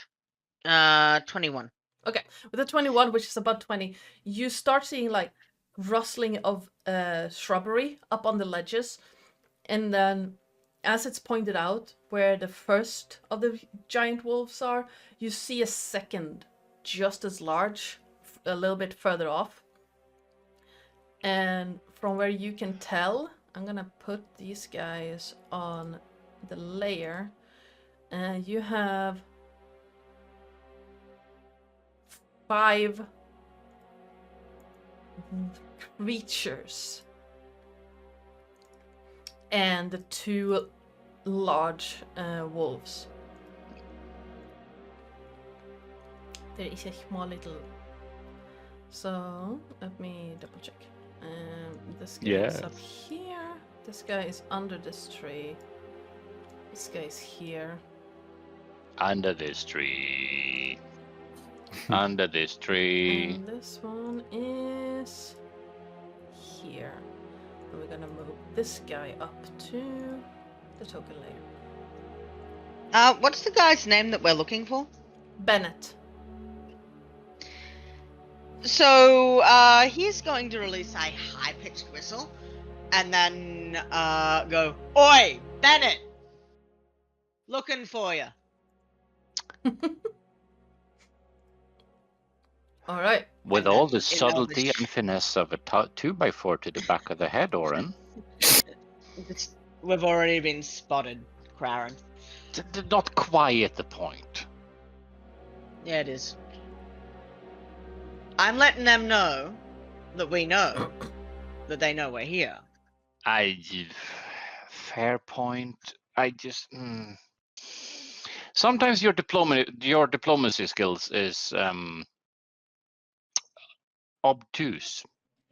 21. Okay, with a 21, which is about 20, you start seeing like rustling of shrubbery up on the ledges, and then as it's pointed out where the first of the giant wolves are, you see a second just as large a little bit further off. And from where you can tell, I'm gonna put these guys on the layer, and you have 5 creatures and the 2 large wolves. There is a small little. So let me double check. This guy is up here. This guy is under this tree. This guy is here. Under this tree. Under this tree. And this one is here. And we're gonna move this guy up to the token layer. What's the guy's name that we're looking for? Bennett. So, he's going to release a high-pitched whistle, and then, go, "Oi, Bennett! Looking for you." All right. With And all then the in all subtlety this- and finesse of a 2x4 to the back of the head, Oren. We've already been spotted, Craren. Not quite the point. Yeah, it is. I'm letting them know that we know that they know we're here. Fair point. I just. Sometimes your diplomacy skills is obtuse.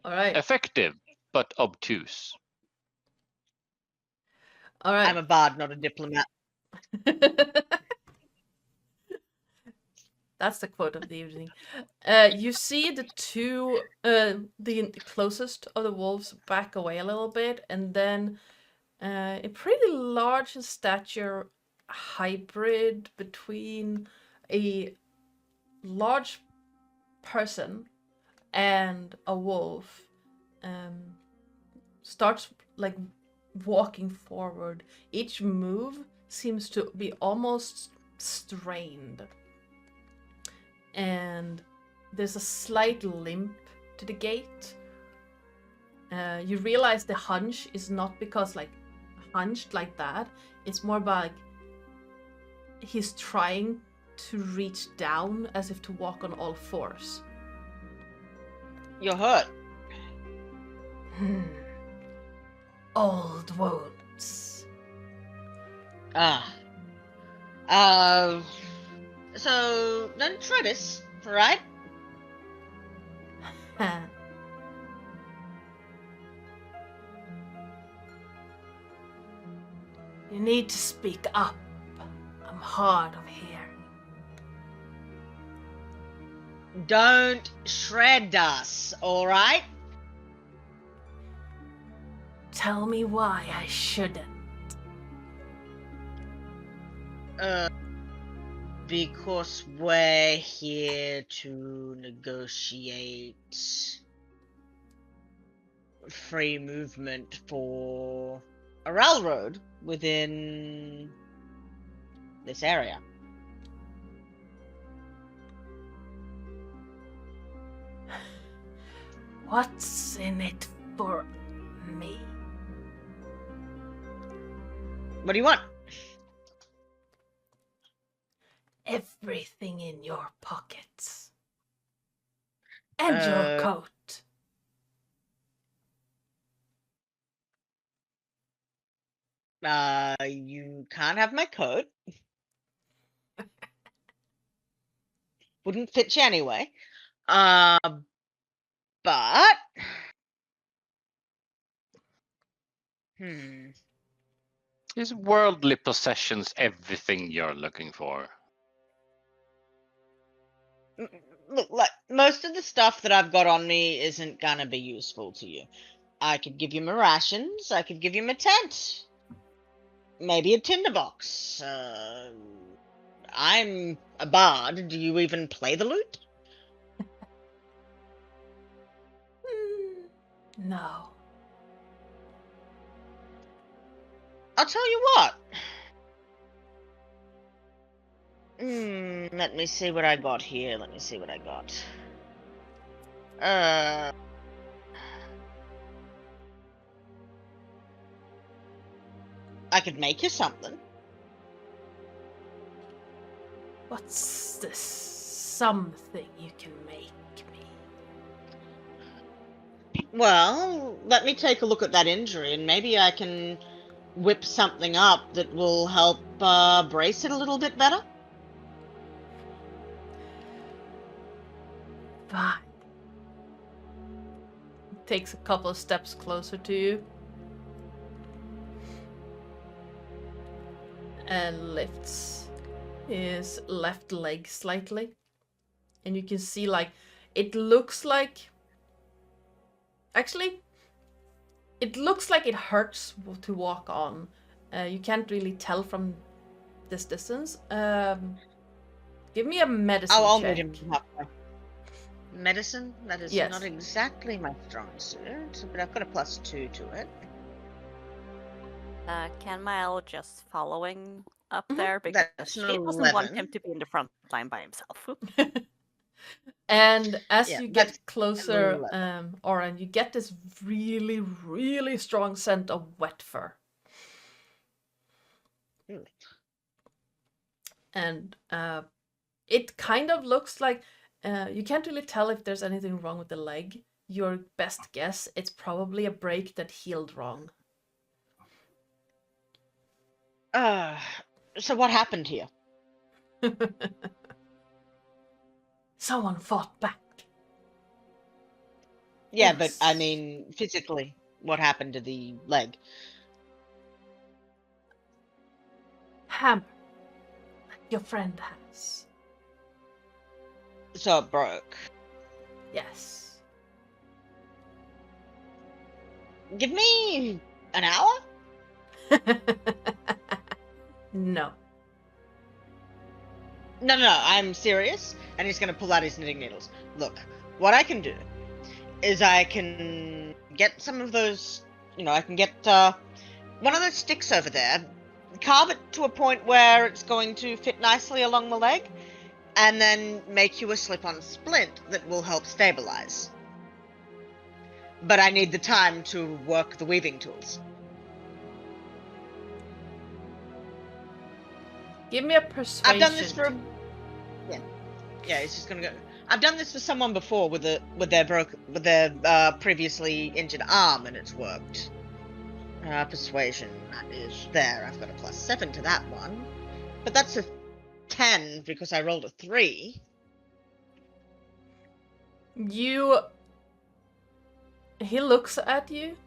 All right. Effective, but obtuse. All right. I'm a bard, not a diplomat. That's the quote of the evening. You see the 2, the closest of the wolves back away a little bit, and then a pretty large in stature hybrid between a large person and a wolf starts like walking forward. Each move seems to be almost strained. And there's a slight limp to the gait. You realize the hunch is not because like hunched like that. It's more about like he's trying to reach down as if to walk on all fours. You're hurt. Old wounds. So then try this, right? You need to speak up. I'm hard of hearing. Don't shred us, alright? Tell me why I shouldn't. Because we're here to negotiate free movement for a railroad within this area. What's in it for me? What do you want? Everything in your pockets. And your coat. You can't have my coat. Wouldn't fit you anyway. But Is worldly possessions everything you're looking for? Look, like most of the stuff that I've got on me isn't gonna be useful to you. I could give you my rations. I could give you my tent. Maybe a tinderbox. I'm a bard. Do you even play the lute? No. I'll tell you what. Let me see what I got here. Let me see what I got. I could make you something. What's this something you can make me? Well, let me take a look at that injury, and maybe I can whip something up that will help brace it a little bit better. Fine. Takes a couple of steps closer to you. And lifts his left leg slightly. And you can see, like, it looks like... Actually, it looks like it hurts to walk on. You can't really tell from this distance. Give me a medicine I'll check. meet him halfway. Medicine? That is Yes. not exactly my strong suit, but I've got a +2 to it. Can Mile just following up Mhm. there because That's she an doesn't want 11. him to be in the front line by himself. And as Yeah, you that's get closer, 11. Oren, you get this really, really strong scent of wet fur. Hmm. And it kind of looks like you can't really tell if there's anything wrong with the leg. Your best guess, it's probably a break that healed wrong. So what happened here? Someone fought back. Yeah, but I Yes. mean, physically, what happened to the leg? Hammer. Your friend has. So it broke. Yes. Give me an hour? No. No, I'm serious. And he's gonna pull out his knitting needles. Look, what I can do is I can get some of those, I can get one of those sticks over there, carve it to a point where it's going to fit nicely along the leg, and then make you a slip-on splint that will help stabilize. But I need the time to work the weaving tools. Give me a persuasion. I've done this for... Yeah, he's just gonna go... I've done this for someone before with their previously injured arm, and it's worked. Persuasion, that is there. I've got a +7 to that one. But that's a 10 because I rolled a 3. He looks at you,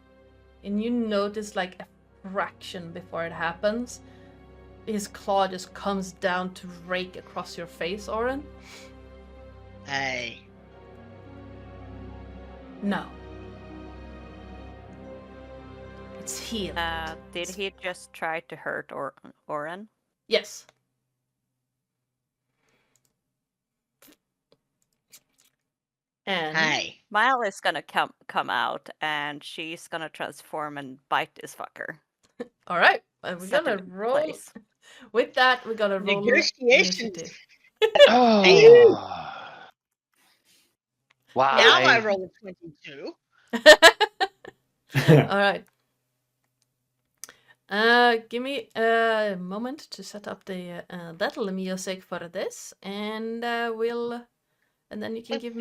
and you notice like a fraction before it happens, his claw just comes down to rake across your face, Oren. Hey. No. It's healed. Did he just try to hurt Oren? Yes. And Hey. Mile is gonna come out, and she's gonna transform and bite this fucker. all right, we're Set gonna him in roll. place. With that, we're gonna roll Negotiations. initiative. Oh. Wow. Now I roll a 22. All right. Give me a moment to set up the battle music for this, and then you can give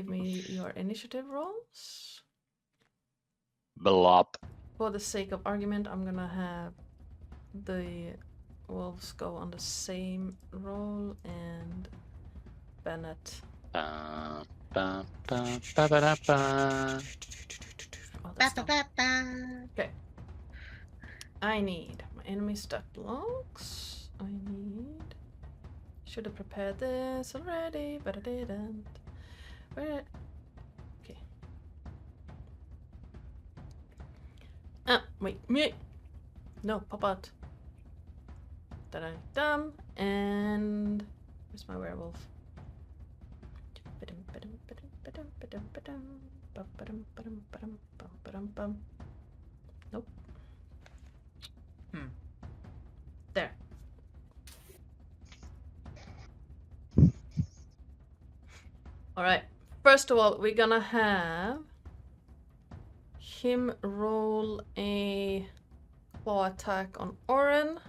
me your initiative rolls. Blop. For the sake of argument, I'm gonna have the wolves go on the same roll, and Bennett. Ba, ba, ba, ba, ba, ba, ba. Oh, that's not- Okay. I need my enemy stat blocks. I need. Should have prepared this already, but I didn't. Where? Okay. Wait, me. No, pop out. That I'm done. And where's my werewolf? Nope. There. Alright. First of all, we're gonna have him roll a claw attack on Oren.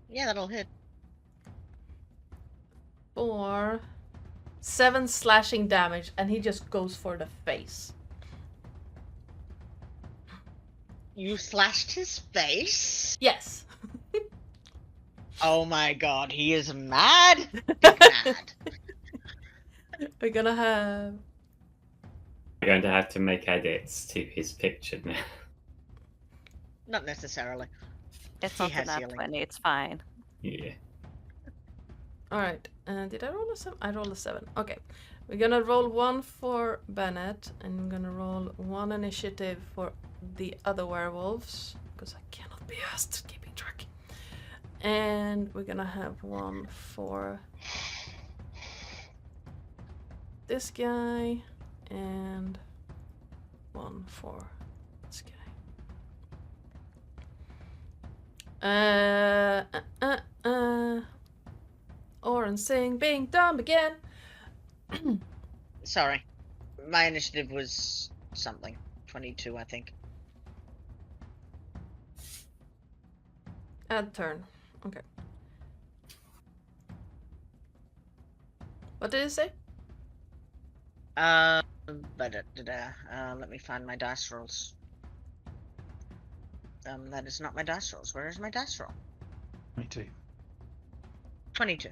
Yeah, that'll hit. For 7 slashing damage, and he just goes for the face. You slashed his face? Yes. Oh my god, he is mad? Big mad. We're gonna have. I'm going to have to make edits to his picture now. Not necessarily. It's He not has an healing. 20, it's fine. Yeah. Alright, did I roll a 7? I rolled a 7. Okay. We're gonna roll 1 for Bennett, and I'm gonna roll 1 initiative for the other werewolves, because I cannot be asked keeping track. And we're gonna have 1 for this guy, and 1 for this guy. Oren saying being dumb again. Sorry. My initiative was something. 22, I think. Add turn. Okay. What did it say? Let me find my dice rolls. That is not my dice rolls. Where is my dice roll? Me too. 22.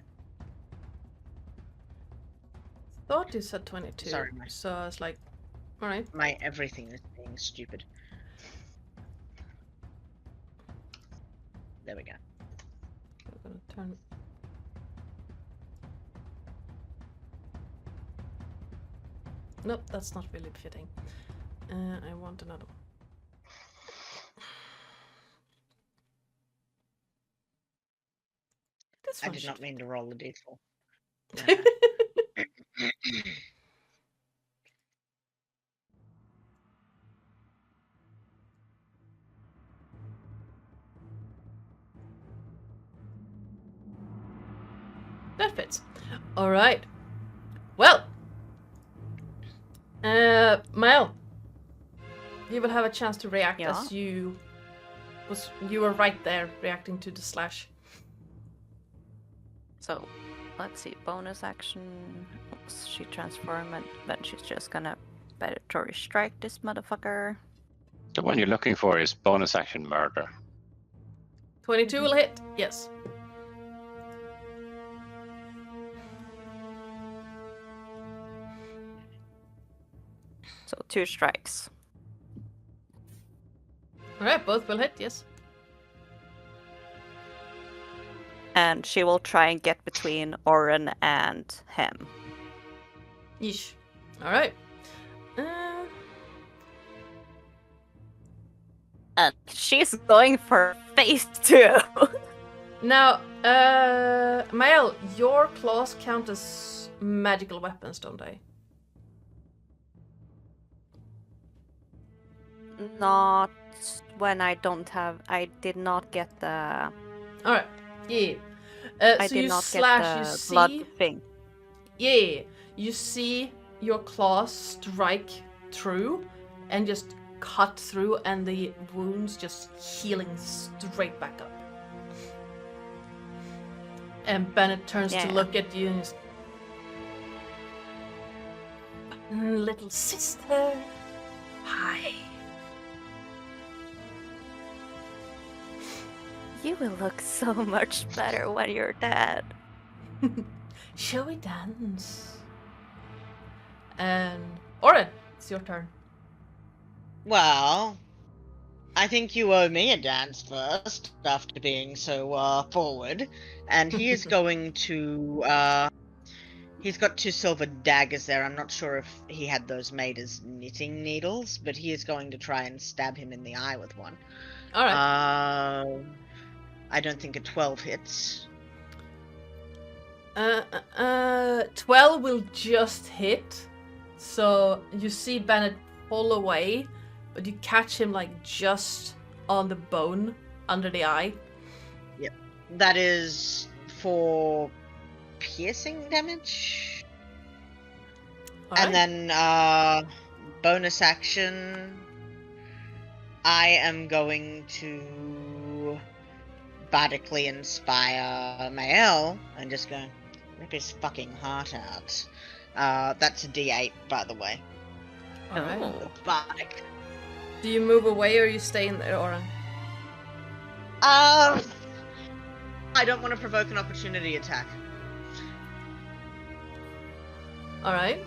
Thought you said 22. Sorry, so I was like, alright. My everything is being stupid. There we go. We're gonna turn. Nope, that's not really fitting. I want another one. This I one did should not mean to roll the d4. fit. That fits. All right. Well, Mel, you will have a chance to react Yeah. as you were right there reacting to the slash. So, let's see. Bonus action. Oops, she transformed, and then she's just gonna predatory strike this motherfucker. The one you're looking for is bonus action murder. 22 will hit. Yes. So 2 strikes. All right, both will hit. Yes. And she will try and get between Oren and him. Yeesh. All right. And she's going for face too. Now, Mael, your claws count as magical weapons, don't they? Not when I don't have. I did not get the. All right. Yeah. I So did you not slash. get You the see. blood thing. Yeah. You see your claws strike through, and just cut through, and the wounds just healing straight back up. And Bennett turns to Yeah. look at you and is, little sister, hi. You will look so much better when you're dead. Shall we dance? And Oren, it's your turn. Well, I think you owe me a dance first, after being so forward. And he is going to. He's got 2 silver daggers there. I'm not sure if he had those made as knitting needles, but he is going to try and stab him in the eye with one. All right. I don't think a 12 hits. 12 will just hit. So you see Bennett pull away, but you catch him like just on the bone under the eye. Yep. That is for piercing damage. All And right. then bonus action, I am going to bardically inspire Mael and just go rip his fucking heart out. That's a D8, by the way. All right. Oh. Bardic. Do you move away or you stay in there, Oren? I don't want to provoke an opportunity attack. All right.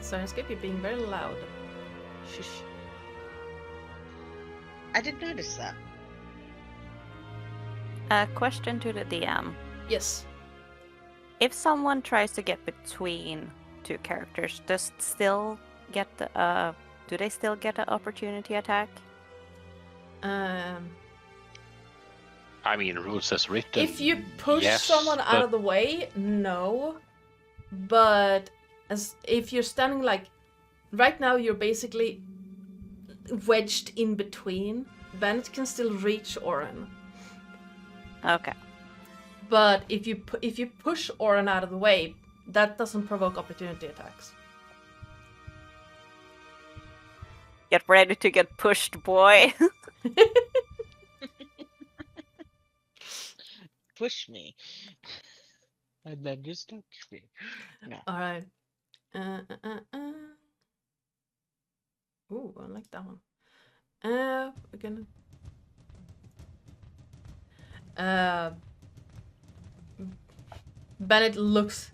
Sirenscape, you're being very loud. Shush. I did notice that. A question to the DM. Yes. If someone tries to get between 2 characters, does still get the do they still get an opportunity attack? I mean, rules as written. If you push yes, someone out but- of the way, no. But as if you're standing like right now, you're basically wedged in between. Bennett can still reach Oren. Okay. But if you push Oren out of the way, that doesn't provoke opportunity attacks. Get ready to get pushed, boy. Push me. And then just touch me. No. All right. Ooh, I like that one. We're gonna. Bennett looks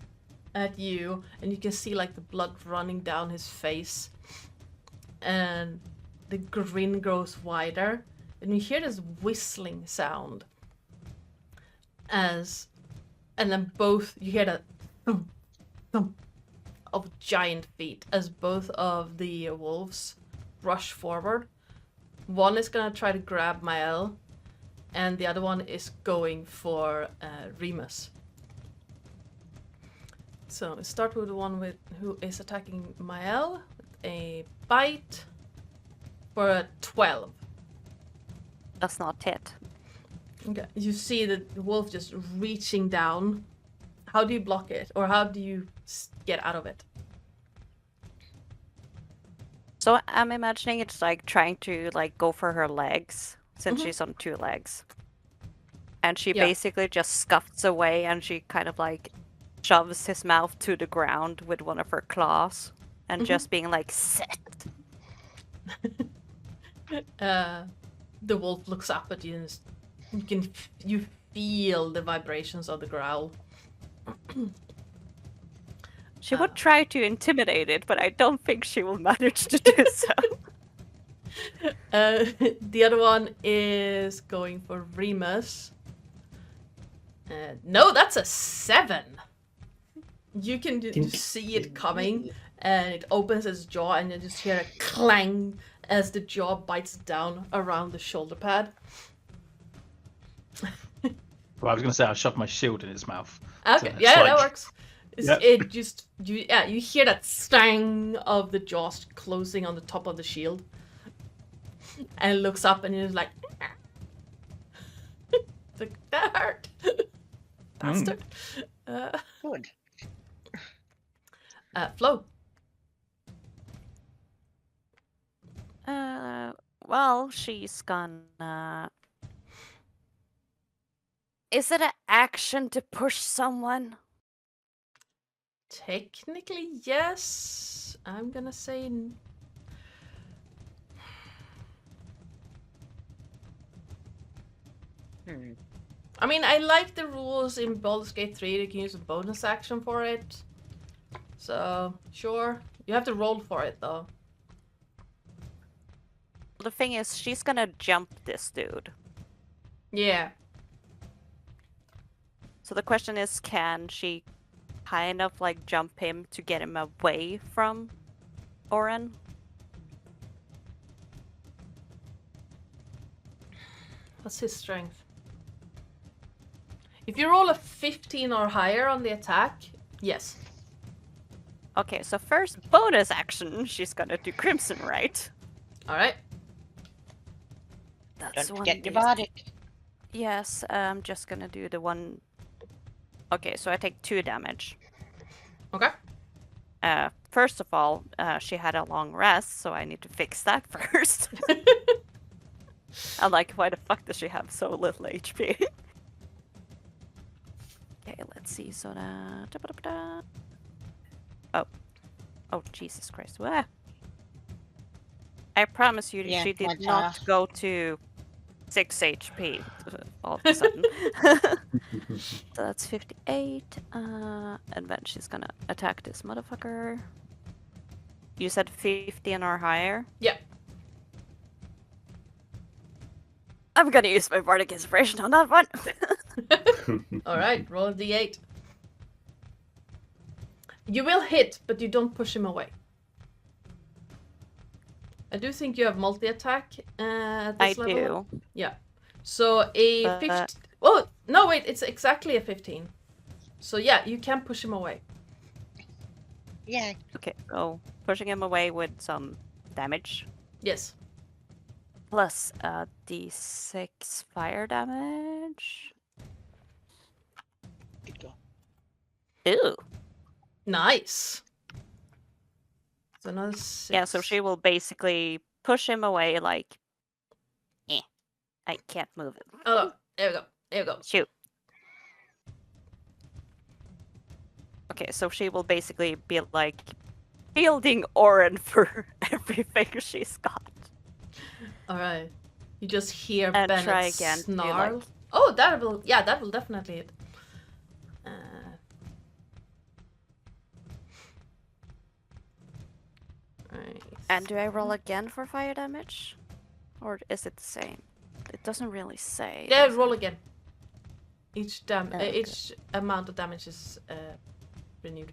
at you, and you can see like the blood running down his face, and the grin grows wider, and you hear this whistling sound. And then both you hear that thump, thump of giant feet as both of the wolves rush forward. One is gonna try to grab Mael, and the other one is going for Remus. So let's start with the one who is attacking Mael with a bite for a 12. Does not hit. Okay, you see the wolf just reaching down. How do you block it, or how do you get out of it? So I'm imagining it's like trying to like go for her legs since Mhm. she's on 2 legs. And she Yeah. basically just scuffs away and she kind of like shoves his mouth to the ground with one of her claws and Mhm. just being like, sit. The wolf looks up at you, and you feel the vibrations of the growl. She would try to intimidate it, but I don't think she will manage to do so. The other one is going for Remus. No, that's a 7. You can see it coming, and it opens its jaw, and you just hear a clang as the jaw bites down around the shoulder pad. Well, I was going to say I'll shove my shield in its mouth. Okay, So yeah, it's that like- works. Yep. It just you hear that stang of the jaws closing on the top of the shield, and it looks up and it's like, it's like that hurt, bastard. Good. Flo. Well, she's gonna... Is it an action to push someone? Technically, yes. I'm gonna say. I mean, I like the rules in Baldur's Gate 3. You can use a bonus action for it. So, sure. You have to roll for it, though. the thing is, she's gonna jump this dude. Yeah. So the question is, can she kind of like jump him to get him away from Oren? What's his strength? If you roll a 15 or higher on the attack, yes. Okay, so first bonus action, she's gonna do Crimson Right. Alright. That's Don't one forget your d- body. Yes, I'm just gonna do the one. Okay, so I take 2 damage. Okay. First of all, she had a long rest, so I need to fix that first. I'm like, why the fuck does she have so little HP? Okay, let's see. So oh, Jesus Christ! Wah. I promise you, Yeah, she did like not that. go to 6 HP all of a sudden. So that's 58. And then she's gonna attack this motherfucker. You said 15 or higher? Yeah. I'm gonna use my bardic inspiration on that one. Alright, roll a d8. You will hit, but you don't push him away. I do think you have multi-attack at I this level. do. Yeah. So a But- 15... Oh, no, wait, it's exactly a 15. So yeah, you can push him away. Yeah. Okay, so pushing him away with some damage. Yes. Plus d6 fire damage. Good go. Ew. Nice. So another 6. Yeah, so she will basically push him away like, I can't move him. Oh, there we go. There we go. Shoot. Okay, so she will basically be like fielding Oren for everything she's got. Alright. You just hear And Bennett try again to be snarl. like- Oh, that will... Yeah, that will definitely hit. Right. And do I roll again for fire damage? Or is it the same? It doesn't really say. Yeah, does roll it? again. Each Okay. each amount of damage is renewed.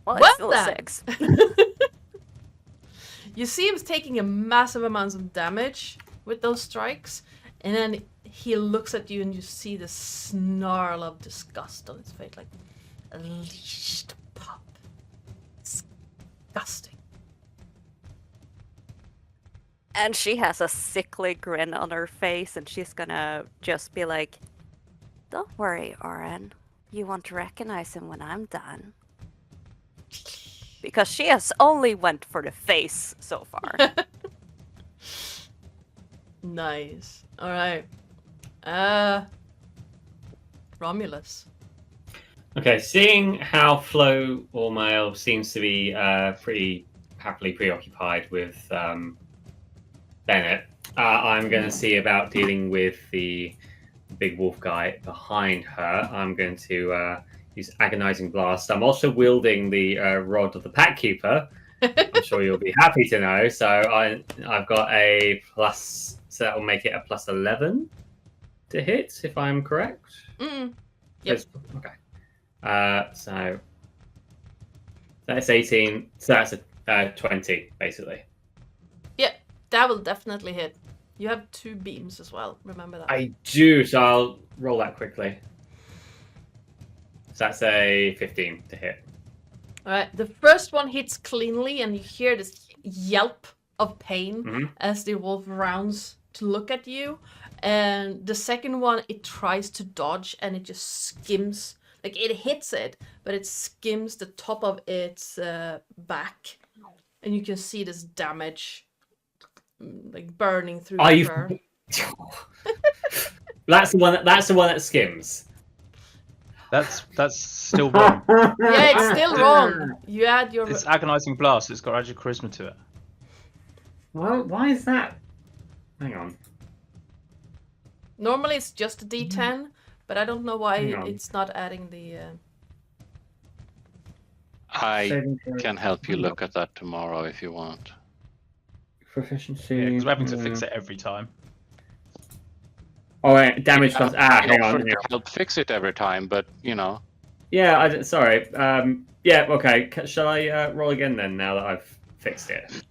Well, Well it's still a then. 6. You see him taking a massive amounts of damage with those strikes, and then he looks at you and you see the snarl of disgust on his face, like, unleashed pup. Disgusting. And she has a sickly grin on her face, and she's gonna just be like, "Don't worry, Oren. You won't recognize him when I'm done." Because she has only went for the face so far. Nice. Alright. Romulus. Okay, seeing how Flo or Mael seems to be pretty happily preoccupied with Bennett, I'm going to see about dealing with the big wolf guy behind her. I'm going to use Agonizing Blast. I'm also wielding the Rod of the Pack Keeper. I'm sure you'll be happy to know. So I've got a plus, so that will make it a plus 11 to hit, if I'm correct. Mm. Yep. Yes. Okay. So that's 18. So that's a 20, basically. Yeah, that will definitely hit. You have 2 beams as well. Remember that. I do, so I'll roll that quickly. So that's a 15 to hit. Alright, the first one hits cleanly, and you hear this yelp of pain as the wolf rounds to look at you. And the second one, it tries to dodge, and it just skims. Like, it hits it, but it skims the top of its back. And you can see this damage, like, burning through the fur. That's the one. That's the one that skims. That's still wrong. Yeah, it's still wrong. You add your... It's agonizing blast. It's got added charisma to it. Well, why is that? Hang on. Normally it's just a D10, but I don't know why Hang on. it's not adding the... I Saving throw. can help you look at that tomorrow if you want. proficiency. Yeah, because we're having to fix it every time. Oh, wait, damage plus. Hang offer on. to help fix it every time, but Yeah, sorry. Yeah, okay. Shall I roll again then? Now that I've fixed it.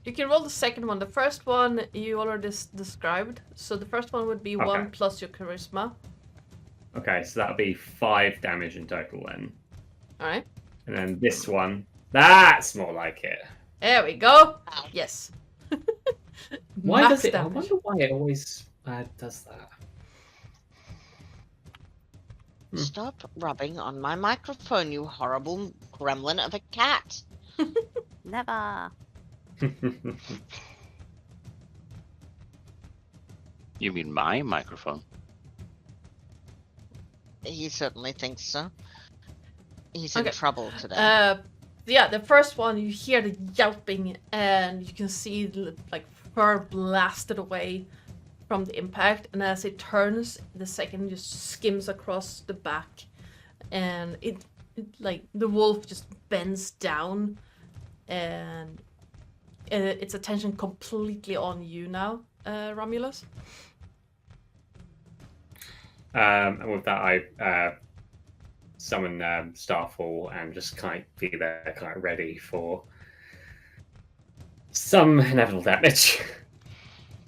You can roll the second one. The first one you already described. So the first one would be 1 plus your charisma. Okay, so that'll be 5 damage in total then. All right. And then this one. That's more like it. There we go. Yes. Why Max does it? damage. I wonder why it always does that. Stop rubbing on my microphone, you horrible gremlin of a cat. Never. you mean my microphone? He certainly thinks so. He's in trouble today. Yeah, the first one you hear the yelping, and you can see like fur blasted away from the impact. And as it turns, the second just skims across the back, and it like the wolf just bends down, and its attention completely on you now, Romulus. And with that, I summon Starfall and just kind of be there, kind of ready for some inevitable damage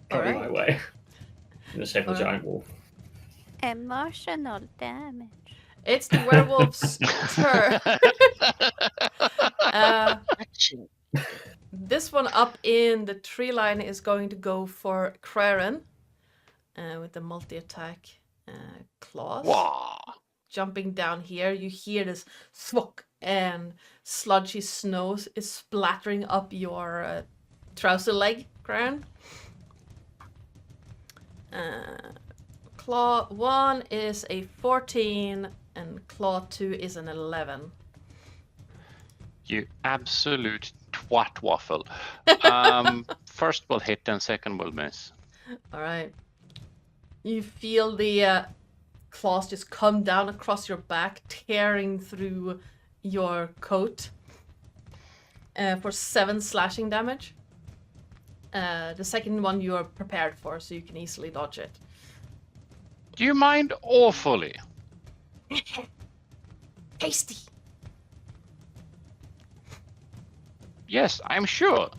coming my way in the shape of a giant wolf. Emotional damage. It's the werewolf's turn. This one up in the tree line is going to go for Craren with the multi-attack claws. Wow. Jumping down here, you hear this thwack, and sludgy snow is splattering up your trouser leg, Craren. Claw 1 is a 14, and Claw 2 is an 11. You absolute twat waffle. First will hit and second will miss. Alright. You feel the claws just come down across your back, tearing through your coat for 7 slashing damage. The second one you are prepared for, so you can easily dodge it. Do you mind awfully? Hasty! Yes, I'm sure.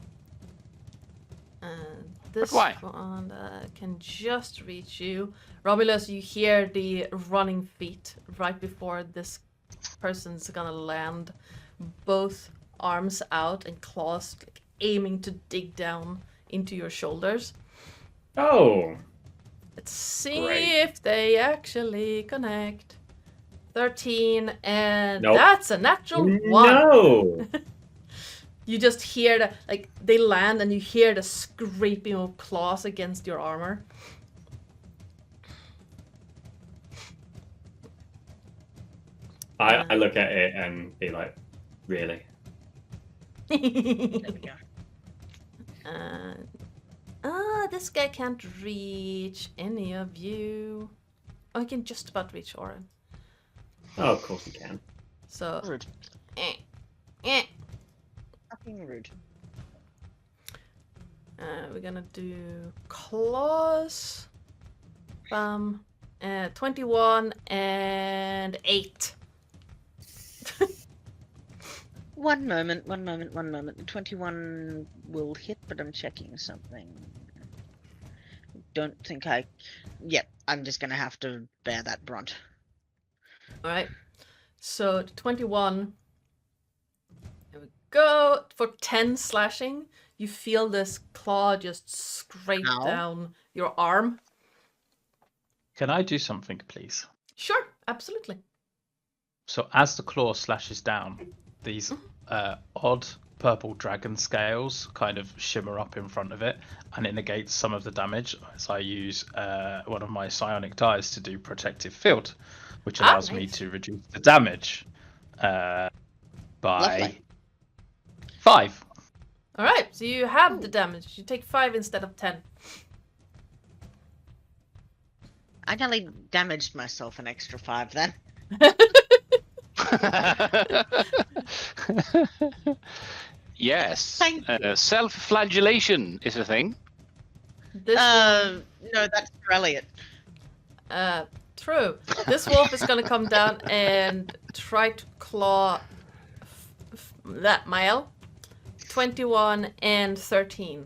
This why? one can just reach you. Romulus, you hear the running feet right before this person's gonna land. Both arms out and claws like, aiming to dig down into your shoulders. Oh! Let's see Great. if they actually connect. 13, and Nope. that's a natural 1. No! You just hear the, like, they land and you hear the scraping of claws against your armor. I look at it and be like, really? There we go. This guy can't reach any of you. Oh, he can just about reach Oren. Oh, of course you can. So, Rude. eh. Fucking rude. We're gonna do claws. 21 and 8. One moment. The 21 will hit, but I'm checking something. Don't think I... Yep, I'm just gonna have to bear that brunt. Alright. So, 21. There we go. For 10 slashing, you feel this claw just scrape Ow. down your arm. Can I do something, please? Sure, absolutely. So as the claw slashes down, these odd purple dragon scales kind of shimmer up in front of it, and it negates some of the damage as I use one of my psionic ties to do protective field, which allows me nice. to reduce the damage by Lovely. 5. Alright, so you have the damage. You take 5 instead of 10. I nearly damaged myself an extra 5 then. Yes. Thank Self-flagellation is a thing. This no, that's for Elliot. true. This wolf is gonna come down and try to claw that mile. 21 and 13.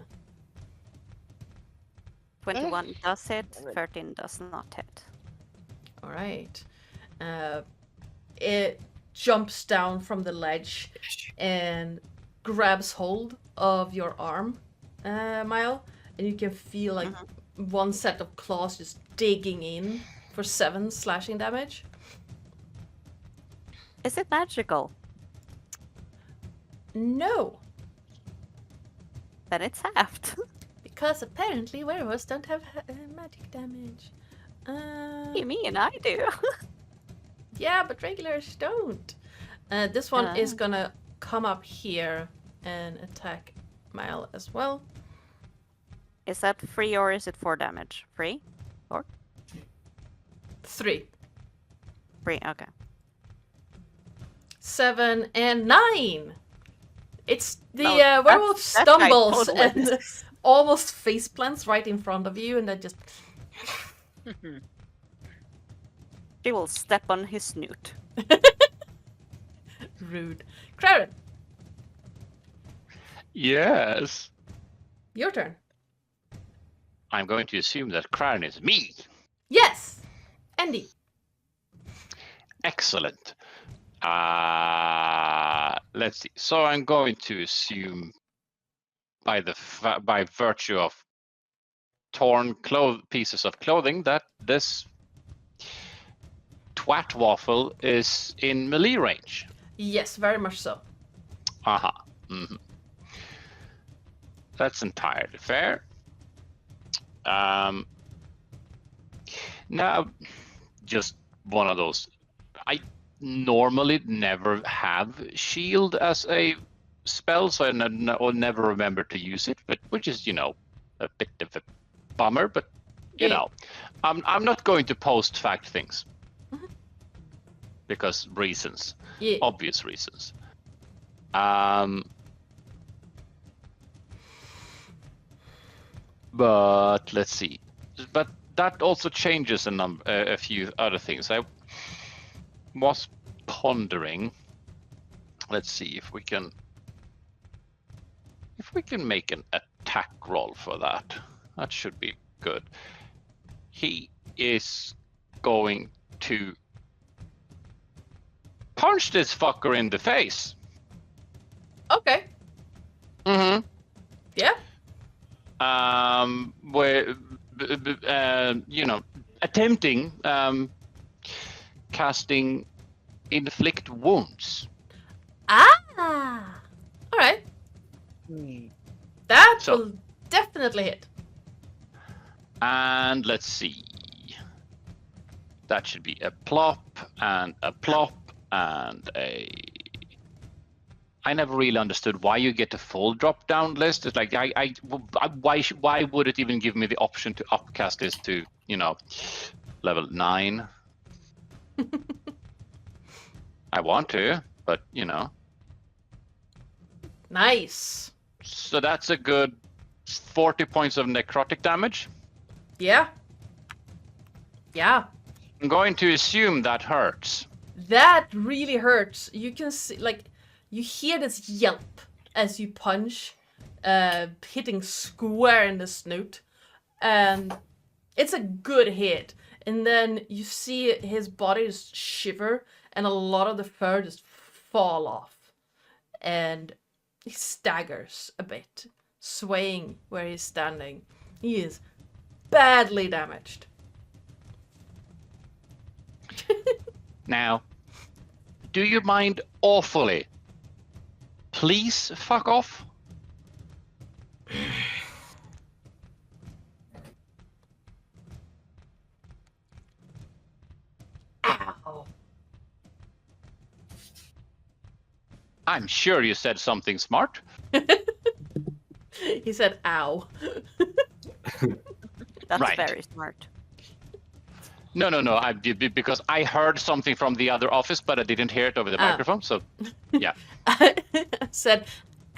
21 does hit, 13 does not hit. All right. It jumps down from the ledge and grabs hold of your arm, Mile, and you can feel like one set of claws just digging in for 7 slashing damage. Is it magical? No, Then it's halved. because apparently werewolves don't have magic damage. You mean I do? Yeah, but regulars don't. This one is gonna come up here and attack Mile as well. Is that 3 or is it 4 damage? 3? 3. 3, okay. 7 and 9. It's the No, werewolf that's my stumbles total and list. almost face plants right in front of you, and then just She will step on his snoot. rude. Craren, Yes. your turn. I'm going to assume that Crown is me. Yes, Andy. Excellent. Let's see. So I'm going to assume, by virtue of torn pieces of clothing, that this twat waffle is in melee range. Yes, very much so. Aha. That's entirely fair. Now, just one of those. I normally never have shield as a spell, so I'll never remember to use it, but which is, a bit of a bummer, but I'm not going to post fact things. Because reasons. Yeah. Obvious reasons. But let's see. But that also changes a few other things. I was pondering. Let's see if we can make an attack roll for that. That should be good. He is going to punch this fucker in the face. Okay. Mm-hmm. Yeah. Where, attempting casting inflict wounds. Ah. All right. That So- will definitely hit. And let's see. That should be a plop and a plop and a. I never really understood why you get a full drop down list. It's like why would it even give me the option to upcast this to level 9? I want to, but Nice. So that's a good 40 points of necrotic damage. Yeah. Yeah. I'm going to assume that hurts. That really hurts. You can see, you hear this yelp as you punch, hitting square in the snoot, and it's a good hit. And then you see his body just shiver, and a lot of the fur just fall off, and he staggers a bit, swaying where he's standing. He is badly damaged. Now, do you mind awfully? Please fuck off. Ow. I'm sure you said something smart. He said, ow. That's Right. very smart. No. I did because I heard something from the other office, but I didn't hear it over the microphone. So, yeah. I said,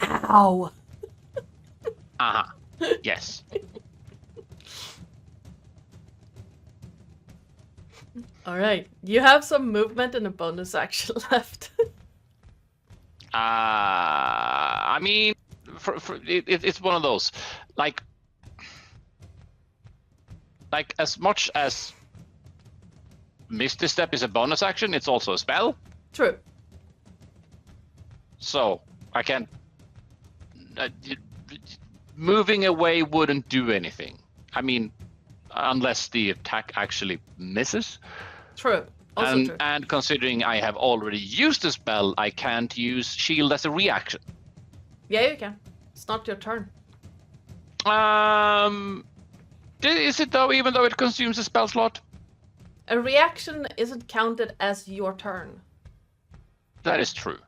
Ow! Aha. Yes. Alright, you have some movement and a bonus action left. I mean, it's one of those, like as much as Misty Step is a bonus action, it's also a spell. True. So I can't. Moving away wouldn't do anything. I mean, unless the attack actually misses. True. Also true. And considering I have already used the spell, I can't use shield as a reaction. Yeah, you can. It's not your turn. Is it though? Even though it consumes a spell slot. A reaction isn't counted as your turn. That is true.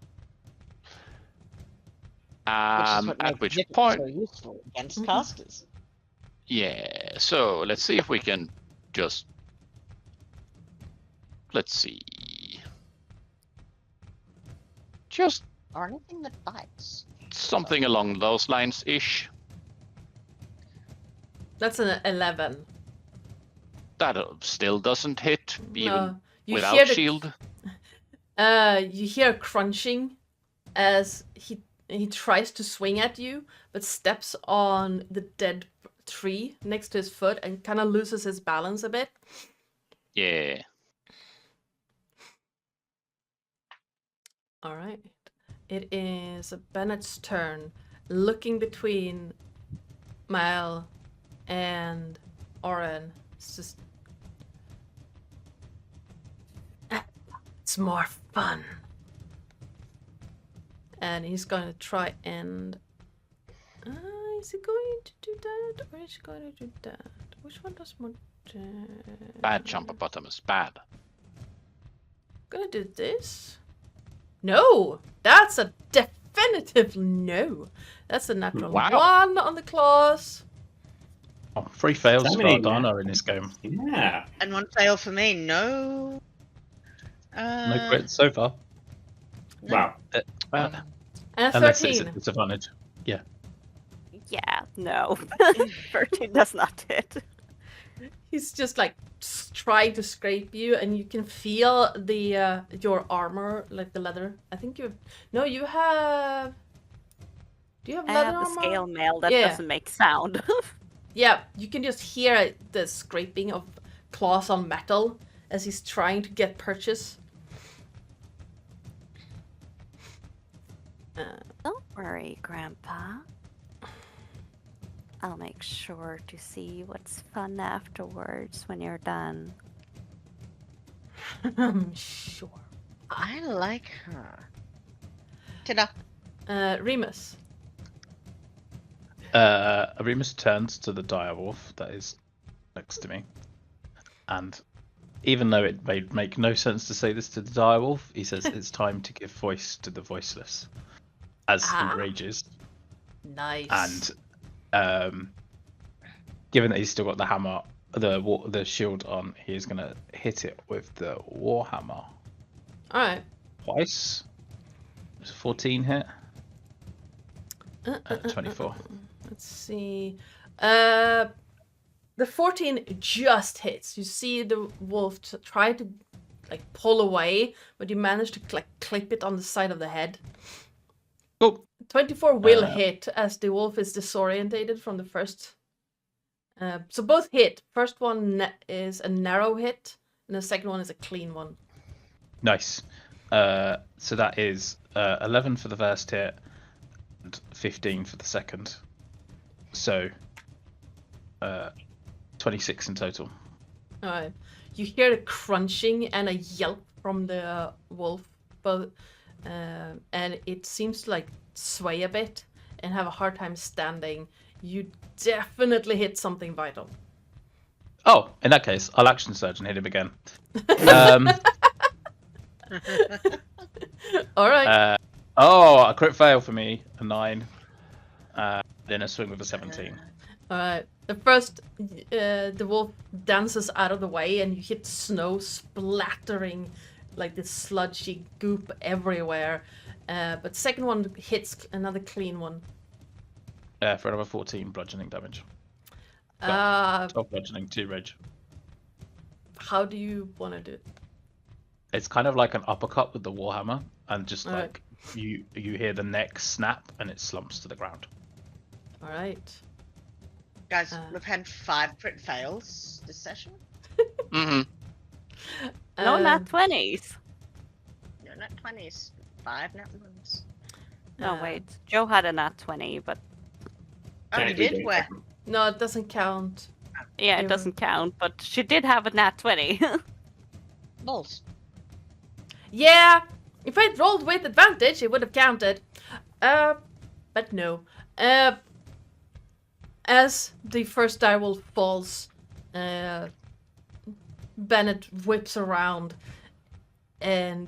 Which At which is point, so useful against casters. yeah. So let's see if we can just. Let's see. Just Or anything that bites. something along those lines ish. That's an 11. That still doesn't hit even No, you without hear the, shield. You hear crunching as he tries to swing at you, but steps on the dead tree next to his foot and kind of loses his balance a bit. Yeah. All right. It is Bennett's turn, looking between Mael and Oren. It's just... It's more fun. And he's going to try and... is he going to do that? Or is he going to do that? Which one does more damage? Bad Chumperpotamus. Bad. Gonna do this? No! That's a definitive no. That's a natural Wow. 1 on the claws. Oh, 3 fails So for many Ardana in this game. Yeah. And 1 fail for me. No. No crits so far. Wow. Well, And a Unless it's a 13. disadvantage. Yeah, no. 13 does not hit. He's just like trying to scrape you, and you can feel the your armor, like the leather. I think you. No, you have. Do you have I leather have the armor? scale mail that Yeah. doesn't make sound. Yeah, you can just hear the scraping of claws on metal as he's trying to get purchase. Don't worry, Grandpa. I'll make sure to see what's fun afterwards when you're done. I'm sure. I like her. Ta-da. Remus. Remus turns to the direwolf that is next to me, and even though it may make no sense to say this to the direwolf, he says it's time to give voice to the voiceless as he rages. Nice. And given that he's still got the hammer, the shield on, he is gonna hit it with the warhammer Alright. twice. It's a 14 hit. 24. Let's see. The 14 just hits. You see the wolf try to like pull away, but you manage to like clip it on the side of the head. Oh. 24 will hit as the wolf is disorientated from the first. So both hit. First one is a narrow hit, and the second one is a clean one. Nice. So that is 11 for the first hit and 15 for the second. So 26 in total. Alright. You hear the crunching and a yelp from the wolf, and it seems to like sway a bit and have a hard time standing. You definitely hit something vital. Oh, in that case, I'll action surge and hit him again. Alright. A crit fail for me, a 9. Then a swing with a 17. Alright. The first, the wolf dances out of the way and you hit snow splattering like this sludgy goop everywhere. But second one hits another clean one. For another 14 bludgeoning damage. Uh, 12 bludgeoning, 2 rage. how do you want to do it? It's kind of like an uppercut with the warhammer, and just Alright. like you hear the neck snap and it slumps to the ground. All right. Guys, we've had 5 crit fails this session. Mm-hmm. No, not 20s. No, not 20s. 5 nat ones. No, wait. Joe had a nat 20, but Oh, you Technically did? don't Where? count. No, it doesn't count. yeah, They it were- doesn't count. But she did have a nat 20. Balls. Yeah, if I'd rolled with advantage, it would have counted. But no. As the first direwolf falls, Bennett whips around and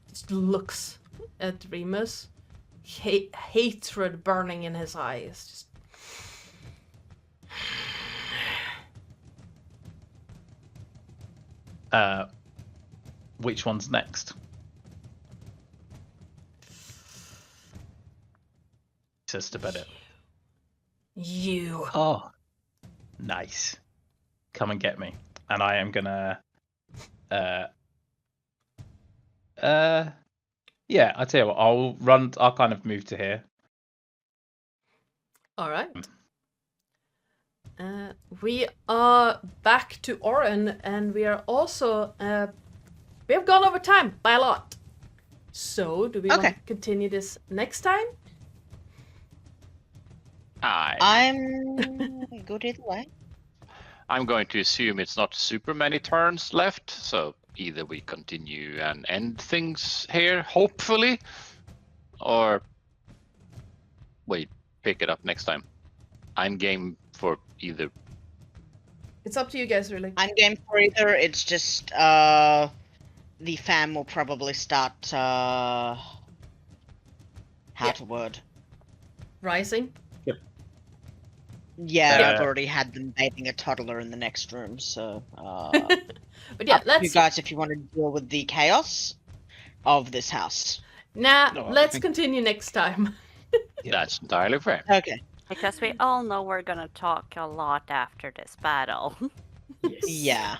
just looks at Remus. Hatred burning in his eyes. Just... Which one's next? Says to Bennett. You. Oh, nice. Come and get me. And I am gonna. Yeah, I tell you what. I'll run. I'll kind of move to here. All right. We are back to Oren, and we are also we have gone over time by a lot. So, do we want Okay. to continue this next time? I'm good either way. I'm going to assume it's not super many turns left, so either we continue and end things here, hopefully, or we pick it up next time. I'm game for either. It's up to you guys, really. I'm game for either. It's just the fam will probably start how Yeah. to word. Rising. Yeah, I've already had them bathing a toddler in the next room, so But yeah, up to you let's guys if you want to deal with the chaos of this house. nah. No, I let's think- continue next time. That's entirely fair. Okay. because we all know we're gonna talk a lot after this battle. Yes. Yeah.